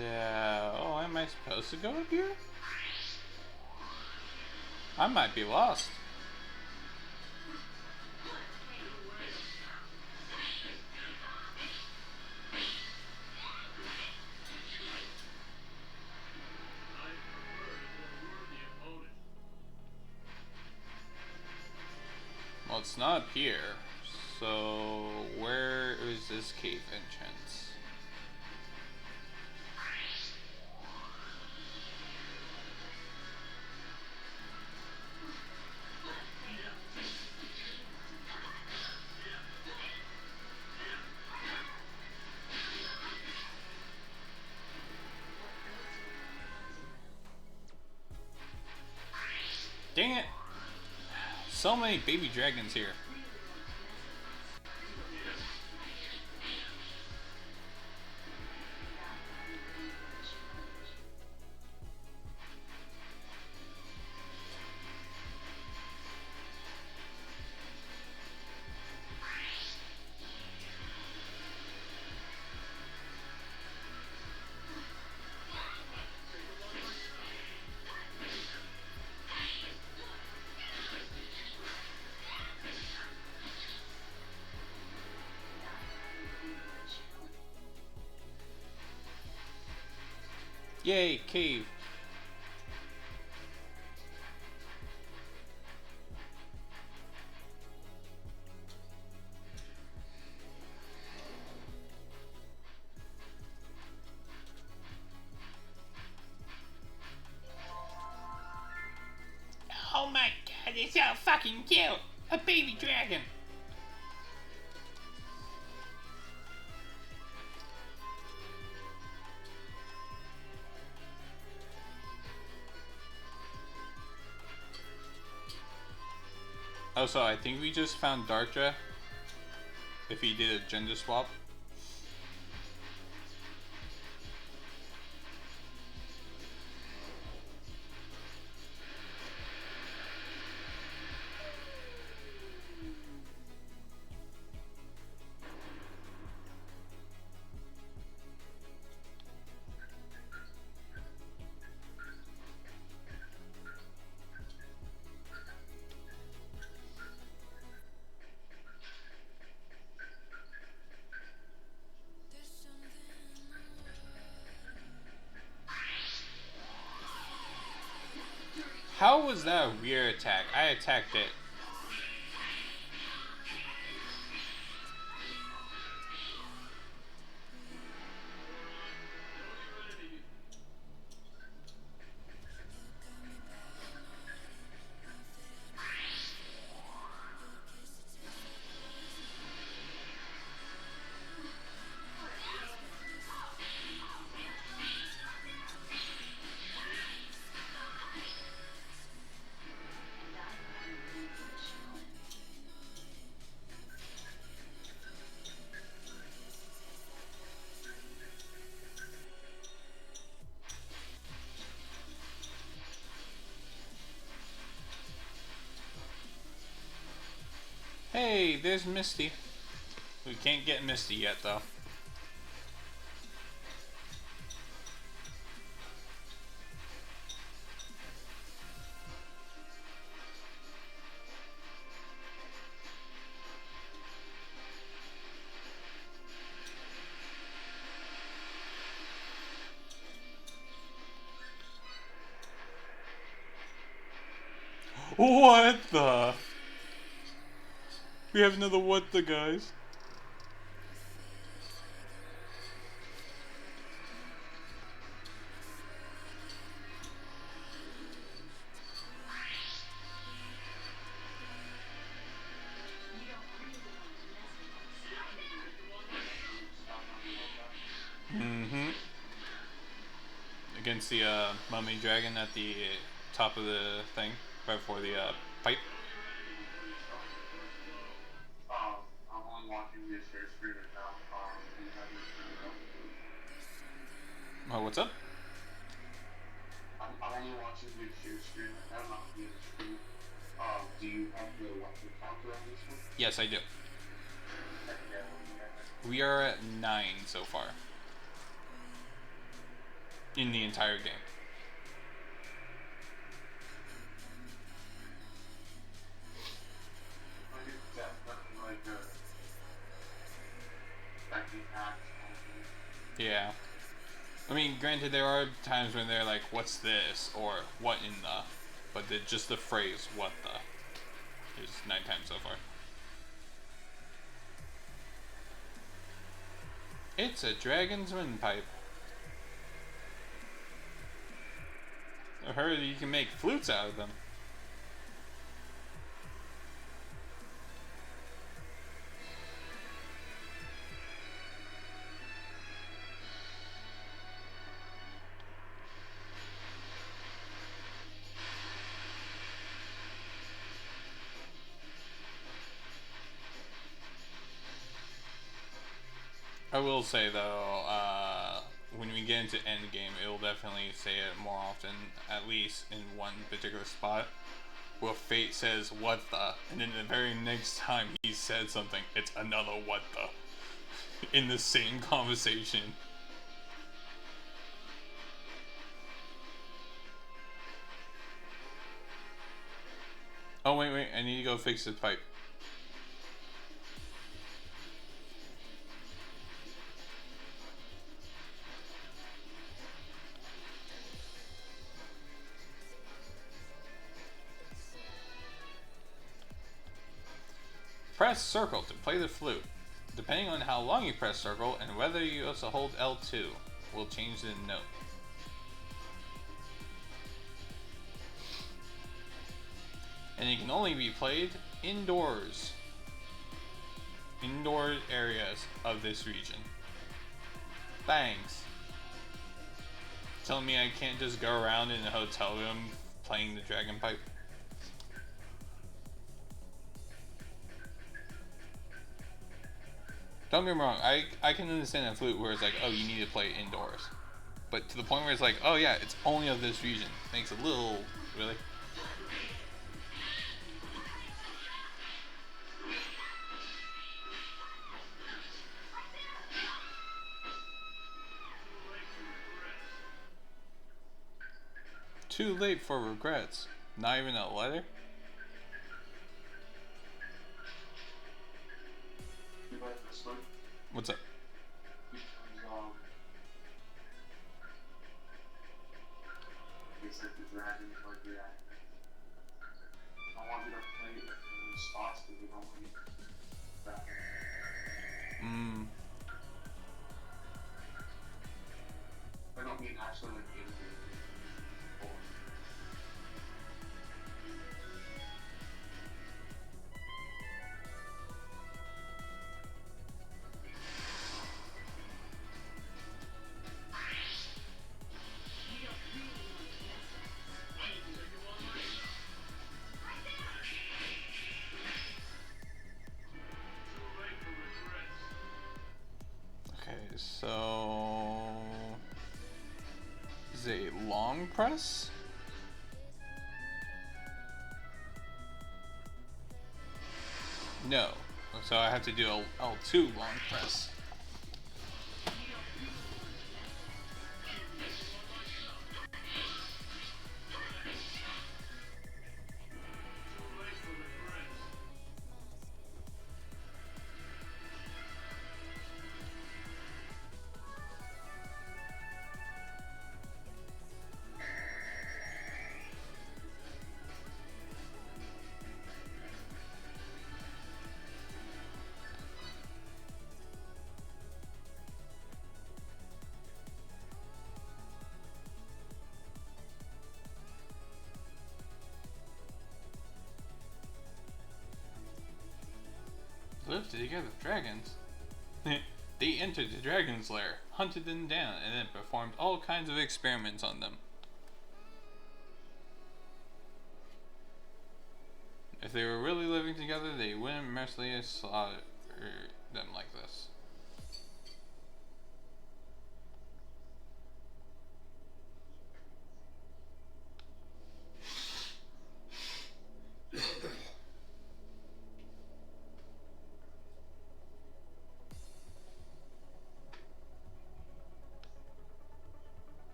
Yeah, oh, am I supposed to go up here? I might be lost. Well, it's not up here. So, where is this cave entrance? Dang it! So many baby dragons here. Yay, cave. Oh my god, it's so fucking cute! A baby dragon! Oh, so I think we just found Darkrai. If he did a gender swap. How was that a weird attack? I attacked it. Hey, there's Misty. We can't get Misty yet, though. What the? We have another what the, guys. Against the mummy dragon at the top of the thing, right before the pipe. I'm only watching this share screen right now. Do you have your screen up? Oh, what's up? I'm only watching this share screen right now, not the screen. Do you have the watcher counter on this one? Yes, I do. We are at 9 so far. In the entire game. Yeah. I mean, granted, there are times when they're like, what's this? Or, what in the? But just the phrase, what the, is 9 times so far. It's a dragon's windpipe. I heard you can make flutes out of them. I will say though, when we get into endgame, it will definitely say it more often, at least in one particular spot, where Fate says, what the, and then the very next time he said something, it's another what the, in the same conversation. Oh wait, I need to go fix this pipe. Press circle to play the flute. Depending on how long you press circle and whether you also hold L2 will change the note. And it can only be played indoors. Indoor areas of this region. Thanks. Telling me I can't just go around in a hotel room playing the dragon pipe. Don't get me wrong, I can understand a flute where it's like, oh, you need to play it indoors. But to the point where it's like, oh yeah, it's only of this region. Makes a little, really? Too late for regrets. Not even a letter? What's up? Mm. I don't mean actually like in or Okay, so is it a long press? No. So I have to do a L2 long press. Lived together with dragons. They entered the dragon's lair, hunted them down, and then performed all kinds of experiments on them. If they were really living together, they wouldn't mercilessly slaughter them like this.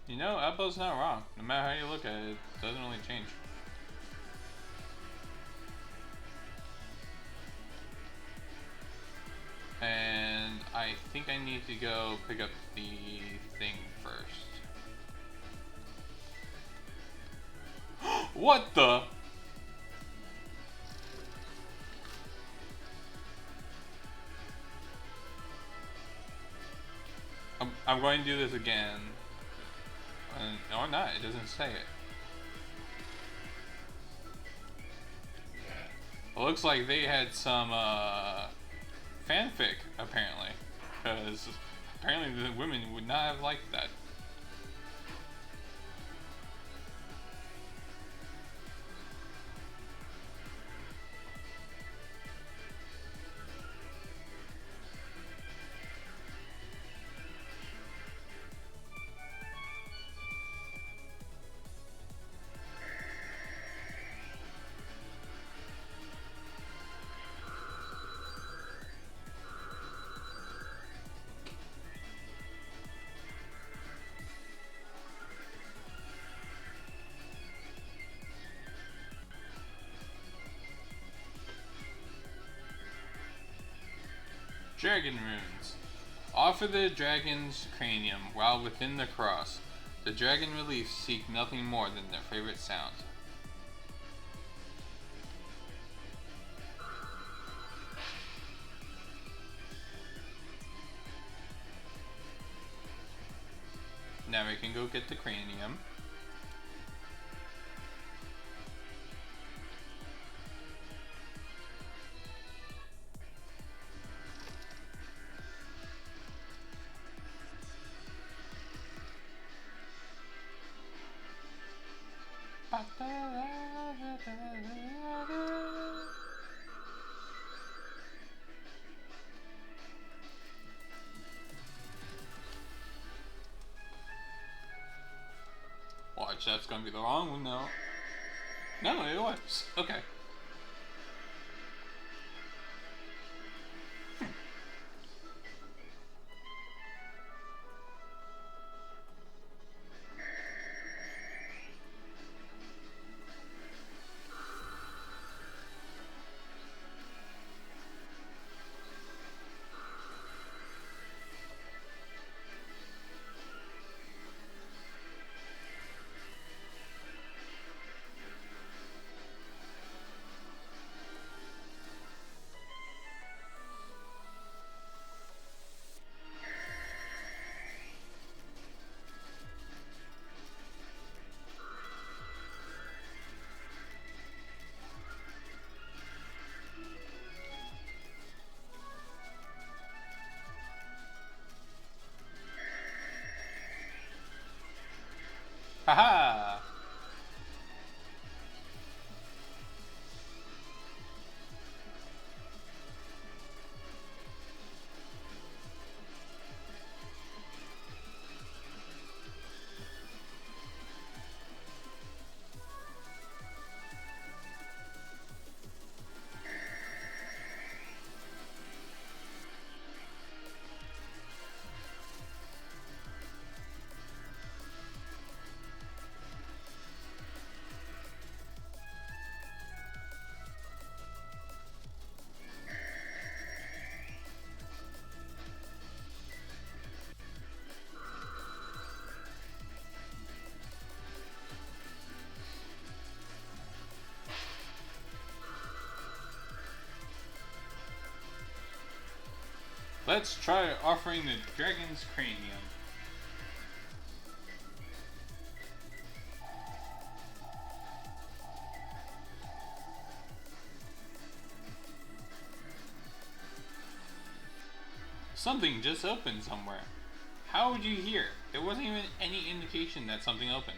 You know, Elbow's not wrong. No matter how you look at it, it doesn't really change. And I think I need to go pick up the thing first. What the? I'm going to do this again. Or not, it doesn't say it. It looks like they had some fanfic, apparently. Because apparently the women would not have liked that. Dragon runes. Offer the dragon's cranium while within the cross. The dragon reliefs seek nothing more than their favorite sound. Now we can go get the cranium. Watch, that's gonna be the wrong one now. No, it was. Okay. Let's try offering the dragon's cranium. Something just opened somewhere. How would you hear? There wasn't even any indication that something opened.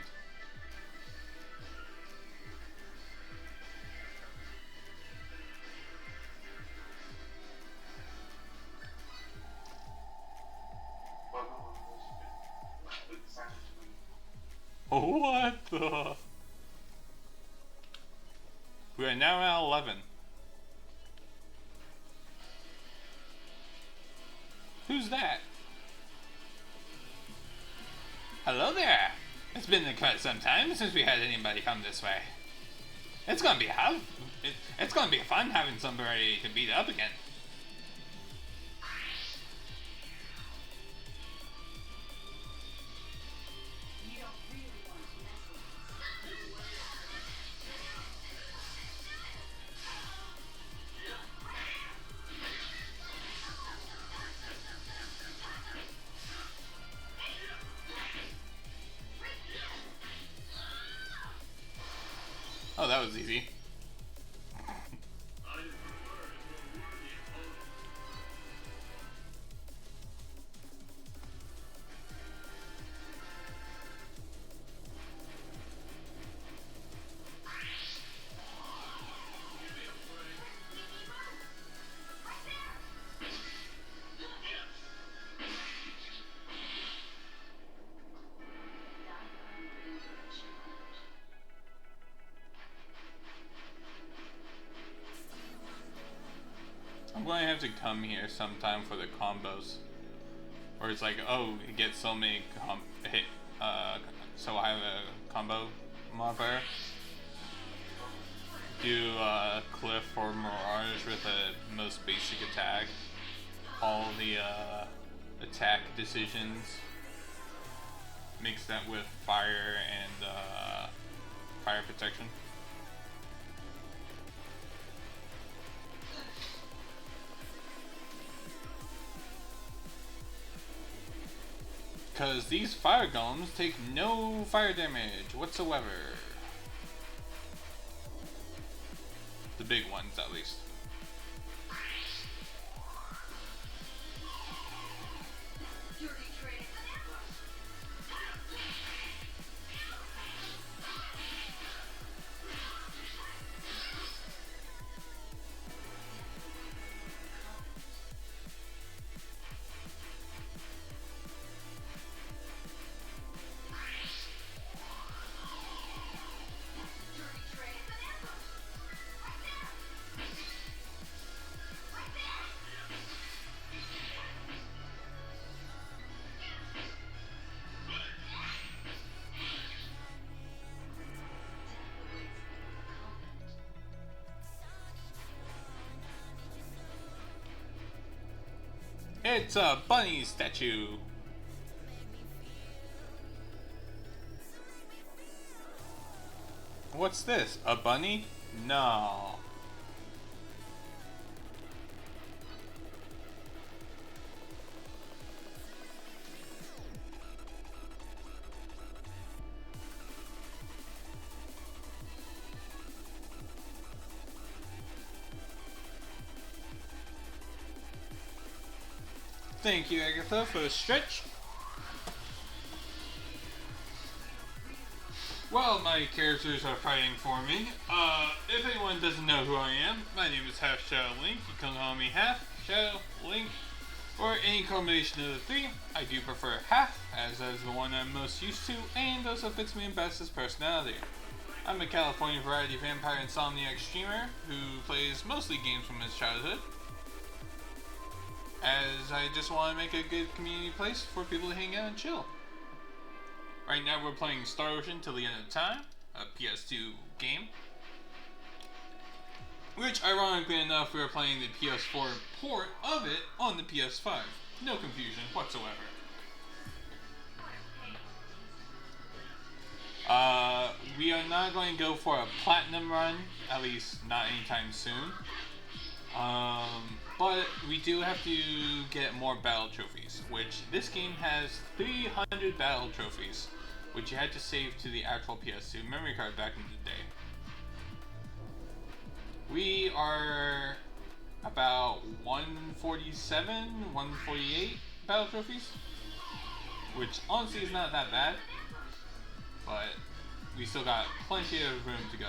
What the? We are now at 11. Who's that? Hello there. It's been quite some time since we had anybody come this way. It's gonna be it's gonna be fun having somebody to beat up again. Oh, that was easy. I'm going to have to come here sometime for the combos. Where it's like, oh, you get so many so I have a combo modifier. Do Cliff or Mirage with the most basic attack. All the attack decisions. Mix that with fire and fire protection. Because these fire golems take no fire damage whatsoever. The big ones, at least. It's a bunny statue. What's this? A bunny? No. Thank you, Agatha, for the stretch. While my characters are fighting for me, if anyone doesn't know who I am, my name is Half Shadow Link. You can call me Half, Shadow, Link, or any combination of the three. I do prefer Half, as that is the one I'm most used to, and also fits me in best as personality. I'm a California variety vampire insomniac streamer who plays mostly games from his childhood, as I just want to make a good community place for people to hang out and chill. Right now we're playing Star Ocean Till the End of Time, a PS2 game. Which, ironically enough, we're playing the PS4 port of it on the PS5. No confusion whatsoever. We are not going to go for a platinum run, at least not anytime soon. But we do have to get more battle trophies, which this game has 300 battle trophies, which you had to save to the actual PS2 memory card back in the day. We are about 147, 148 battle trophies, which honestly is not that bad, but we still got plenty of room to go.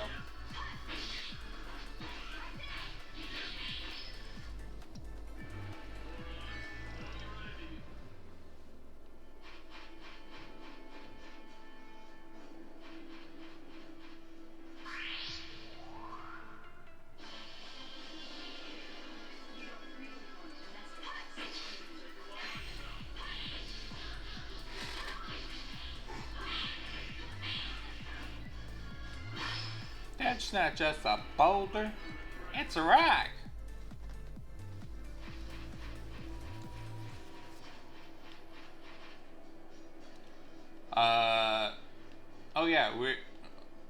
That's not just a boulder, it's a rock. Oh yeah,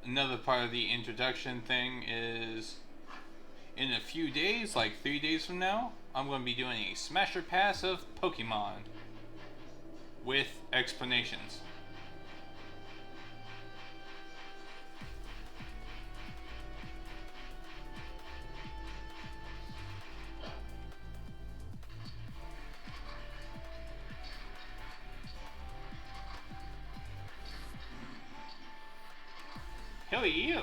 another part of the introduction thing is in a few days, like 3 days from now, I'm going to be doing a Smasher Pass of Pokemon with explanations. Who are you?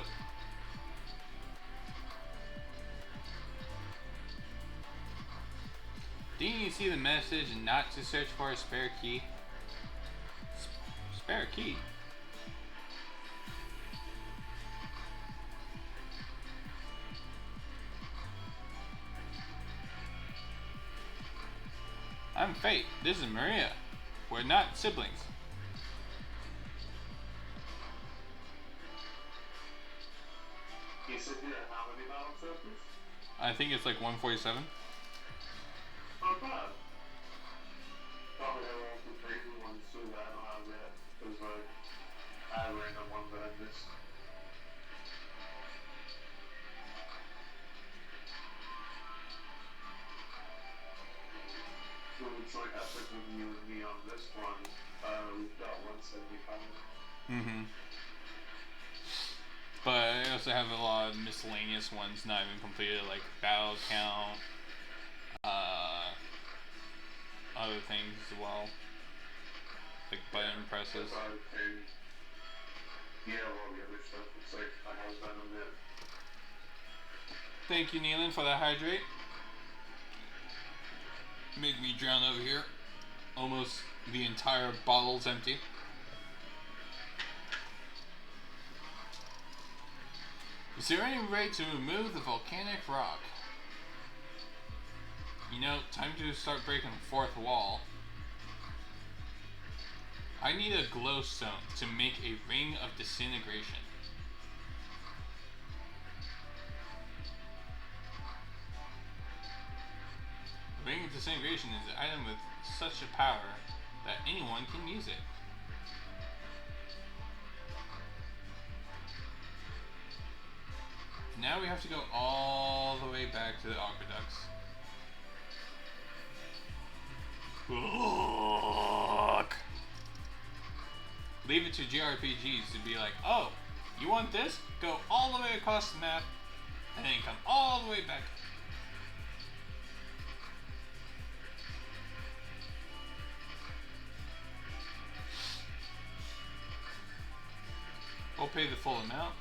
Didn't you see the message not to search for a spare key? Spare key? I'm Fate. This is Maria. We're not siblings. You said you had how many battle trophies? I think it's like 147. Not bad. Probably have one for crazy ones too that I don't have yet. There's like, I have random ones that I missed. So it's like epic with you and me on this one. We've got 175. Mm-hmm. But I also have a lot of miscellaneous ones not even completed, like battle count, other things as well, like button presses. Yeah, all the other stuff. It's like I have done on it. Thank you, Neelan, for that hydrate. Make me drown over here. Almost the entire bottle's empty. Is there any way to remove the volcanic rock? You know, time to start breaking the fourth wall. I need a glowstone to make a ring of disintegration. The ring of disintegration is an item with such a power that anyone can use it. Now we have to go all the way back to the aqueducts. Look. Leave it to JRPGs to be like, oh, you want this? Go all the way across the map, and then come all the way back. We'll pay the full amount.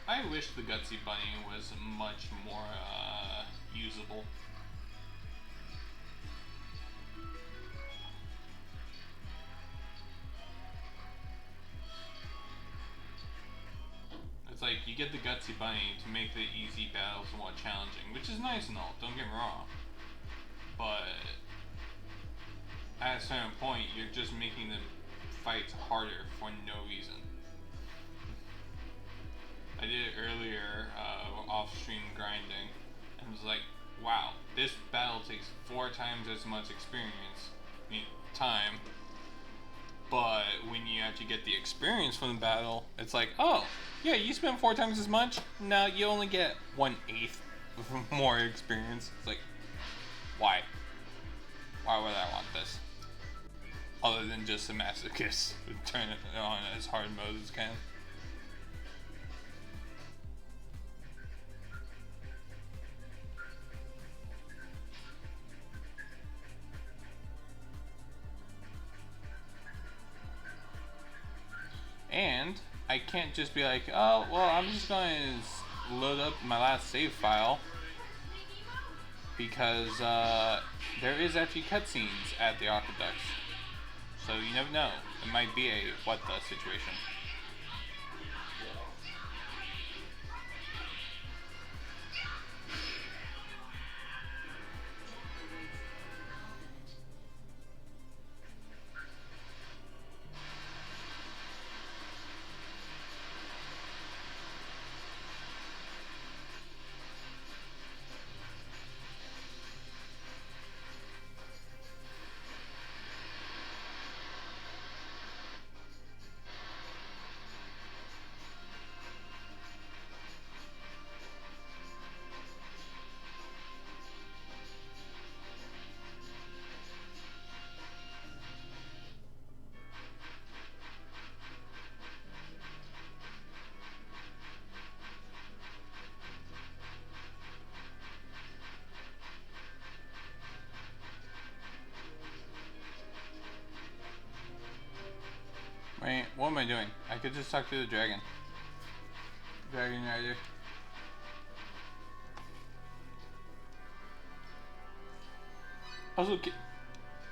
I wish the Gutsy Bunny was much more usable. It's like you get the Gutsy Bunny to make the easy battles more challenging, which is nice and all, don't get me wrong. But at a certain point, you're just making the fights harder for no reason. I did it earlier off-stream grinding, and was like, wow, this battle takes 4 times as much experience, time, but when you actually get the experience from the battle, it's like, oh, yeah, you spent 4 times as much, now you only get 1/8 more experience. It's like, why? Why would I want this? Other than just a masochist would turn it on as hard mode as can. And I can't just be like, oh, well, I'm just going to load up my last save file, because there is actually cutscenes at the Aqueducts. So you never know. It might be a what the situation. Wait, what am I doing? I could just talk to the dragon. Dragon Rider. Also,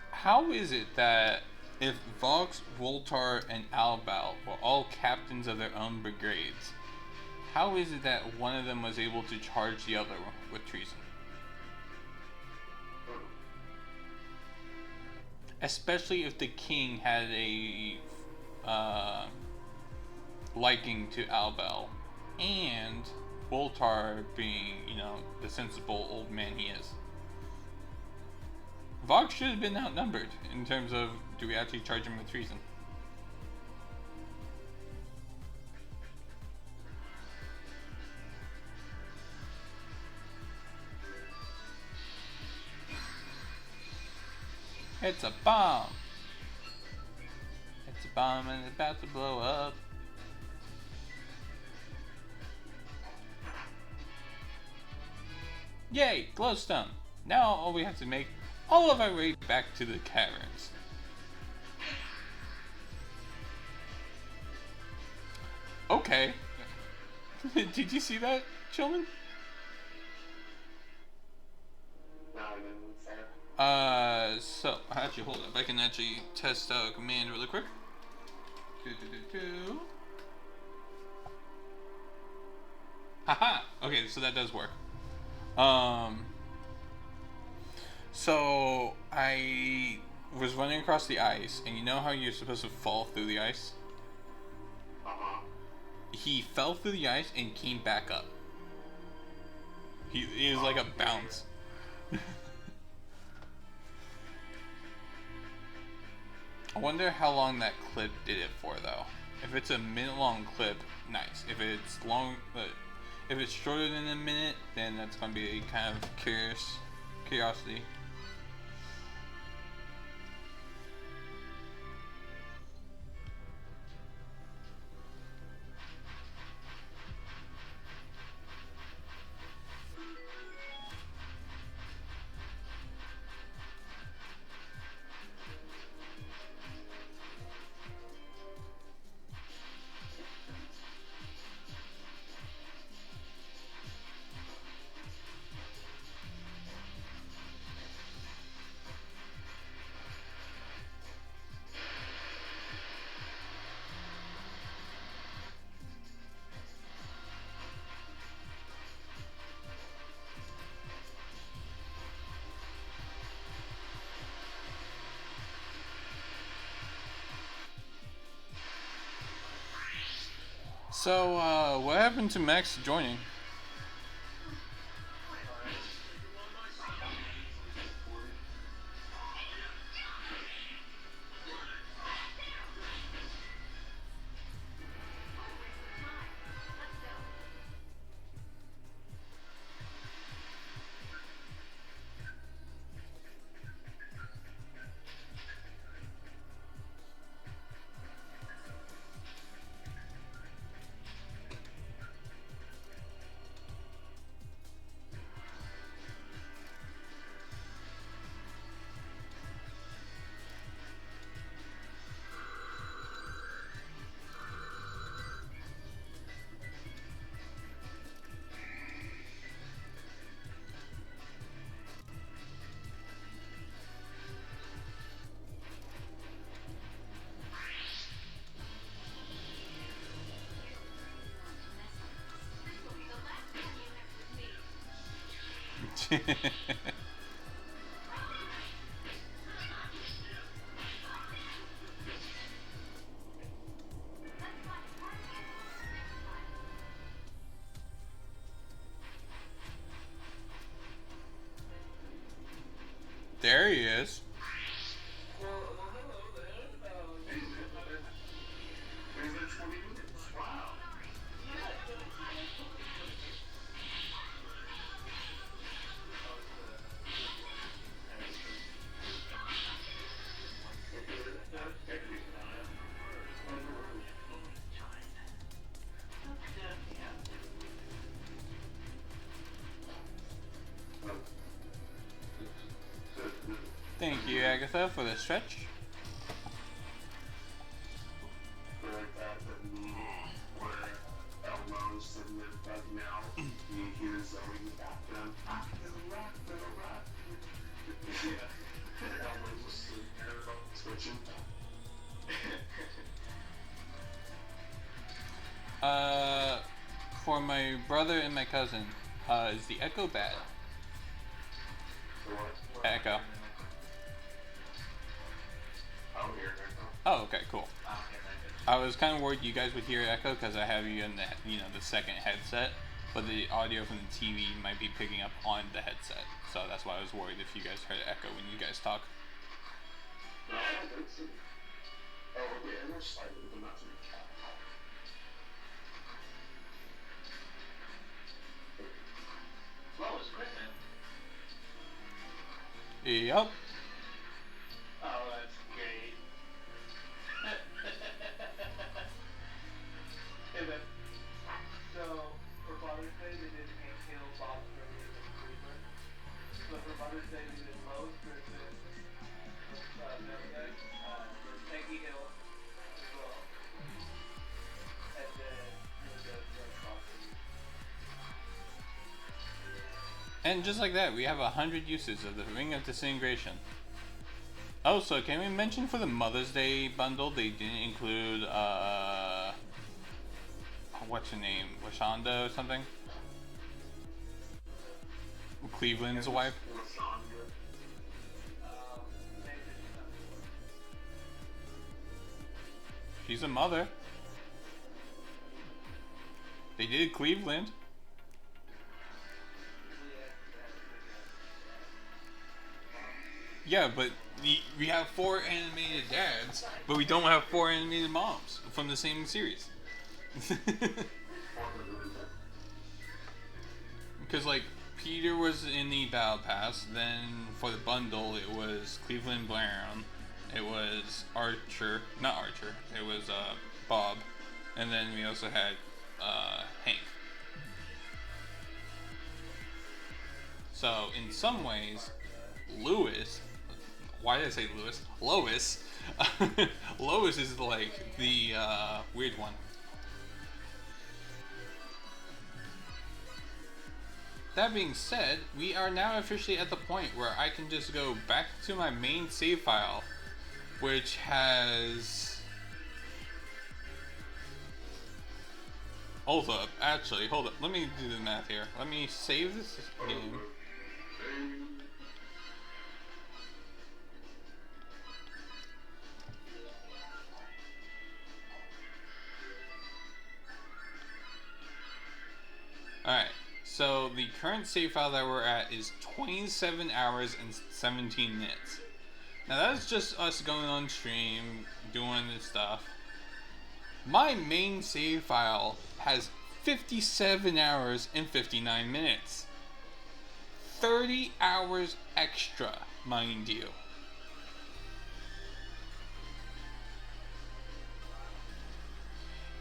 how is it that if Vox, Voltar, and Albal were all captains of their own brigades, how is it that one of them was able to charge the other with treason? Especially if the king had a liking to Albal, and Voltar being, you know, the sensible old man he is. Vox should have been outnumbered in terms of, do we actually charge him with treason? It's a bomb! It's a bomb and it's about to blow up. Yay! Glowstone! Now all we have to make all of our way back to the caverns. Okay. Did you see that, children? So, actually, hold up. I can actually test out a command really quick. Haha! Okay, so that does work. So I was running across the ice, and you know how you're supposed to fall through the ice? He fell through the ice and came back up. He was like a bounce. I wonder how long that clip did it for, though. If it's a minute-long clip, nice. If it's long, if it's shorter than a minute, then that's gonna be a kind of curiosity. So, what happened to Max joining? There he is. Thank you, Agatha, for the stretch. For my brother and my cousin, is the echo bad? Echo. Oh, okay, cool. I was kind of worried you guys would hear echo because I have you in the, the second headset, but the audio from the TV might be picking up on the headset, so that's why I was worried if you guys heard echo when you guys talk. Yep. Oh, that's great. Hey, man. So, for Father's Day, they did Hank Hill, Bob Burger, and Cleveland. So for Mother's Day, we did Lowe's versus Peggy Hill as well. And then And just like that, we have 100 uses of the Ring of Disintegration. Oh, so can we mention for the Mother's Day bundle, they didn't include, what's her name? Lashonda or something? Cleveland's wife. She's a mother. They did Cleveland. Yeah, but we have 4 animated dads, but we don't have 4 animated moms from the same series. Because, like, Peter was in the Battle Pass, then for the bundle, it was Cleveland Brown, it was Archer, not Archer, it was Bob, and then we also had Hank. So, in some ways, Lewis, why did I say Lewis? Lois. Lois is like the weird one. That being said, we are now officially at the point where I can just go back to my main save file, which has... Hold up, actually, hold up. Let me do the math here. Let me save this game. So the current save file that we're at is 27 hours and 17 minutes. Now that's just us going on stream, doing this stuff. My main save file has 57 hours and 59 minutes. 30 hours extra, mind you.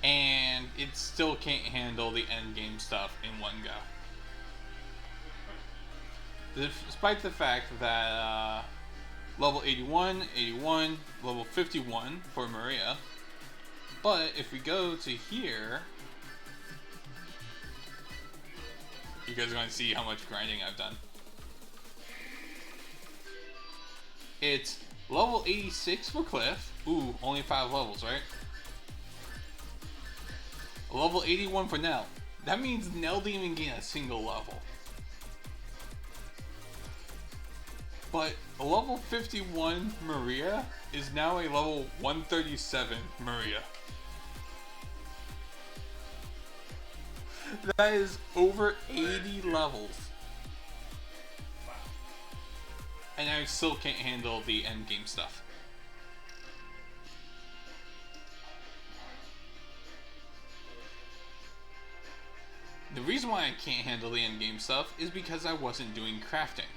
And it still can't handle the endgame stuff in one go. Despite the fact that level 81, 81, level 51 for Maria. But if we go to here, you guys are going to see how much grinding I've done. It's level 86 for Cliff. Ooh, only 5 levels, right? Level 81 for Nell. That means Nell didn't even gain a single level. But a level 51 Maria is now a level 137 Maria. That is over 80 levels. And I still can't handle the endgame stuff. The reason why I can't handle the endgame stuff is because I wasn't doing crafting.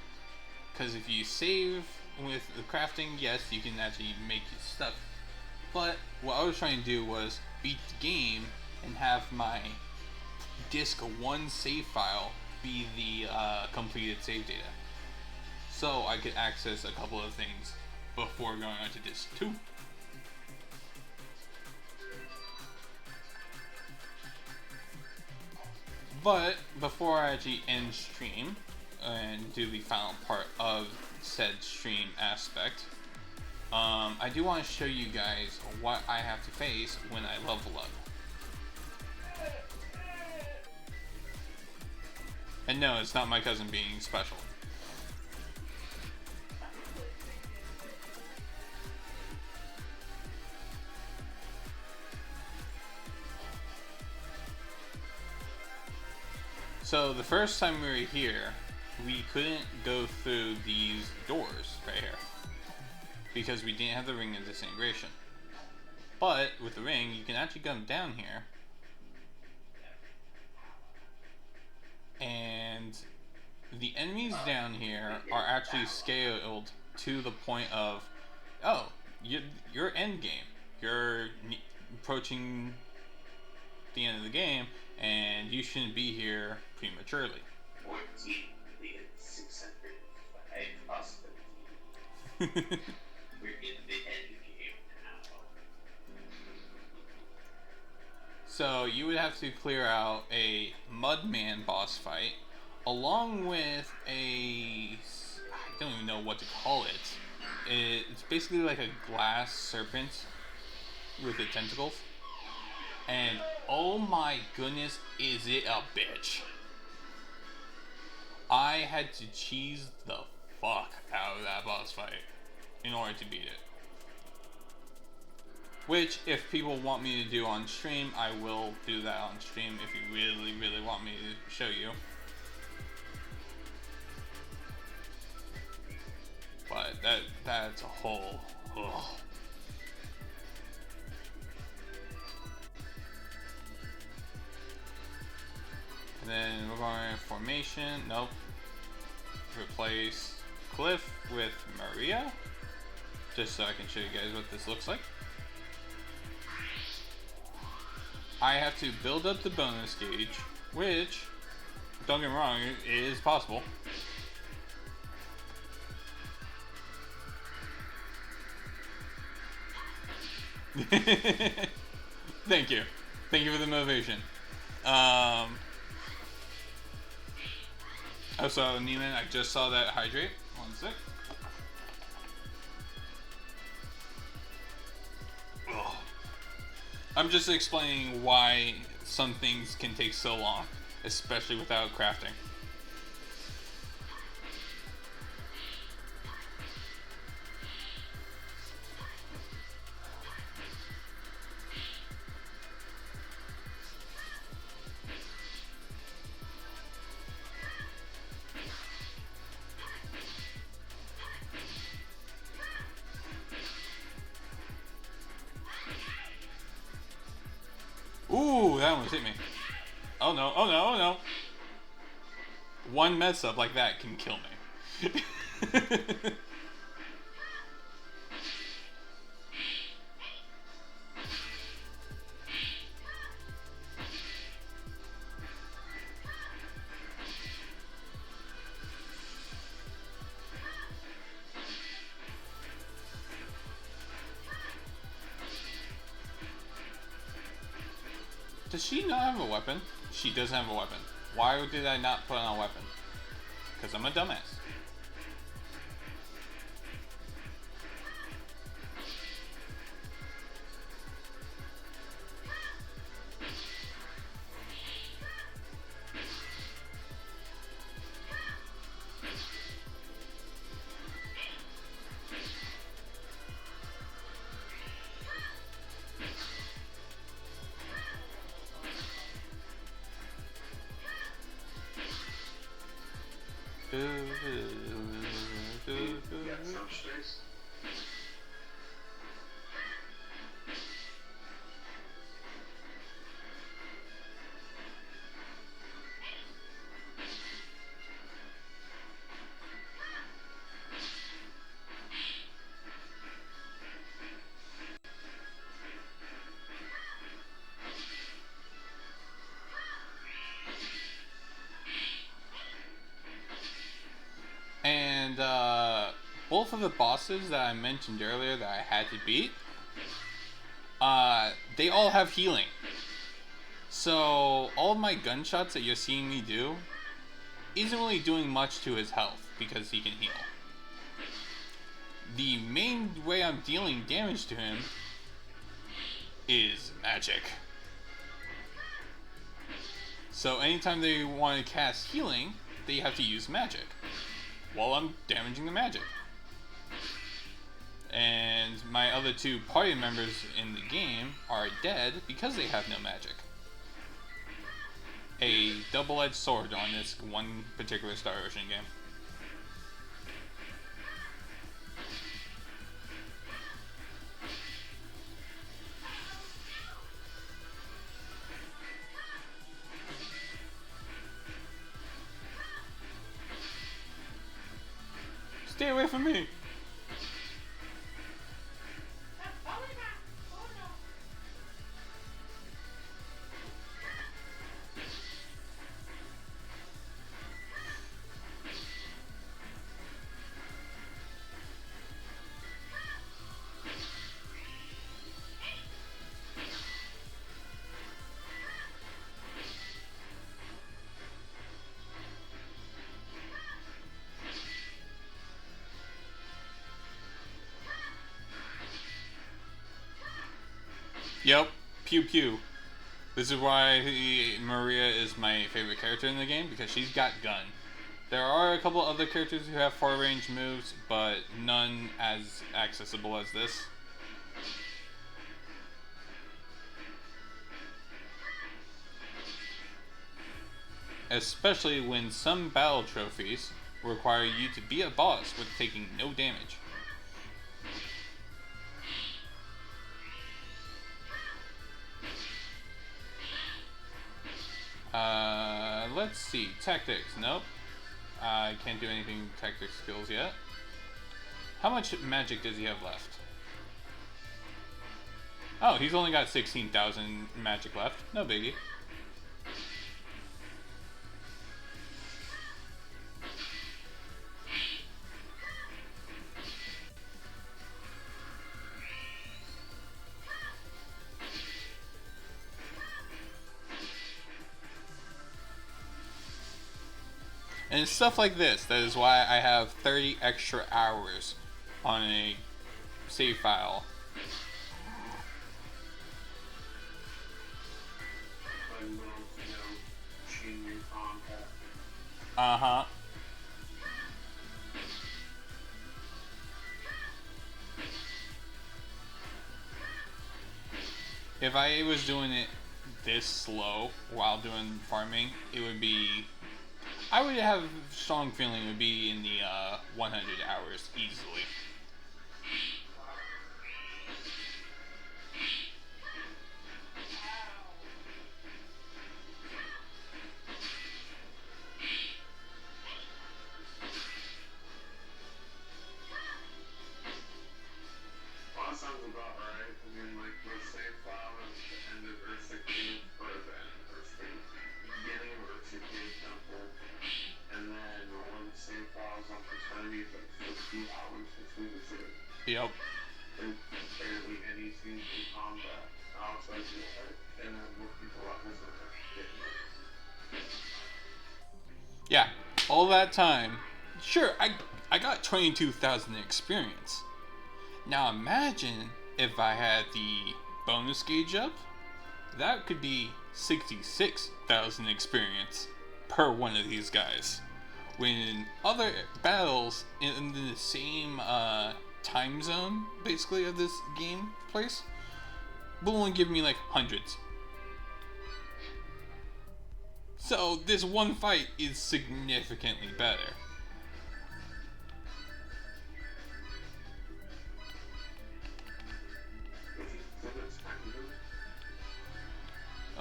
Because if you save with the crafting, yes, you can actually make your stuff. But what I was trying to do was beat the game and have my disk 1 save file be the completed save data. So I could access a couple of things before going on to disk 2. But before I actually end stream and do the final part of said stream aspect, I do want to show you guys what I have to face when I level up. And no, it's not my cousin being special. So the first time we were here, we couldn't go through these doors right here because we didn't have the ring of disintegration. But with the ring, you can actually come down here and the enemies down here are actually scaled to the point of, oh, you're end game. You're approaching the end of the game and you shouldn't be here prematurely. 14,605 We're in the end game now. So you would have to clear out a Mudman boss fight, along with I don't even know what to call it. It's basically like a glass serpent with the tentacles. And oh my goodness, is it a bitch. I had to cheese the fuck out of that boss fight in order to beat it. Which, if people want me to do on stream, I will do that on stream if you really, really want me to show you. But that's a whole... Ugh. And then we're going to formation. Nope. Replace Cliff with Maria. Just so I can show you guys what this looks like. I have to build up the bonus gauge, which, don't get me wrong, it is possible. Thank you. Thank you for the motivation. Oh, so Neiman, I just saw that hydrate. One sec. Ugh. I'm just explaining why some things can take so long, especially without crafting. Ooh, that almost hit me. Oh no, oh no, oh no. One mess up like that can kill me. Does she not have a weapon? She does have a weapon. Why did I not put on a weapon? Because I'm a dumbass. Get some space. And both of the bosses that I mentioned earlier that I had to beat, they all have healing. So all of my gunshots that you're seeing me do isn't really doing much to his health because he can heal. The main way I'm dealing damage to him is magic. So anytime they want to cast healing, they have to use magic while I'm damaging the magic. And my other two party members in the game are dead because they have no magic. A double-edged sword on this one particular Star Ocean game. Stay away from me! Yep, pew pew. This is why Maria is my favorite character in the game, because she's got gun. There are a couple other characters who have far range moves, but none as accessible as this. Especially when some battle trophies require you to be a boss with taking no damage. Let's see. Tactics. Nope. I can't do anything tactics skills yet. How much magic does he have left? Oh, he's only got 16,000 magic left. No biggie. And it's stuff like this that is why I have 30 extra hours on a save file. Uh-huh. If I was doing it this slow while doing farming, it would be... I would have a strong feeling it would be in the 100 hours easily. Yeah, all that time. Sure, I got 22,000 experience. Now imagine if I had the bonus gauge up. That could be 66,000 experience per one of these guys. When other battles in the same time zone, basically, of this game place, will only give me like hundreds. So this one fight is significantly better.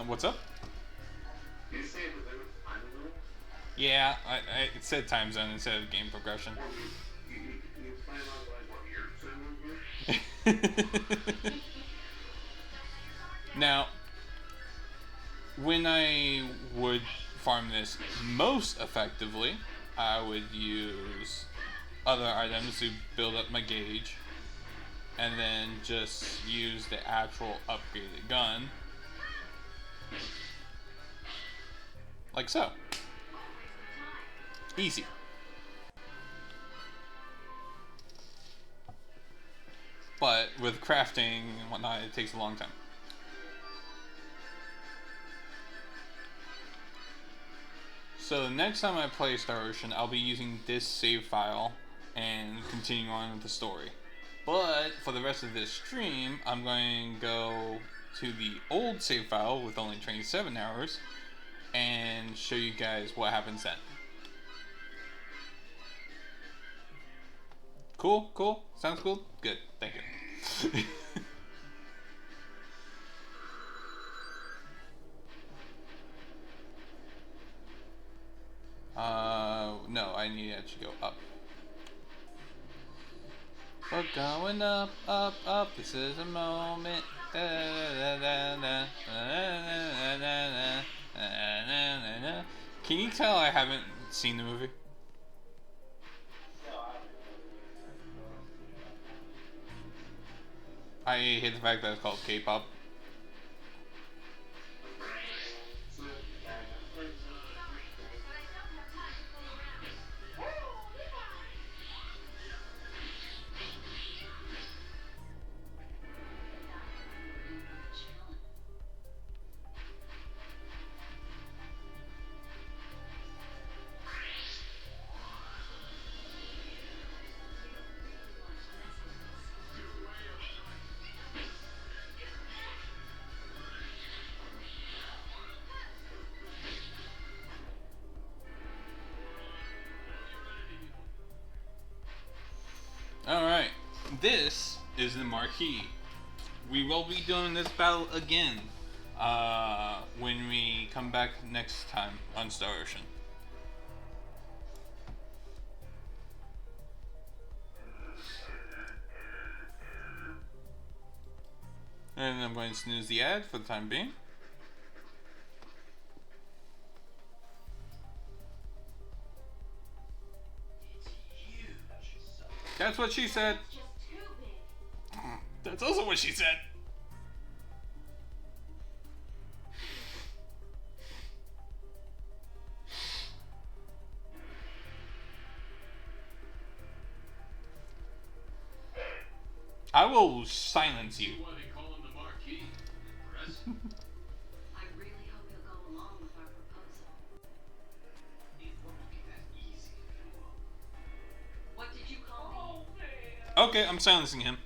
What's up? Yeah, it said time zone instead of game progression. Now, when I would farm this most effectively, I would use other items to build up my gauge, and then just use the actual upgraded gun, like so. Easy. But with crafting and whatnot, it takes a long time. So the next time I play Star Ocean, I'll be using this save file and continuing on with the story. But for the rest of this stream, I'm going to go to the old save file with only 27 hours and show you guys what happens then. Cool? Cool? Sounds cool? Good. Thank you. No, I need to actually go up. We're going up, up, up. This is a moment. Can you tell I haven't seen the movie? I hate the fact that it's called K-pop. Alright, this is the marquee. We will be doing this battle again when we come back next time on Star Ocean. And I'm going to snooze the ad for the time being. That's what she said. That's also what she said. I will silence you. I really hope you'll go along with our proposal. It won't be that easy, fool. What did you call me? Okay, I'm silencing him.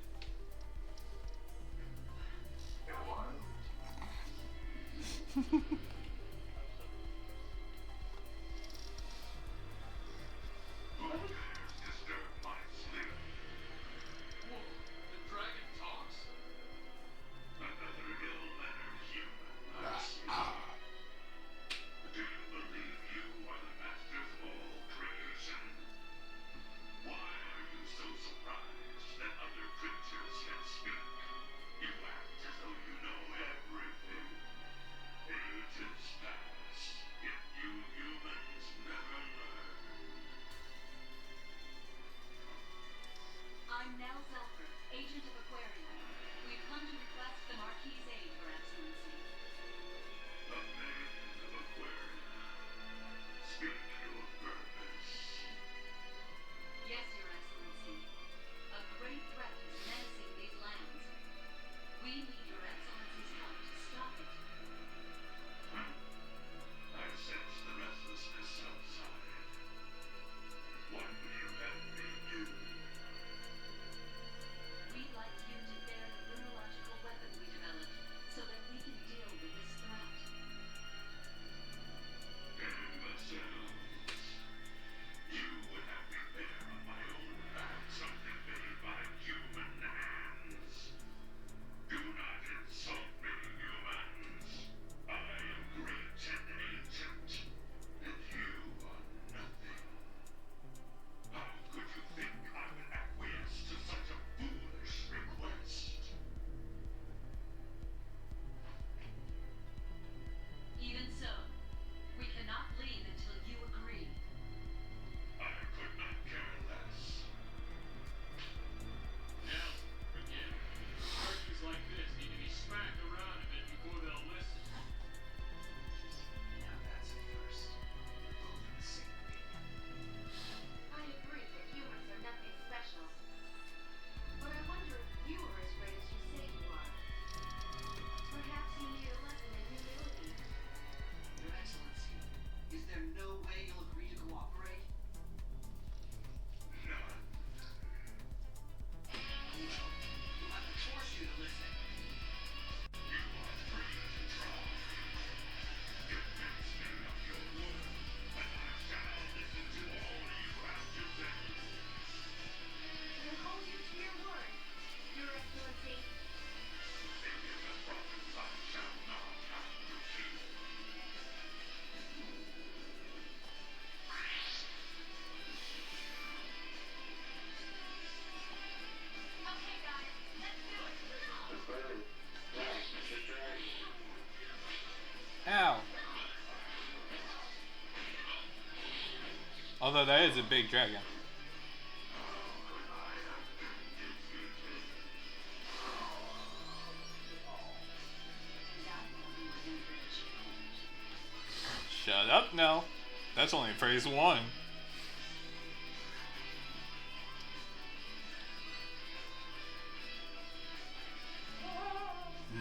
You act as though you know everything. You just Although that is a big dragon. Shut up, Nell. That's only phase 1.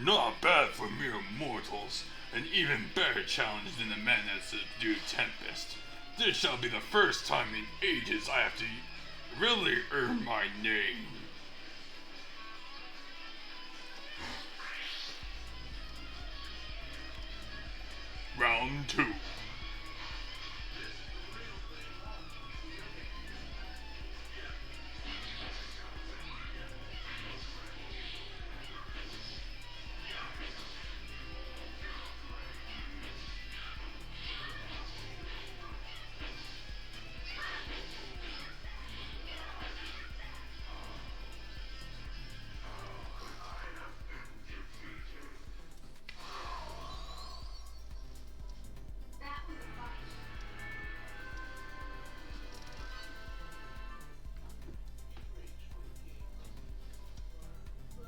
Not bad for mere mortals. An even better challenge than the man that subdued Tempest. This shall be the first time in ages I have to really earn my name. Round 2. That was a fight.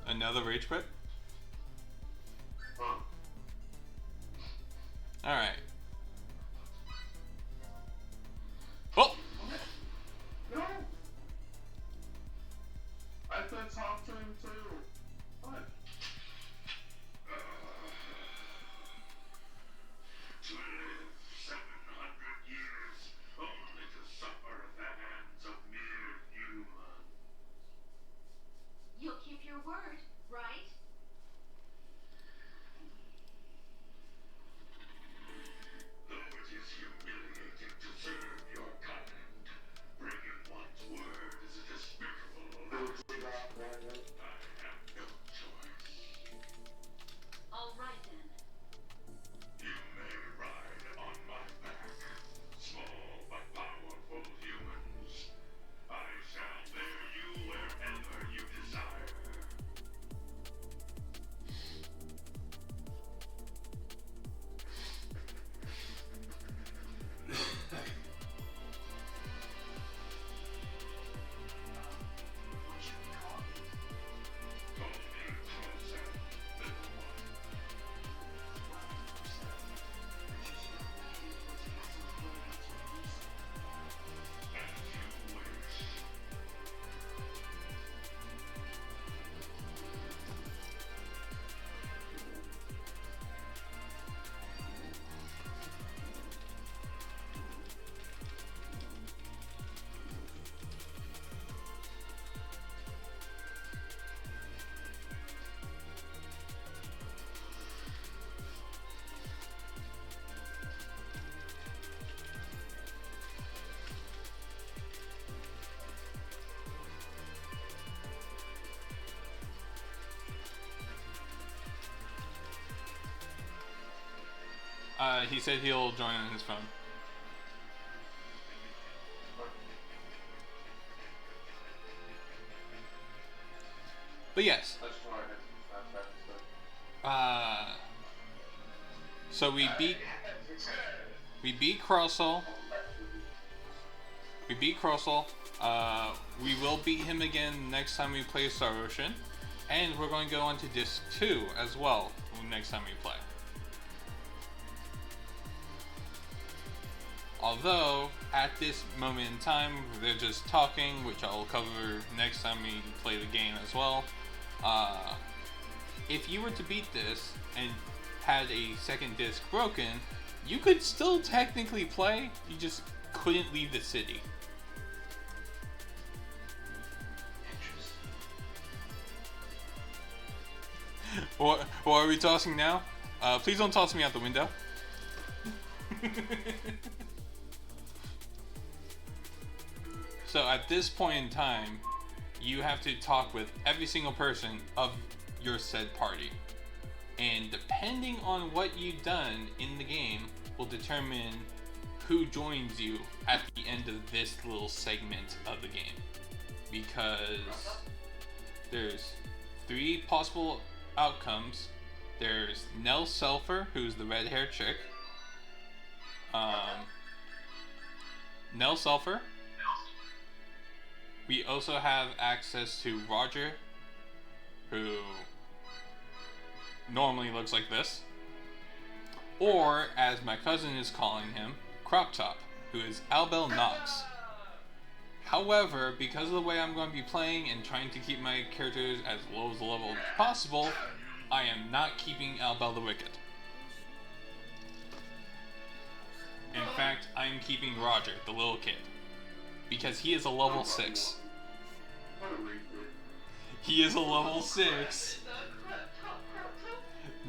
Another rage quit? Alright. Oh! No! I said talk to him too. What? 700 years, only to suffer at the hands of mere humans. You'll keep your word, right? Though it is humiliating to serve your kind, breaking one's word is a despicable offense. I have no choice. All right then. You may ride on my back, small but powerful humans. I shall bear you wherever you desire. What should we call me? Call me closer, little one. As you wish. He said he'll join on his phone. But yes. So we beat Crossall. We beat Crossall. We will beat him again next time we play Star Ocean. And we're going to go on to Disc 2 as well next time we play. Although, at this moment in time, they're just talking, which I'll cover next time we play the game as well. If you were to beat this and had a second disc broken, you could still technically play, you just couldn't leave the city. What are we tossing now? Please don't toss me out the window. So at this point in time, you have to talk with every single person of your said party. And depending on what you've done in the game will determine who joins you at the end of this little segment of the game. Because there's 3 possible outcomes. There's Nell Selfer, who's the red-haired chick. Nell Sulfur. We also have access to Roger, who normally looks like this. Or, as my cousin is calling him, Crop Top, who is Albel Nox. However, because of the way I'm going to be playing and trying to keep my characters as low as the level as possible, I am not keeping Albel the Wicked. In fact, I am keeping Roger, the little kid, because he is a level 6. He is a level 6.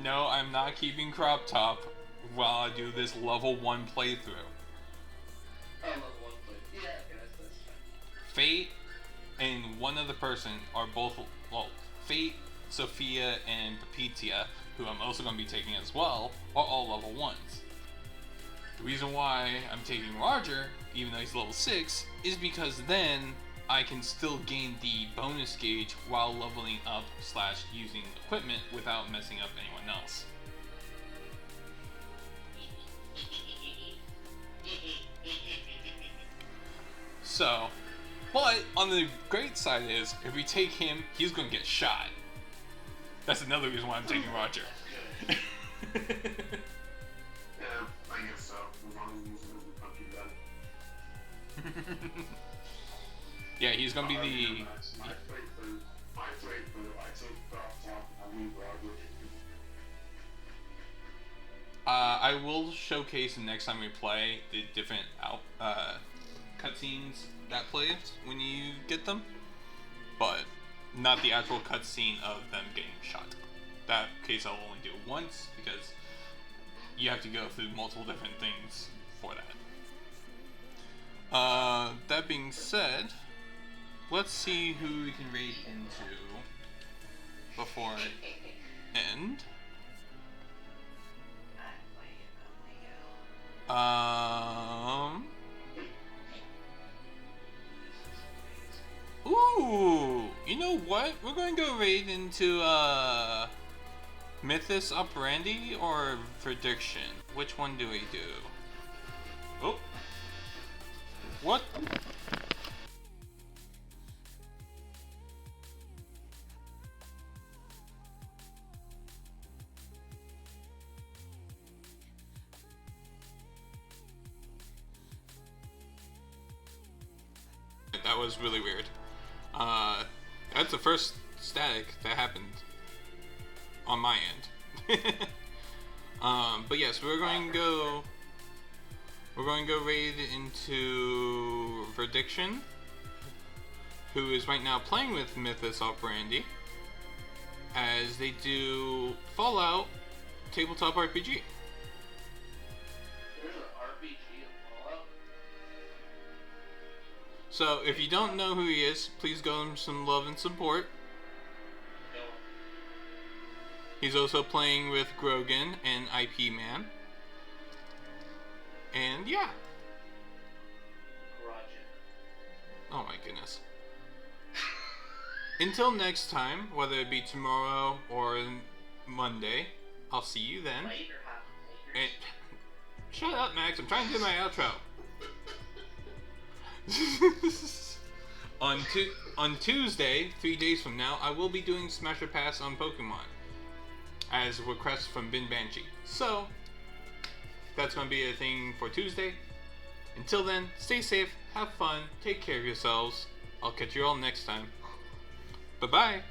No, I'm not keeping Crop Top while I do this level 1 playthrough. Fate and one other person are both, well, Fate, Sophia, and Papitia, who I'm also going to be taking as well, are all level 1s. The reason why I'm taking Roger, even though he's level 6, is because then I can still gain the bonus gauge while leveling up / using equipment without messing up anyone else. So, but on the great side is, if we take him, he's going to get shot. That's another reason why I'm taking Roger. Yeah, I guess so. As long as he's gonna be punching gun. Yeah, he's going to be the... I will showcase next time we play the different cutscenes that play when you get them, but not the actual cutscene of them getting shot. That case I'll only do once because you have to go through multiple different things for that. That being said, let's see who we can raid into before I end. Ooh, you know what? We're going to go raid into Mythos Operandi or Verdiction. Which one do we do? Oh, what? That was really weird. That's the first static that happened on my end. But yes, we're going to go raid into Verdiction, who is right now playing with Mythos Operandi, as they do Fallout tabletop RPG. So, if you don't know who he is, please give him some love and support. He's also playing with Grogan and IP Man. And yeah. Oh my goodness. Until next time, whether it be tomorrow or Monday, I'll see you then. And shut up, Max. I'm trying to do my outro. On Tuesday, 3 days from now, I will be doing Smasher Pass on Pokemon, as a request from Bin Banshee. So, that's going to be a thing for Tuesday. Until then, stay safe, have fun, take care of yourselves. I'll catch you all next time. Bye-bye!